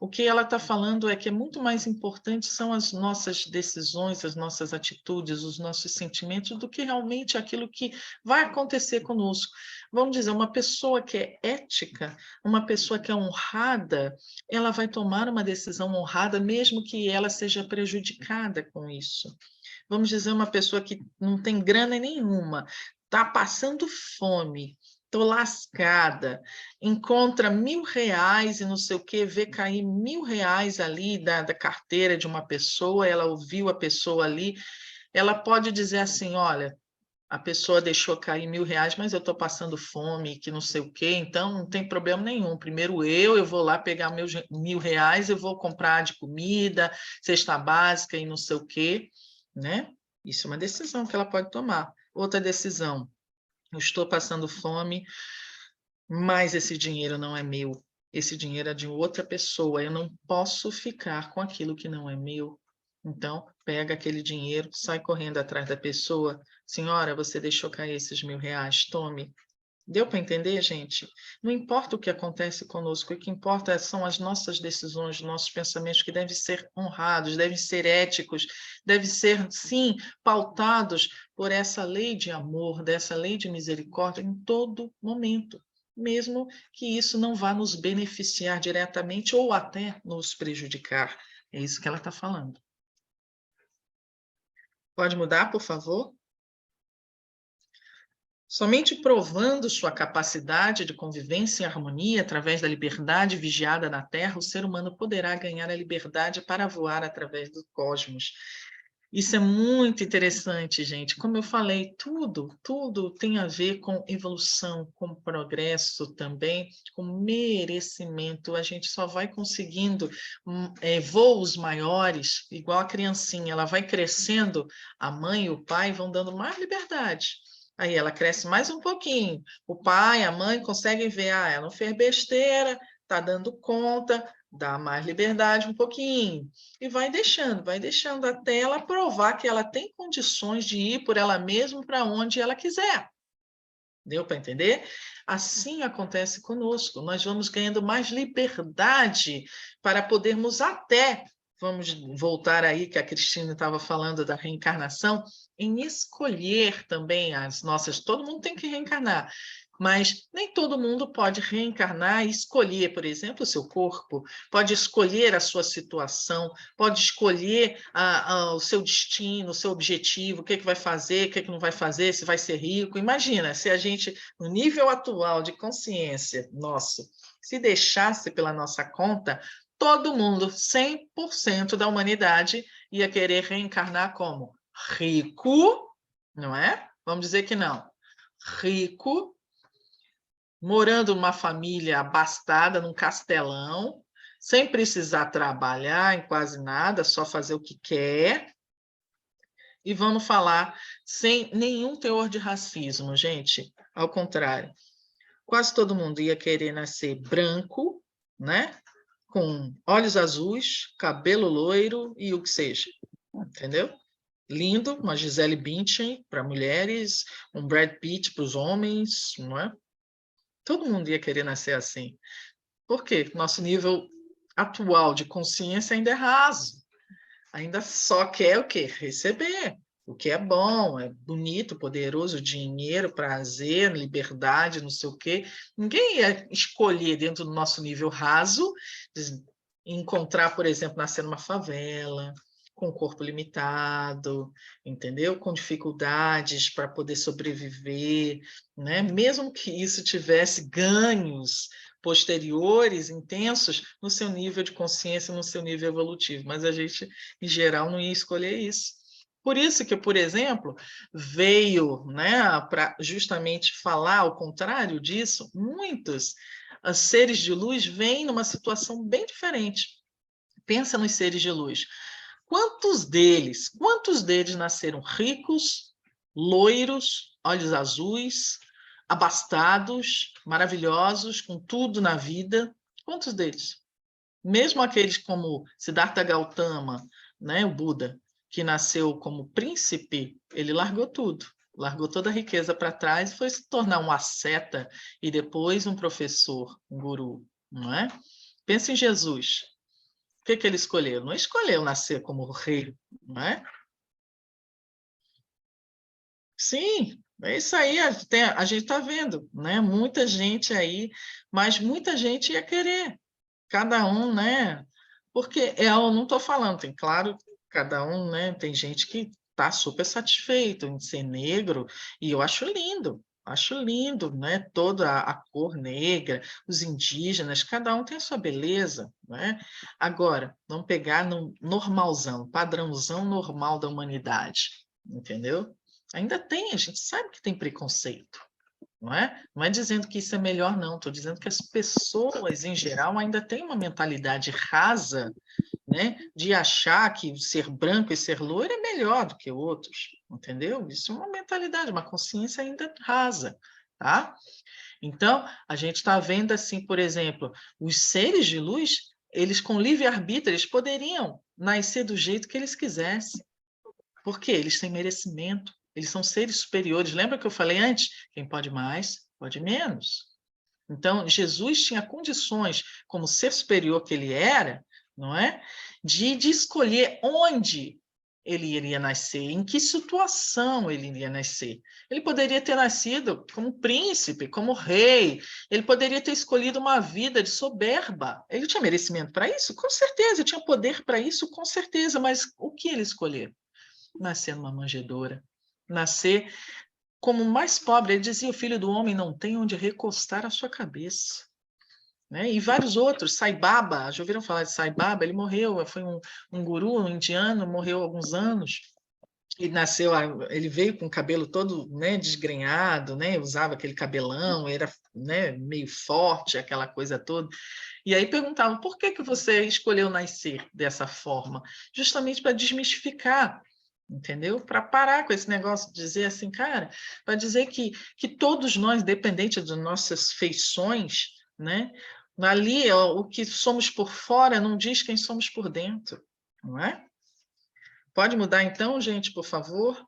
O que ela está falando é que é muito mais importante são as nossas decisões, as nossas atitudes, os nossos sentimentos, do que realmente aquilo que vai acontecer conosco. Vamos dizer, uma pessoa que é ética, uma pessoa que é honrada, ela vai tomar uma decisão honrada, mesmo que ela seja prejudicada com isso. Vamos dizer, uma pessoa que não tem grana nenhuma, está passando fome, estou lascada, encontra R$ 1.000 e não sei o quê, vê cair R$ 1.000 ali da carteira de uma pessoa, ela ouviu a pessoa ali, ela pode dizer assim, olha, a pessoa deixou cair R$ 1.000, mas eu estou passando fome, que não sei o quê, então não tem problema nenhum. Primeiro eu vou lá pegar meus R$ 1.000, eu vou comprar de comida, cesta básica e não sei o quê, né? Isso é uma decisão que ela pode tomar. Outra decisão, eu estou passando fome, mas esse dinheiro não é meu. Esse dinheiro é de outra pessoa. Eu não posso ficar com aquilo que não é meu. Então, pega aquele dinheiro, sai correndo atrás da pessoa. Senhora, você deixou cair esses R$ 1.000, tome. Deu para entender, gente? Não importa o que acontece conosco, o que importa são as nossas decisões, nossos pensamentos, que devem ser honrados, devem ser éticos, devem ser, sim, pautados por essa lei de amor, dessa lei de misericórdia em todo momento, mesmo que isso não vá nos beneficiar diretamente ou até nos prejudicar. É isso que ela está falando. Pode mudar, por favor? Somente provando sua capacidade de convivência e harmonia através da liberdade vigiada na Terra, o ser humano poderá ganhar a liberdade para voar através do cosmos. Isso é muito interessante, gente. Como eu falei, tudo tem a ver com evolução, com progresso também, com merecimento. A gente só vai conseguindo voos maiores, igual a criancinha, ela vai crescendo, a mãe e o pai vão dando mais liberdade. Aí ela cresce mais um pouquinho. O pai, a mãe conseguem ver, ela não fez besteira, está dando conta, dá mais liberdade um pouquinho. E vai deixando até ela provar que ela tem condições de ir por ela mesma para onde ela quiser. Deu para entender? Assim acontece conosco. Nós vamos ganhando mais liberdade para podermos até, vamos voltar aí que a Cristina estava falando da reencarnação, em escolher também as nossas... Todo mundo tem que reencarnar, mas nem todo mundo pode reencarnar e escolher, por exemplo, o seu corpo, pode escolher a sua situação, pode escolher o seu destino, o seu objetivo, o que vai fazer, o que não vai fazer, se vai ser rico. Imagina, se a gente, no nível atual de consciência nosso, se deixasse pela nossa conta, todo mundo, 100% da humanidade, ia querer reencarnar como rico, não é? Vamos dizer que não. Rico, morando numa família abastada, num castelão, sem precisar trabalhar em quase nada, só fazer o que quer. E vamos falar sem nenhum teor de racismo, gente. Ao contrário, quase todo mundo ia querer nascer branco, né? Com olhos azuis, cabelo loiro e o que seja, entendeu? Lindo, uma Gisele Bündchen para mulheres, um Brad Pitt para os homens, não é? Todo mundo ia querer nascer assim. Por quê? Nosso nível atual de consciência ainda é raso. Ainda só quer o quê? Receber. O que é bom, é bonito, poderoso, dinheiro, prazer, liberdade, não sei o quê. Ninguém ia escolher dentro do nosso nível raso encontrar, por exemplo, nascer numa favela, com corpo limitado, entendeu? Com dificuldades para poder sobreviver, né? Mesmo que isso tivesse ganhos posteriores, intensos, no seu nível de consciência, no seu nível evolutivo, mas a gente, em geral, não ia escolher isso. Por isso que, por exemplo, veio, né, para justamente falar ao contrário disso, muitos seres de luz vêm numa situação bem diferente. Pensa nos seres de luz. Quantos deles nasceram ricos, loiros, olhos azuis, abastados, maravilhosos, com tudo na vida? Quantos deles? Mesmo aqueles como Siddhartha Gautama, né, o Buda, que nasceu como príncipe, ele largou tudo, largou toda a riqueza para trás e foi se tornar um asceta e depois um professor, um guru, não é? Pensa em Jesus. O que ele escolheu? Não escolheu nascer como rei, não é? Sim, é isso aí, a gente está vendo, né? Muita gente aí, mas muita gente ia querer, cada um, né? Porque eu não estou falando, tem claro, cada um, né? Tem gente que está super satisfeito em ser negro, e eu acho lindo, né? Toda a cor negra, os indígenas, cada um tem a sua beleza, né? Agora, vamos pegar no normalzão, padrãozão normal da humanidade, entendeu? Ainda tem, a gente sabe que tem preconceito, não é? Não é dizendo que isso é melhor, não. Estou dizendo que as pessoas, em geral, ainda têm uma mentalidade rasa, né, de achar que ser branco e ser loiro é melhor do que outros, entendeu? Isso é uma mentalidade, uma consciência ainda rasa, tá? Então, a gente está vendo assim, por exemplo, os seres de luz, eles com livre-arbítrio, eles poderiam nascer do jeito que eles quisessem. Por quê? Eles têm merecimento, eles são seres superiores. Lembra que eu falei antes? Quem pode mais, pode menos. Então, Jesus tinha condições, como ser superior que ele era, não é? De escolher onde ele iria nascer, em que situação ele iria nascer. Ele poderia ter nascido como príncipe, como rei, ele poderia ter escolhido uma vida de soberba. Ele tinha merecimento para isso? Com certeza, tinha poder para isso? Com certeza, mas o que ele escolheu? Nascer numa manjedoura, nascer como o mais pobre. Ele dizia: o filho do homem não tem onde recostar a sua cabeça. Né? E vários outros, Sai Baba, já ouviram falar de Sai Baba? Ele morreu, foi um guru, um indiano, morreu há alguns anos. Ele nasceu, ele veio com o cabelo todo, né, desgrenhado, né, usava aquele cabelão, era, né, meio forte, aquela coisa toda. E aí perguntavam: por que que você escolheu nascer dessa forma? Justamente para desmistificar, entendeu? Para parar com esse negócio de dizer assim, cara, para dizer que todos nós, independente das nossas feições, né, ali ó, o que somos por fora não diz quem somos por dentro, não é? Pode mudar então, gente, por favor?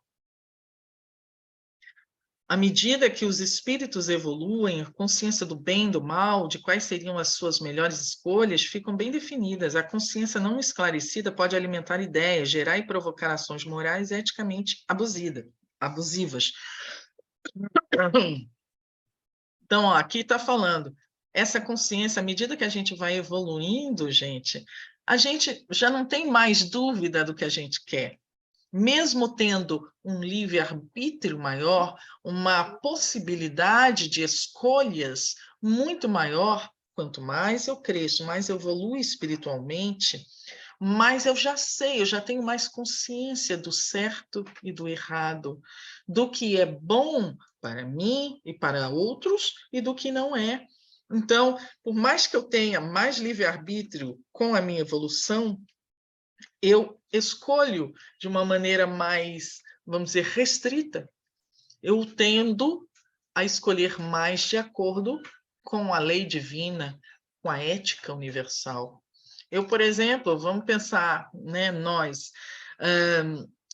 À medida que os espíritos evoluem, a consciência do bem, do mal, de quais seriam as suas melhores escolhas, ficam bem definidas. A consciência não esclarecida pode alimentar ideias, gerar e provocar ações morais eticamente abusivas. Então, ó, aqui está falando, essa consciência, à medida que a gente vai evoluindo, gente, a gente já não tem mais dúvida do que a gente quer. Mesmo tendo um livre-arbítrio maior, uma possibilidade de escolhas muito maior, quanto mais eu cresço, mais eu evoluo espiritualmente, mais eu já sei, eu já tenho mais consciência do certo e do errado, do que é bom para mim e para outros e do que não é. Então, por mais que eu tenha mais livre-arbítrio com a minha evolução, eu escolho de uma maneira mais, vamos dizer, restrita. Eu tendo a escolher mais de acordo com a lei divina, com a ética universal. Eu, por exemplo, vamos pensar, né, nós,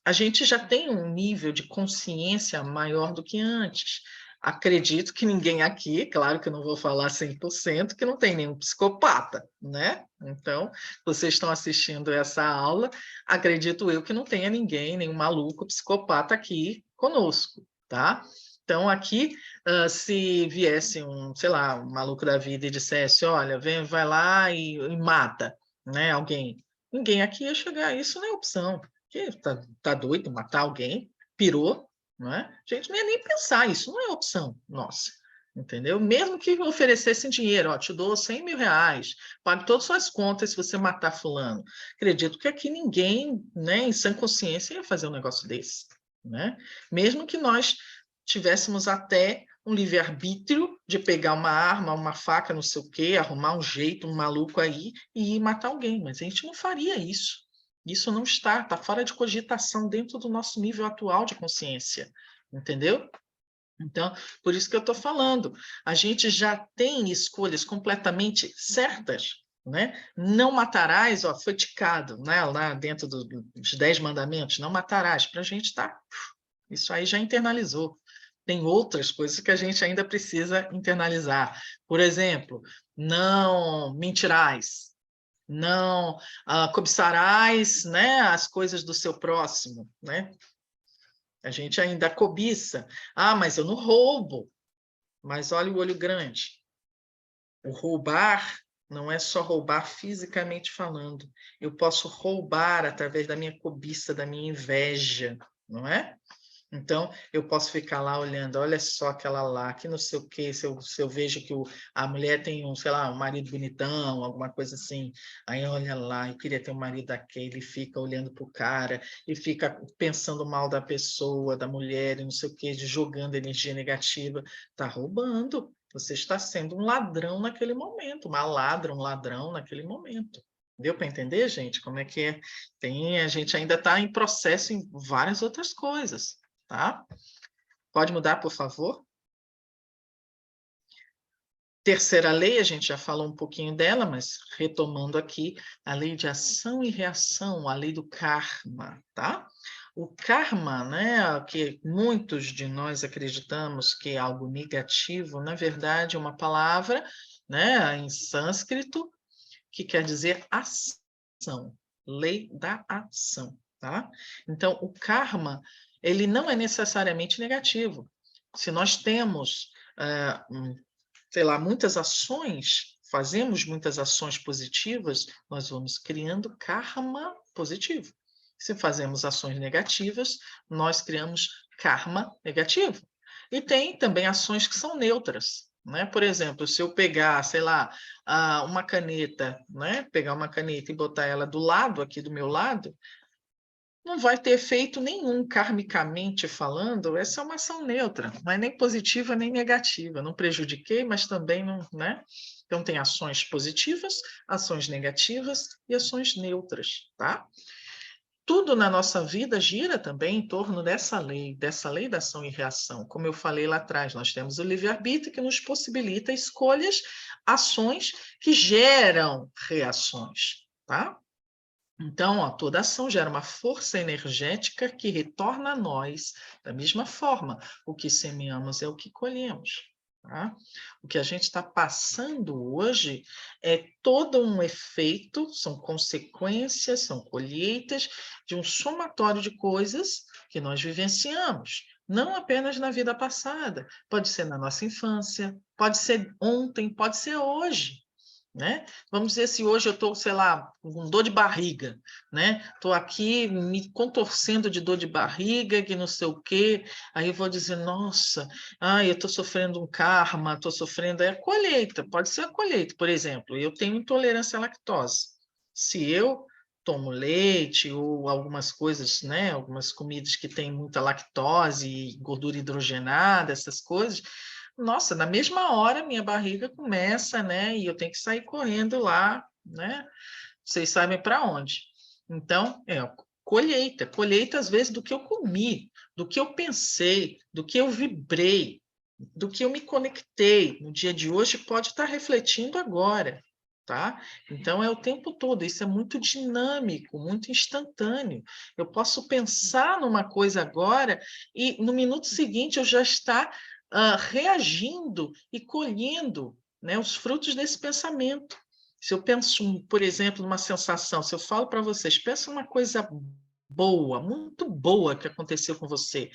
a gente já tem um nível de consciência maior do que antes. Acredito que ninguém aqui, claro que eu não vou falar 100%, que não tem nenhum psicopata, né? Então, vocês estão assistindo essa aula, acredito eu que não tenha ninguém, nenhum maluco psicopata aqui conosco, tá? Então, aqui, se viesse um, sei lá, um maluco da vida e dissesse, olha, vem, vai lá e mata, né, alguém, ninguém aqui ia chegar, isso não é opção. Que tá doido matar alguém? Pirou? Não é? A gente não ia nem pensar, isso não é opção nossa, entendeu? Mesmo que oferecessem dinheiro, ó, te dou 100 mil reais, pague todas as suas contas se você matar fulano. Acredito que aqui ninguém, né, em sã consciência ia fazer um negócio desse, né? Mesmo que nós tivéssemos até um livre-arbítrio de pegar uma arma, uma faca, não sei o quê, arrumar um jeito, um maluco aí e ir matar alguém, mas a gente não faria isso. Isso não está fora de cogitação dentro do nosso nível atual de consciência, entendeu? Então, por isso que eu estou falando, a gente já tem escolhas completamente certas, né? Não matarás, ó, foi ticado, né? Lá dentro dos 10 mandamentos, não matarás, para a gente tá, isso aí já internalizou. Tem outras coisas que a gente ainda precisa internalizar. Por exemplo, não mentirás, não cobiçarás, né, as coisas do seu próximo, né? A gente ainda cobiça. Ah, mas eu não roubo. Mas olha o olho grande. O roubar não é só roubar fisicamente falando. Eu posso roubar através da minha cobiça, da minha inveja, não é? Então, eu posso ficar lá olhando, olha só aquela lá, que não sei o quê, se eu vejo que a mulher tem sei lá, um marido bonitão, alguma coisa assim, aí olha lá, eu queria ter um marido daquele, e fica olhando para o cara, e fica pensando mal da pessoa, da mulher, e não sei o quê, jogando energia negativa, está roubando, você está sendo um ladrão naquele momento, uma ladra, um ladrão naquele momento. Deu para entender, gente, como é que é? A gente ainda está em processo em várias outras coisas. Tá? Pode mudar, por favor? Terceira lei, a gente já falou um pouquinho dela, mas retomando aqui, a lei de ação e reação, a lei do karma, tá? O karma, né, que muitos de nós acreditamos que é algo negativo, na verdade é uma palavra, né, em sânscrito, que quer dizer ação, lei da ação, tá? Então, o karma, ele não é necessariamente negativo. Se nós temos, sei lá, muitas ações, fazemos muitas ações positivas, nós vamos criando karma positivo. Se fazemos ações negativas, nós criamos karma negativo. E tem também ações que são neutras, né? Por exemplo, se eu pegar, sei lá, uma caneta, né? Pegar uma caneta e botar ela do lado, aqui do meu lado, não vai ter efeito nenhum, karmicamente falando, essa é uma ação neutra, não é nem positiva nem negativa, não prejudiquei, mas também não, né? Então tem ações positivas, ações negativas e ações neutras, tá? Tudo na nossa vida gira também em torno dessa lei da ação e reação. Como eu falei lá atrás, nós temos o livre-arbítrio que nos possibilita escolhas, ações que geram reações, tá? Então, ó, toda ação gera uma força energética que retorna a nós da mesma forma. O que semeamos é o que colhemos. Tá? O que a gente está passando hoje é todo um efeito, são consequências, são colheitas de um somatório de coisas que nós vivenciamos. Não apenas na vida passada, pode ser na nossa infância, pode ser ontem, pode ser hoje. Né? Vamos dizer se hoje eu estou, sei lá, com dor de barriga, né? Estou aqui me contorcendo de dor de barriga, que não sei o quê, aí eu vou dizer, nossa, eu estou sofrendo um karma, estou sofrendo a colheita, pode ser a colheita, por exemplo, eu tenho intolerância à lactose. Se eu tomo leite ou algumas coisas, né? Algumas comidas que têm muita lactose, gordura hidrogenada, essas coisas, nossa, na mesma hora minha barriga começa, né? E eu tenho que sair correndo lá, né? Vocês sabem para onde. Então, colheita às vezes do que eu comi, do que eu pensei, do que eu vibrei, do que eu me conectei no dia de hoje pode estar refletindo agora, tá? Então é o tempo todo, isso é muito dinâmico, muito instantâneo. Eu posso pensar numa coisa agora e no minuto seguinte eu já estar reagindo e colhendo, né, os frutos desse pensamento. Se eu penso, por exemplo, numa sensação, se eu falo para vocês, pensa uma coisa boa, muito boa que aconteceu com você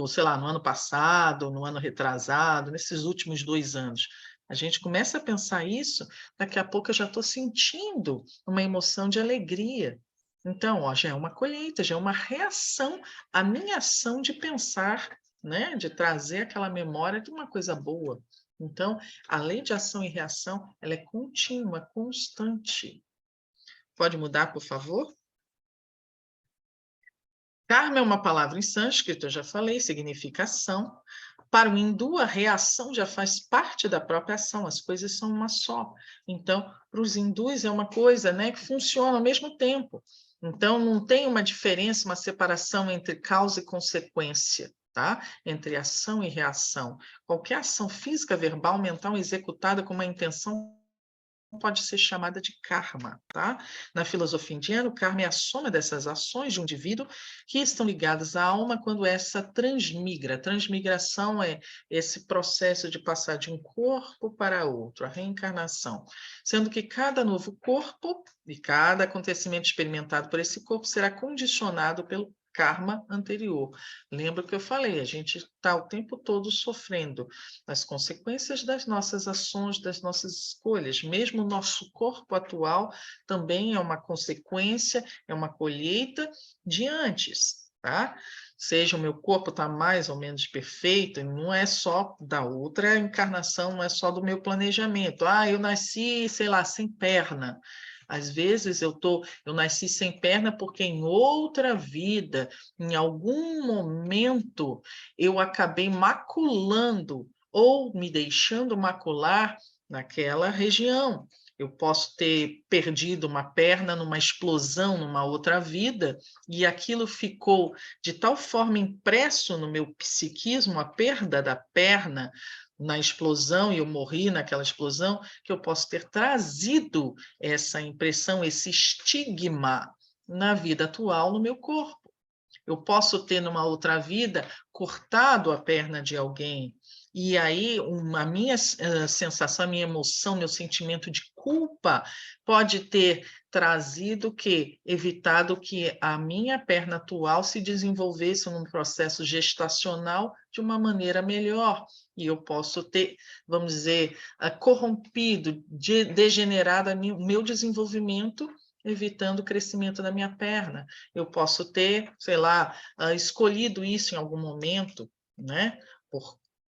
sei lá, no ano passado, no ano retrasado, nesses últimos 2 anos. A gente começa a pensar isso, daqui a pouco eu já estou sentindo uma emoção de alegria. Então, ó, já é uma colheita, já é uma reação à minha ação de pensar, né? De trazer aquela memória de uma coisa boa. Então, a lei de ação e reação, ela é contínua, constante. Pode mudar, por favor? Karma é uma palavra em sânscrito, eu já falei, significa ação. Para o hindu, a reação já faz parte da própria ação, as coisas são uma só. Então, para os hindus é uma coisa, né, que funciona ao mesmo tempo. Então, não tem uma diferença, uma separação entre causa e consequência, tá? Entre ação e reação. Qualquer ação física, verbal, mental executada com uma intenção pode ser chamada de karma, tá? Na filosofia indiana, o karma é a soma dessas ações de um indivíduo que estão ligadas à alma quando essa transmigra. A transmigração é esse processo de passar de um corpo para outro, a reencarnação. Sendo que cada novo corpo e cada acontecimento experimentado por esse corpo será condicionado pelo karma anterior. Lembra que eu falei, a gente está o tempo todo sofrendo as consequências das nossas ações, das nossas escolhas. Mesmo o nosso corpo atual também é uma consequência, é uma colheita de antes. tá? Seja o meu corpo está mais ou menos perfeito, não é só da outra encarnação, não é só do meu planejamento. Eu nasci, sei lá, sem perna. Às vezes eu nasci sem perna porque em outra vida, em algum momento, eu acabei maculando ou me deixando macular naquela região. Eu posso ter perdido uma perna numa explosão numa outra vida, e aquilo ficou de tal forma impresso no meu psiquismo, a perda da perna na explosão, e eu morri naquela explosão, que eu posso ter trazido essa impressão, esse estigma na vida atual no meu corpo. Eu posso ter, numa outra vida, cortado a perna de alguém, e aí a minha sensação, a minha emoção, meu sentimento de culpa pode ter trazido evitado que a minha perna atual se desenvolvesse num processo gestacional de uma maneira melhor. E eu posso ter, vamos dizer, corrompido, degenerado o meu desenvolvimento, evitando o crescimento da minha perna. Eu posso ter, sei lá, escolhido isso em algum momento, né?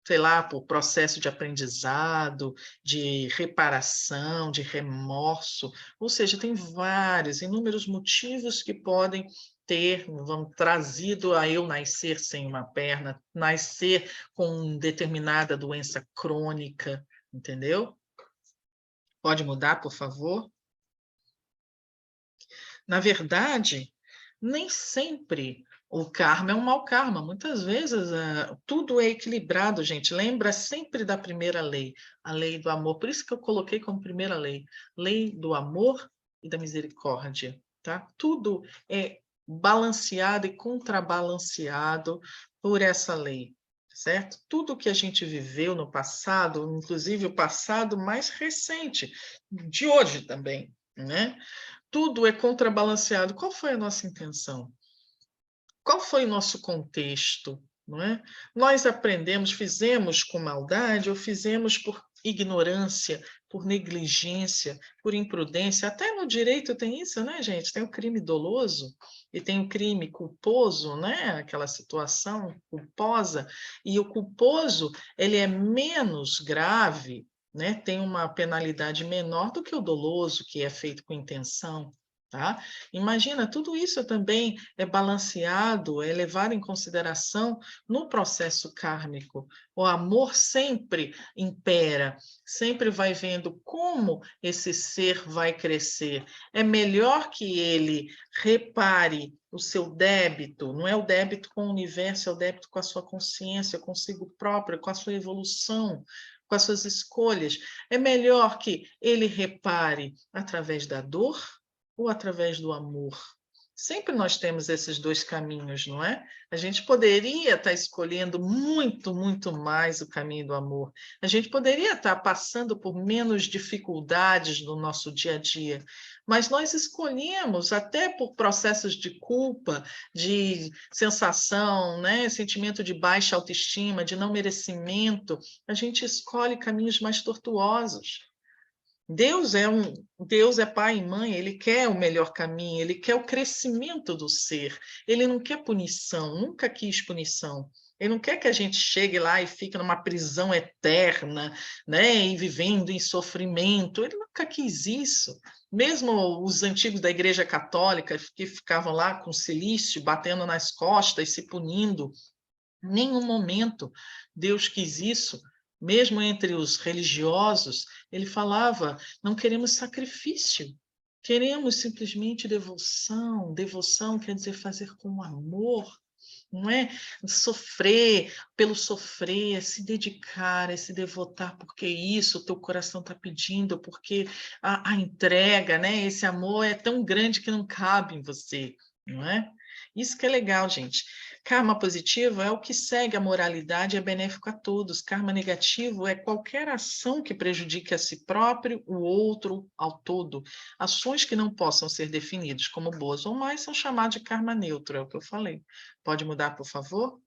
Sei lá, por processo de aprendizado, de reparação, de remorso, ou seja, tem inúmeros motivos que podem ter trazido a eu nascer sem uma perna, nascer com determinada doença crônica, entendeu? Pode mudar, por favor? Na verdade, nem sempre o karma é um mau karma. Muitas vezes tudo é equilibrado, gente. Lembra sempre da primeira lei, a lei do amor. Por isso que eu coloquei como primeira lei do amor e da misericórdia. Tá? Tudo é balanceado e contrabalanceado por essa lei. Certo? Tudo que a gente viveu no passado, inclusive o passado mais recente, de hoje também, né? Tudo é contrabalanceado. Qual foi a nossa intenção? Qual foi o nosso contexto? Não é? Nós aprendemos, fizemos com maldade ou fizemos por ignorância, por negligência, por imprudência. Até no direito tem isso, né, gente? Tem o crime doloso e tem o crime culposo, né? Aquela situação culposa. E o culposo, ele é menos grave, né? Tem uma penalidade menor do que o doloso, que é feito com intenção. Tá? Imagina, tudo isso também é balanceado, é levado em consideração no processo kármico. O amor sempre impera, sempre vai vendo como esse ser vai crescer. É melhor que ele repare o seu débito, não é o débito com o universo, é o débito com a sua consciência, consigo próprio, com a sua evolução, com as suas escolhas. É melhor que ele repare através da dor ou através do amor? Sempre nós temos esses dois caminhos, não é? A gente poderia estar escolhendo muito, muito mais o caminho do amor. A gente poderia estar passando por menos dificuldades no nosso dia a dia, mas nós escolhemos, até por processos de culpa, de sensação, né? Sentimento de baixa autoestima, de não merecimento, a gente escolhe caminhos mais tortuosos. Deus é pai e mãe, ele quer o melhor caminho, ele quer o crescimento do ser. Ele não quer punição, nunca quis punição. Ele não quer que a gente chegue lá e fique numa prisão eterna, né, e vivendo em sofrimento. Ele nunca quis isso. Mesmo os antigos da Igreja Católica, que ficavam lá com silício, batendo nas costas, se punindo, em nenhum momento Deus quis isso. Mesmo entre os religiosos, ele falava: não queremos sacrifício, queremos simplesmente devoção. Devoção quer dizer fazer com amor, não é sofrer pelo sofrer, é se dedicar, é se devotar, porque isso o teu coração está pedindo, porque a entrega, né? Esse amor é tão grande que não cabe em você, não é? Isso que é legal, gente. Karma positivo é o que segue a moralidade e é benéfico a todos. Karma negativo é qualquer ação que prejudique a si próprio, o outro, ao todo. Ações que não possam ser definidas como boas ou más são chamadas de karma neutro, é o que eu falei. Pode mudar, por favor?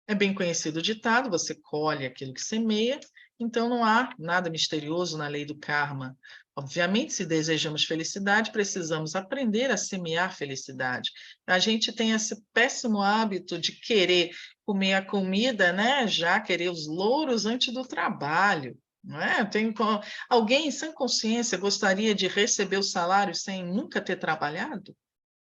É bem conhecido o ditado: você colhe aquilo que semeia, Então, não há nada misterioso na lei do karma. Obviamente, se desejamos felicidade, precisamos aprender a semear felicidade. A gente tem esse péssimo hábito de querer comer a comida, né? Já querer os louros antes do trabalho. Não é? Alguém em sã consciência gostaria de receber o salário sem nunca ter trabalhado?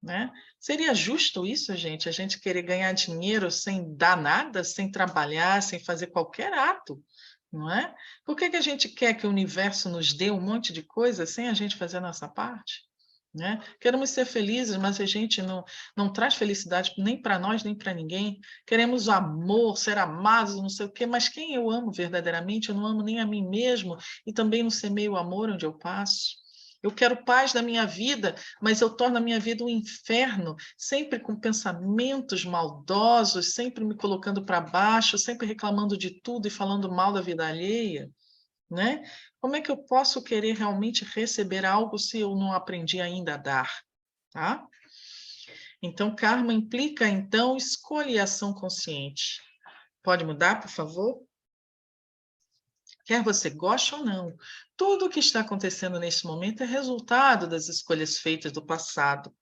Né? Seria justo isso, gente? A gente querer ganhar dinheiro sem dar nada, sem trabalhar, sem fazer qualquer ato, não é? Por que que a gente quer que o universo nos dê um monte de coisa sem a gente fazer a nossa parte? Né? Queremos ser felizes, mas a gente não traz felicidade nem para nós, nem para ninguém. Queremos amor, ser amados, não sei o quê, mas quem eu amo verdadeiramente? Eu não amo nem a mim mesmo e também não semeio o amor onde eu passo. Eu quero paz na minha vida, mas eu torno a minha vida um inferno, sempre com pensamentos maldosos, sempre me colocando para baixo, sempre reclamando de tudo e falando mal da vida alheia, né? Como é que eu posso querer realmente receber algo se eu não aprendi ainda a dar, tá? Então, karma implica, então, escolha e ação consciente. Pode mudar, por favor? Quer você goste ou não, tudo o que está acontecendo neste momento é resultado das escolhas feitas do passado.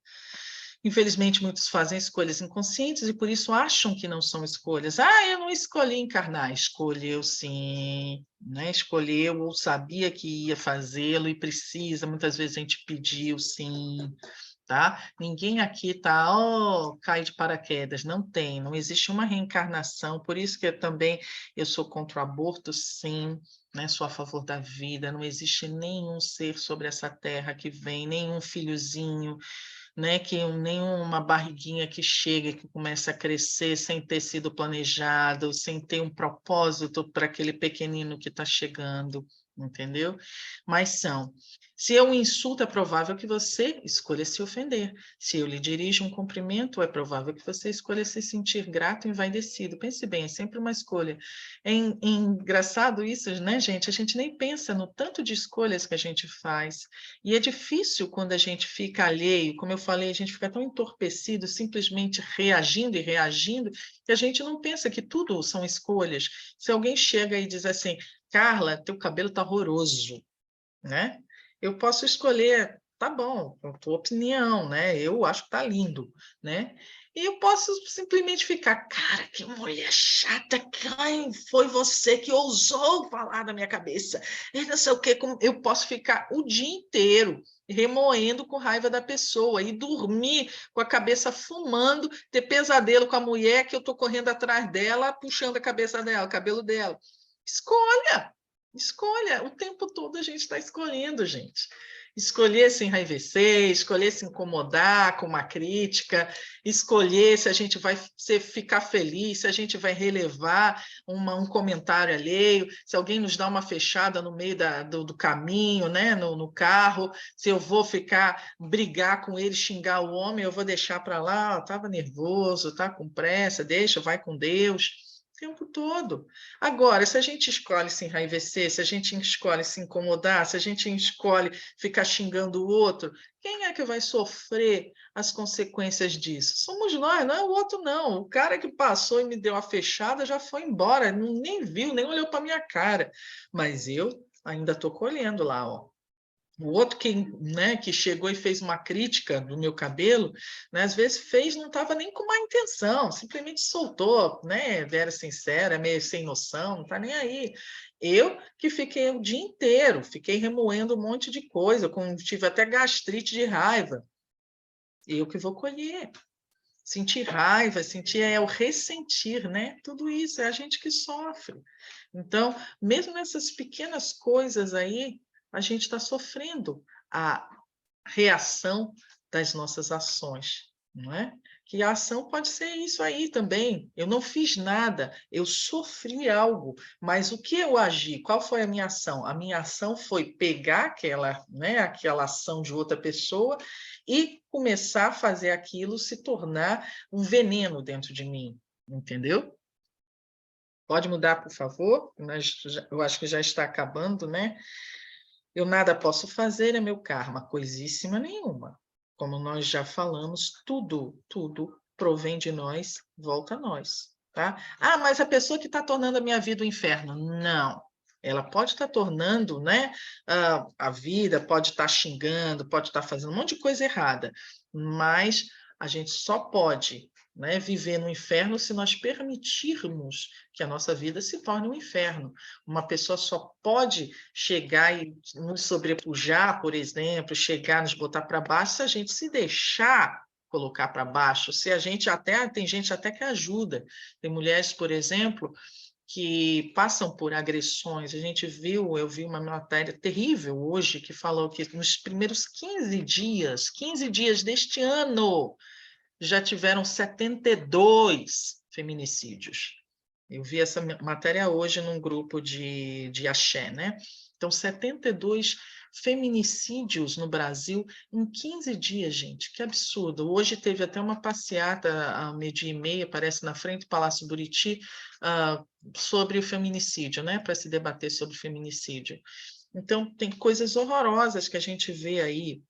Infelizmente, muitos fazem escolhas inconscientes e por isso acham que não são escolhas. Ah, eu não escolhi encarnar. Escolheu sim, né? Escolheu ou sabia que ia fazê-lo e precisa. Muitas vezes a gente pediu sim, tá? Ninguém aqui tá, cai de paraquedas. Não tem, não existe uma reencarnação. Por isso que eu sou contra o aborto, sim. Né, sou a favor da vida, não existe nenhum ser sobre essa terra que vem, nenhum filhozinho, né, nenhuma barriguinha que chega, que começa a crescer sem ter sido planejado, sem ter um propósito para aquele pequenino que está chegando, entendeu? Mas se eu insulto, é provável que você escolha se ofender. Se eu lhe dirijo um cumprimento, é provável que você escolha se sentir grato e envaidecido. Pense bem, é sempre uma escolha. É engraçado isso, né, gente? A gente nem pensa no tanto de escolhas que a gente faz. E é difícil quando a gente fica alheio, como eu falei, a gente fica tão entorpecido, simplesmente reagindo e reagindo, que a gente não pensa que tudo são escolhas. Se alguém chega e diz assim, Carla, teu cabelo está horroroso, né? Eu posso escolher, tá bom, a tua opinião, né? Eu acho que tá lindo, né? E eu posso simplesmente ficar, cara, que mulher chata, quem foi você que ousou falar da minha cabeça? E não sei o quê, eu posso ficar o dia inteiro remoendo com raiva da pessoa e dormir com a cabeça fumando, ter pesadelo com a mulher que eu tô correndo atrás dela, puxando a cabeça dela, o cabelo dela. Escolha, o tempo todo a gente está escolhendo, gente. Escolher se enraivecer, escolher se incomodar com uma crítica, escolher se a gente vai ficar feliz, se a gente vai relevar um comentário alheio, se alguém nos dá uma fechada no meio do caminho, né, no carro, se eu vou brigar com ele, xingar o homem, eu vou deixar para lá, estava nervoso, está com pressa, deixa, vai com Deus. O tempo todo. Agora, se a gente escolhe se enraivecer, se a gente escolhe se incomodar, se a gente escolhe ficar xingando o outro, quem é que vai sofrer as consequências disso? Somos nós, não é o outro, não. O cara que passou e me deu a fechada já foi embora, nem viu, nem olhou para minha cara. Mas eu ainda estou colhendo lá, ó. O outro que chegou e fez uma crítica do meu cabelo, né, às vezes não estava nem com má intenção, simplesmente soltou, né, era sincera, meio sem noção, não está nem aí. Eu que fiquei o dia inteiro, fiquei remoendo um monte de coisa, tive até gastrite de raiva. Eu que vou colher. Sentir raiva, o ressentir, né? Tudo isso é a gente que sofre. Então, mesmo nessas pequenas coisas aí, a gente está sofrendo a reação das nossas ações, não é? Que a ação pode ser isso aí também. Eu não fiz nada, eu sofri algo, mas o que eu agi? Qual foi a minha ação? A minha ação foi pegar aquela ação de outra pessoa e começar a fazer aquilo se tornar um veneno dentro de mim, entendeu? Pode mudar, por favor? Eu acho que já está acabando, né? Eu nada posso fazer, é meu karma, coisíssima nenhuma. Como nós já falamos, tudo provém de nós, volta a nós, tá? Ah, mas a pessoa que está tornando a minha vida um inferno. Não, Ela pode estar tornando, né, a vida, pode estar xingando, pode estar fazendo um monte de coisa errada, mas a gente só pode, né, viver no inferno se nós permitirmos que a nossa vida se torne um inferno. Uma pessoa só pode chegar e nos sobrepujar, por exemplo, chegar, nos botar para baixo, se a gente se deixar colocar para baixo, se a gente até, tem gente até que ajuda. Tem mulheres, por exemplo, que passam por agressões. Eu vi uma matéria terrível hoje que falou que nos primeiros 15 dias deste ano, já tiveram 72 feminicídios. Eu vi essa matéria hoje num grupo de axé, né? Então, 72 feminicídios no Brasil em 15 dias, gente, que absurdo. Hoje teve até uma passeata, a meio-dia e meia, parece, na frente do Palácio Buriti, sobre o feminicídio, né? Para se debater sobre o feminicídio. Então, tem coisas horrorosas que a gente vê aí,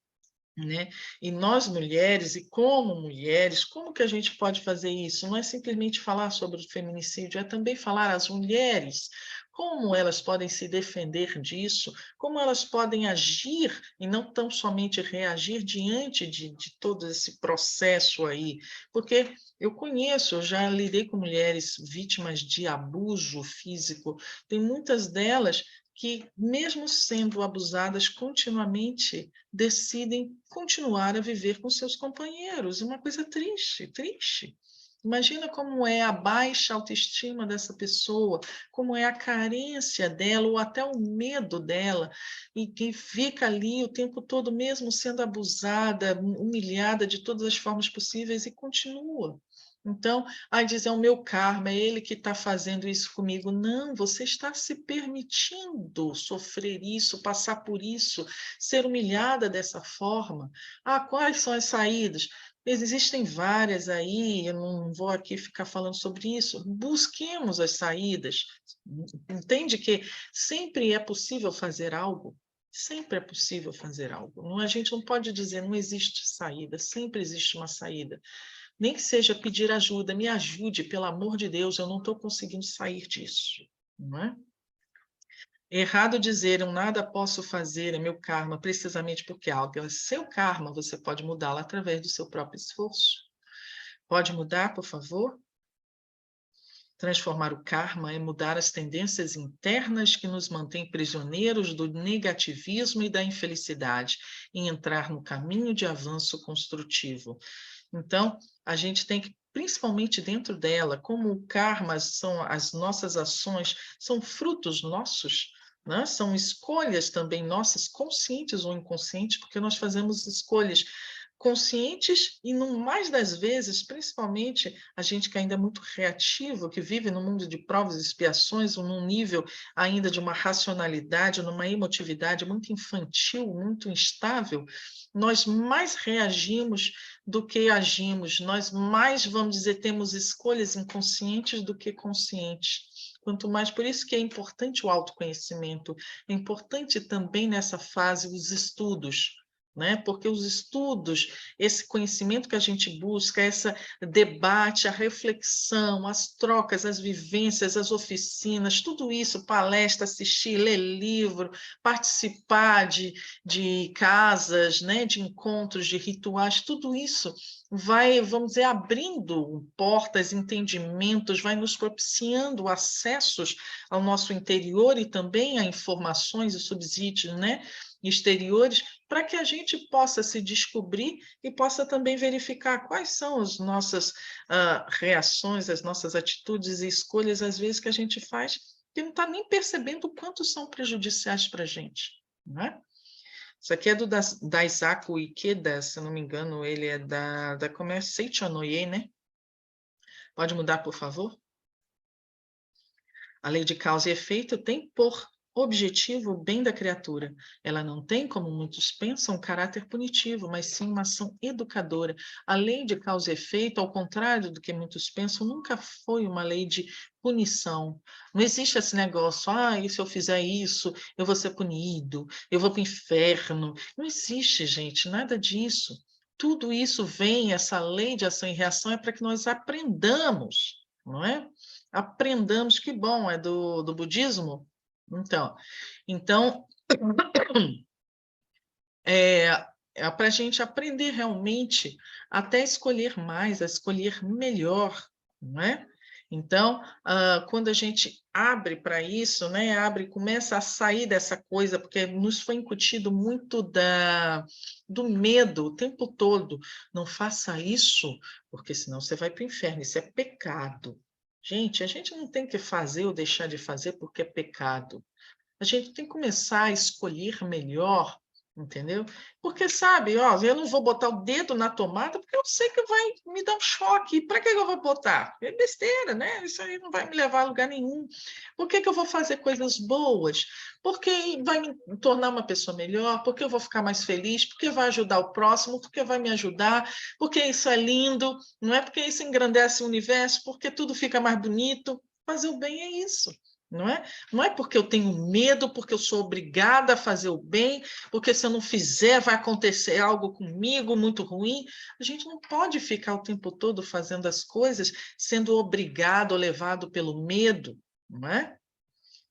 né? E nós mulheres, e como mulheres, como que a gente pode fazer isso? Não é simplesmente falar sobre o feminicídio, é também falar às mulheres como elas podem se defender disso, como elas podem agir e não tão somente reagir diante de todo esse processo aí. Porque eu já lidei com mulheres vítimas de abuso físico, tem muitas delas que, mesmo sendo abusadas continuamente, decidem continuar a viver com seus companheiros. Uma coisa triste, triste. Imagina como é a baixa autoestima dessa pessoa, como é a carência dela, ou até o medo dela, e que fica ali o tempo todo, mesmo sendo abusada, humilhada de todas as formas possíveis, e continua. Então, diz, é o meu karma, é ele que está fazendo isso comigo. Não, você está se permitindo sofrer isso, passar por isso, ser humilhada dessa forma. Quais são as saídas? Existem várias aí, eu não vou aqui ficar falando sobre isso. Busquemos as saídas. Entende que sempre é possível fazer algo? Sempre é possível fazer algo. Não, a gente não pode dizer não existe saída, sempre existe uma saída. Nem que seja pedir ajuda, me ajude, pelo amor de Deus, eu não estou conseguindo sair disso, não é? Errado dizer, eu nada posso fazer, é meu karma, precisamente porque algo é seu karma, você pode mudá-lo através do seu próprio esforço. Pode mudar, por favor? Transformar o karma é mudar as tendências internas que nos mantêm prisioneiros do negativismo e da infelicidade, e entrar no caminho de avanço construtivo. Então, a gente tem que, principalmente dentro dela, como o karma são as nossas ações, são frutos nossos, né? São escolhas também nossas, conscientes ou inconscientes, porque nós fazemos escolhas conscientes e, no mais das vezes, principalmente a gente que ainda é muito reativo, que vive no mundo de provas e expiações, ou num nível ainda de uma racionalidade, numa emotividade muito infantil, muito instável, nós mais reagimos do que agimos, nós mais, vamos dizer, temos escolhas inconscientes do que conscientes. Quanto mais, por isso que é importante o autoconhecimento, é importante também nessa fase os estudos, né? Porque os estudos, esse conhecimento que a gente busca, esse debate, a reflexão, as trocas, as vivências, as oficinas, tudo isso, palestra, assistir, ler livro, participar de casas, né? De encontros, de rituais, tudo isso vai, vamos dizer, abrindo portas, entendimentos, vai nos propiciando acessos ao nosso interior e também a informações e subsídios, né? Exteriores, para que a gente possa se descobrir e possa também verificar quais são as nossas reações, as nossas atitudes e escolhas, às vezes, que a gente faz, que não está nem percebendo o quanto são prejudiciais para a gente, não é? Isso aqui é do Daisaku Ikeda, se eu não me engano, ele é da Comércio Seichonoye, né? Pode mudar, por favor? A lei de causa e efeito tem por objetivo o bem da criatura. Ela não tem, como muitos pensam, um caráter punitivo, mas sim uma ação educadora. A lei de causa e efeito, ao contrário do que muitos pensam, nunca foi uma lei de punição. Não existe esse negócio, e se eu fizer isso, eu vou ser punido, eu vou para o inferno. Não existe, gente, nada disso. Tudo isso vem, essa lei de ação e reação é para que nós aprendamos, não é? Aprendamos, que bom, é do budismo? Então para a gente aprender realmente até escolher mais, a escolher melhor, não é? Então, quando a gente abre para isso, né, começa a sair dessa coisa, porque nos foi incutido muito do medo o tempo todo. Não faça isso, porque senão você vai para o inferno, isso é pecado. Gente, a gente não tem que fazer ou deixar de fazer porque é pecado. A gente tem que começar a escolher melhor, entendeu? Porque, sabe, ó, eu não vou botar o dedo na tomada porque eu sei que vai me dar um choque. Para que eu vou botar? É besteira, né? Isso aí não vai me levar a lugar nenhum. Por que eu vou fazer coisas boas? Porque vai me tornar uma pessoa melhor, porque eu vou ficar mais feliz, porque vai ajudar o próximo, porque vai me ajudar, porque isso é lindo, não é porque isso engrandece o universo, porque tudo fica mais bonito. Fazer o bem é isso. Não é? Não é porque eu tenho medo, porque eu sou obrigada a fazer o bem, porque se eu não fizer vai acontecer algo comigo muito ruim. A gente não pode ficar o tempo todo fazendo as coisas sendo obrigado ou levado pelo medo, não é?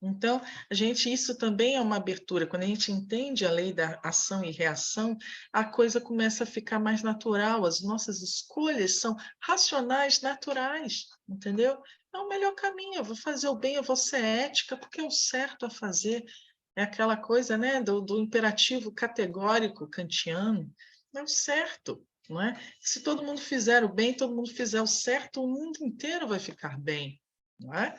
Então, isso também é uma abertura. Quando a gente entende a lei da ação e reação, a coisa começa a ficar mais natural. As nossas escolhas são racionais, naturais, entendeu? É o melhor caminho. Eu vou fazer o bem, eu vou ser ética, porque é o certo a fazer. É aquela coisa, né, do imperativo categórico kantiano. É o certo, não é? Se todo mundo fizer o bem, todo mundo fizer o certo, o mundo inteiro vai ficar bem, não é?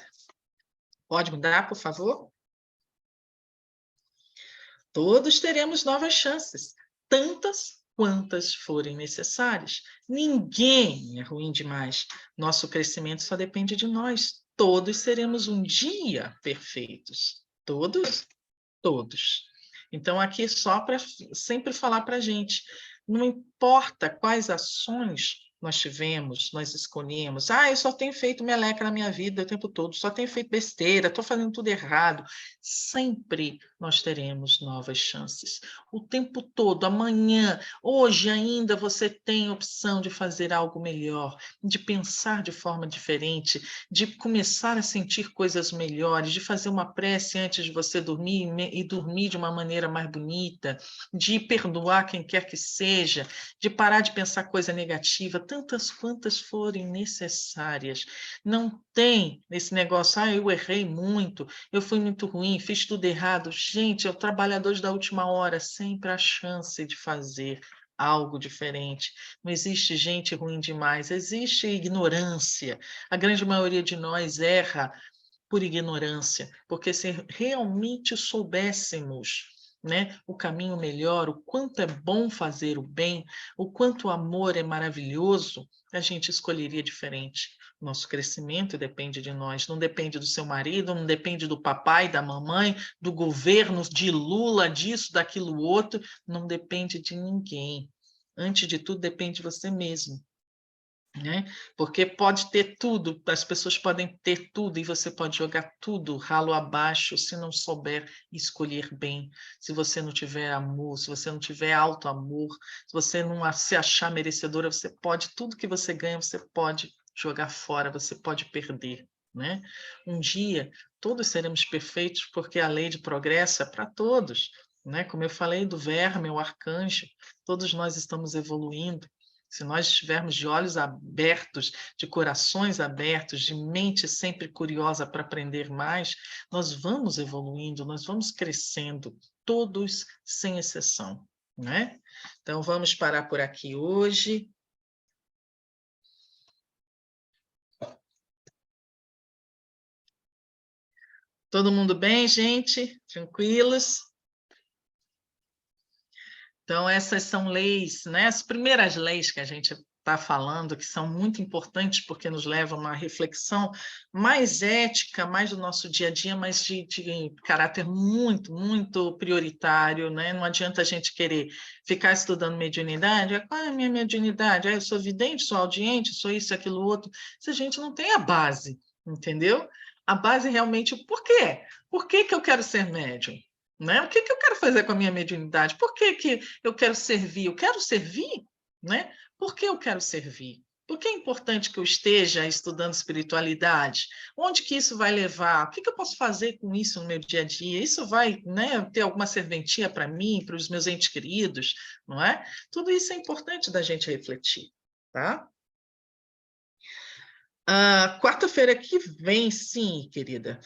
Pode mudar, por favor? Todos teremos novas chances, tantas quantas forem necessárias. Ninguém é ruim demais. Nosso crescimento só depende de nós. Todos seremos um dia perfeitos. Todos? Todos. Então, aqui só para sempre falar para a gente, não importa quais ações nós tivemos, nós escolhemos. Eu só tenho feito meleca na minha vida o tempo todo, só tenho feito besteira, estou fazendo tudo errado. Sempre nós teremos novas chances. O tempo todo, amanhã, hoje ainda você tem a opção de fazer algo melhor, de pensar de forma diferente, de começar a sentir coisas melhores, de fazer uma prece antes de você dormir e dormir de uma maneira mais bonita, de perdoar quem quer que seja, de parar de pensar coisa negativa, tantas quantas forem necessárias. Não tem esse negócio, eu errei muito, eu fui muito ruim, fiz tudo errado. Gente, é o trabalhador da última hora, sempre a chance de fazer algo diferente. Não existe gente ruim demais, existe ignorância. A grande maioria de nós erra por ignorância, porque se realmente soubéssemos, né, o caminho melhor, o quanto é bom fazer o bem, o quanto o amor é maravilhoso, a gente escolheria diferente. Nosso crescimento depende de nós, não depende do seu marido, não depende do papai, da mamãe, do governo, de Lula, disso, daquilo outro, não depende de ninguém. Antes de tudo, depende de você mesmo. Né? Porque pode ter tudo, as pessoas podem ter tudo e você pode jogar tudo ralo abaixo se não souber escolher bem, se você não tiver amor, se você não tiver alto amor, se você não se achar merecedora, você pode, tudo que você ganha, você pode jogar fora, você pode perder. Né? Um dia todos seremos perfeitos porque a lei de progresso é para todos. Né? Como eu falei do verme, o arcanjo, todos nós estamos evoluindo. Se nós estivermos de olhos abertos, de corações abertos, de mente sempre curiosa para aprender mais, nós vamos evoluindo, nós vamos crescendo, todos sem exceção, né? Então, vamos parar por aqui hoje. Todo mundo bem, gente? Tranquilos? Então, essas são leis, né? As primeiras leis que a gente está falando, que são muito importantes porque nos levam a uma reflexão mais ética, mais do nosso dia a dia, mas de caráter muito, muito prioritário, né? Não adianta a gente querer ficar estudando mediunidade. Qual é a minha mediunidade? Eu sou vidente, sou audiente, sou isso, aquilo, outro. Se a gente não tem a base, entendeu? A base realmente, por quê? Por que eu quero ser médium? Né? O que eu quero fazer com a minha mediunidade? Por que eu quero servir? Eu quero servir? Né? Por que eu quero servir? Por que é importante que eu esteja estudando espiritualidade? Onde que isso vai levar? O que eu posso fazer com isso no meu dia a dia? Isso vai, né, ter alguma serventia para mim, para os meus entes queridos, não é? Tudo isso é importante da gente refletir, tá? Quarta-feira que vem, sim, querida.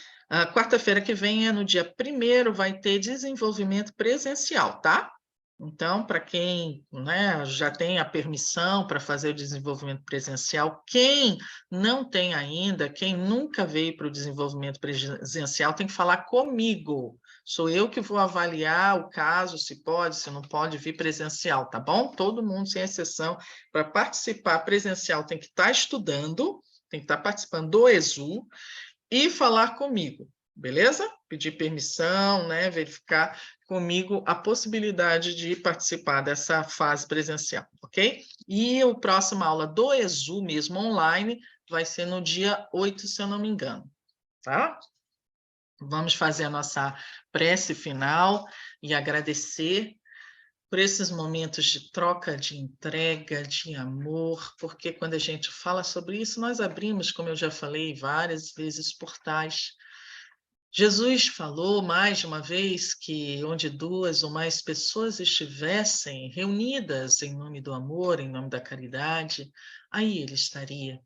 Quarta-feira que vem no dia 1º, vai ter desenvolvimento presencial, tá? Então, para quem, né, já tem a permissão para fazer o desenvolvimento presencial, quem não tem ainda, quem nunca veio para o desenvolvimento presencial, tem que falar comigo. Sou eu que vou avaliar o caso, se pode, se não pode vir presencial, tá bom? Todo mundo, sem exceção, para participar presencial tem que estar estudando, tem que estar participando do ESU e falar comigo, beleza? Pedir permissão, né? Verificar comigo a possibilidade de participar dessa fase presencial, ok? E a próxima aula do ESU, mesmo online, vai ser no dia 8, se eu não me engano, tá? Vamos fazer a nossa prece final e agradecer por esses momentos de troca, de entrega, de amor, porque quando a gente fala sobre isso, nós abrimos, como eu já falei várias vezes, portais. Jesus falou mais de uma vez que onde 2 ou mais pessoas estivessem reunidas em nome do amor, em nome da caridade, aí ele estaria.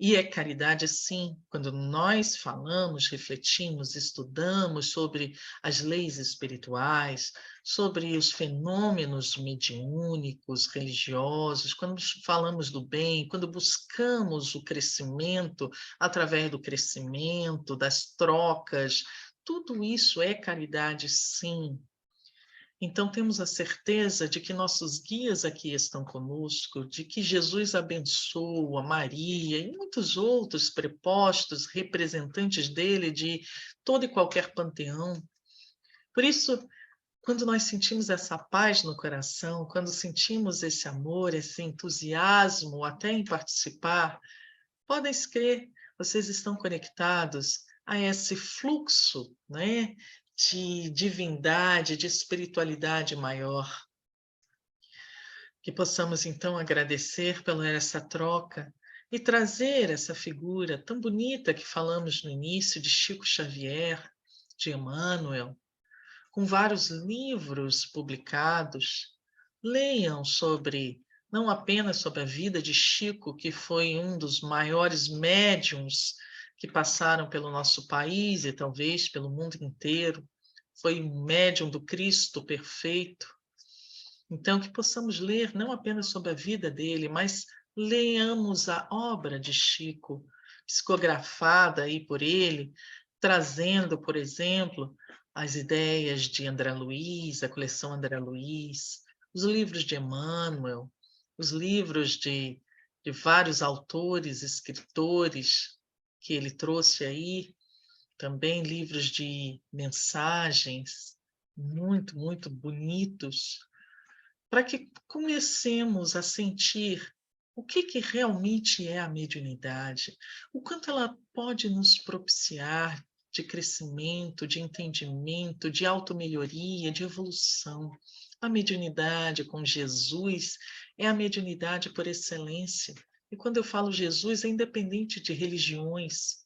E é caridade, sim, quando nós falamos, refletimos, estudamos sobre as leis espirituais, sobre os fenômenos mediúnicos, religiosos, quando falamos do bem, quando buscamos o crescimento através do crescimento, das trocas, tudo isso é caridade, sim. Então, temos a certeza de que nossos guias aqui estão conosco, de que Jesus abençoa Maria e muitos outros prepostos, representantes dele de todo e qualquer panteão. Por isso, quando nós sentimos essa paz no coração, quando sentimos esse amor, esse entusiasmo até em participar, podem crer, vocês estão conectados a esse fluxo, né, de divindade, de espiritualidade maior. Que possamos, então, agradecer pela essa troca e trazer essa figura tão bonita que falamos no início, de Chico Xavier, de Emmanuel, com vários livros publicados. Leiam sobre, não apenas sobre a vida de Chico, que foi um dos maiores médiuns que passaram pelo nosso país e talvez pelo mundo inteiro, foi um médium do Cristo perfeito. Então, que possamos ler não apenas sobre a vida dele, mas leamos a obra de Chico, psicografada aí por ele, trazendo, por exemplo, as ideias de André Luiz, a coleção André Luiz, os livros de Emmanuel, os livros de vários autores, escritores que ele trouxe aí, também livros de mensagens muito, muito bonitos, para que comecemos a sentir o que realmente é a mediunidade, o quanto ela pode nos propiciar de crescimento, de entendimento, de automelhoria, de evolução. A mediunidade com Jesus é a mediunidade por excelência. E quando eu falo Jesus, é independente de religiões.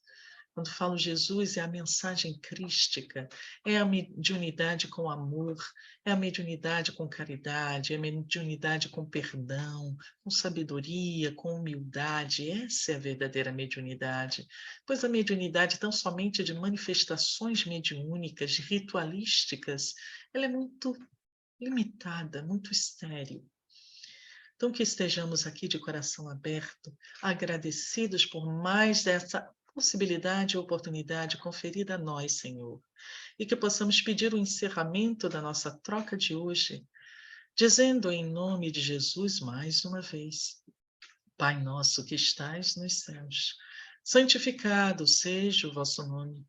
Quando falo Jesus, é a mensagem crística, é a mediunidade com amor, é a mediunidade com caridade, é a mediunidade com perdão, com sabedoria, com humildade. Essa é a verdadeira mediunidade. Pois a mediunidade, tão somente de manifestações mediúnicas, ritualísticas, ela é muito limitada, muito estéril. Então, que estejamos aqui de coração aberto, agradecidos por mais dessa possibilidade e oportunidade conferida a nós, Senhor, e que possamos pedir o encerramento da nossa troca de hoje, dizendo em nome de Jesus mais uma vez: Pai nosso que estais nos céus, santificado seja o vosso nome.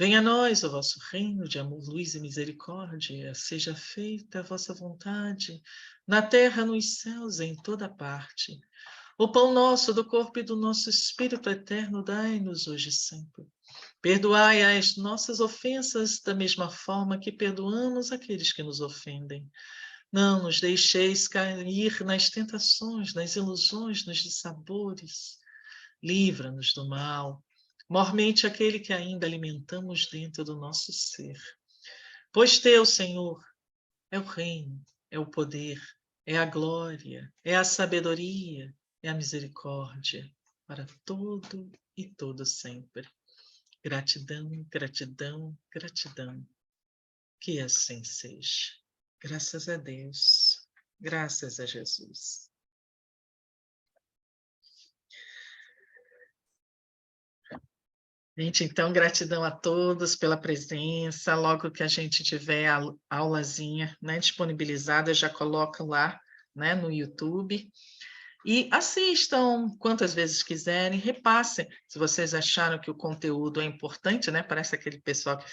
Venha a nós o vosso reino de amor, luz e misericórdia, seja feita a vossa vontade, na terra, nos céus, em toda parte. O pão nosso do corpo e do nosso espírito eterno dai-nos hoje e sempre. Perdoai as nossas ofensas da mesma forma que perdoamos aqueles que nos ofendem. Não nos deixeis cair nas tentações, nas ilusões, nos dissabores. Livra-nos do mal, mormente aquele que ainda alimentamos dentro do nosso ser. Pois teu, Senhor, é o reino, é o poder, é a glória, é a sabedoria, é a misericórdia, para todo e todo sempre. Gratidão, gratidão, gratidão. Que assim seja. Graças a Deus. Graças a Jesus. Gente, então, gratidão a todos pela presença. Logo que a gente tiver a aulazinha, né, disponibilizada, já coloca lá, né, no YouTube. E assistam quantas vezes quiserem, repassem. Se vocês acharam que o conteúdo é importante, né? Parece aquele pessoal que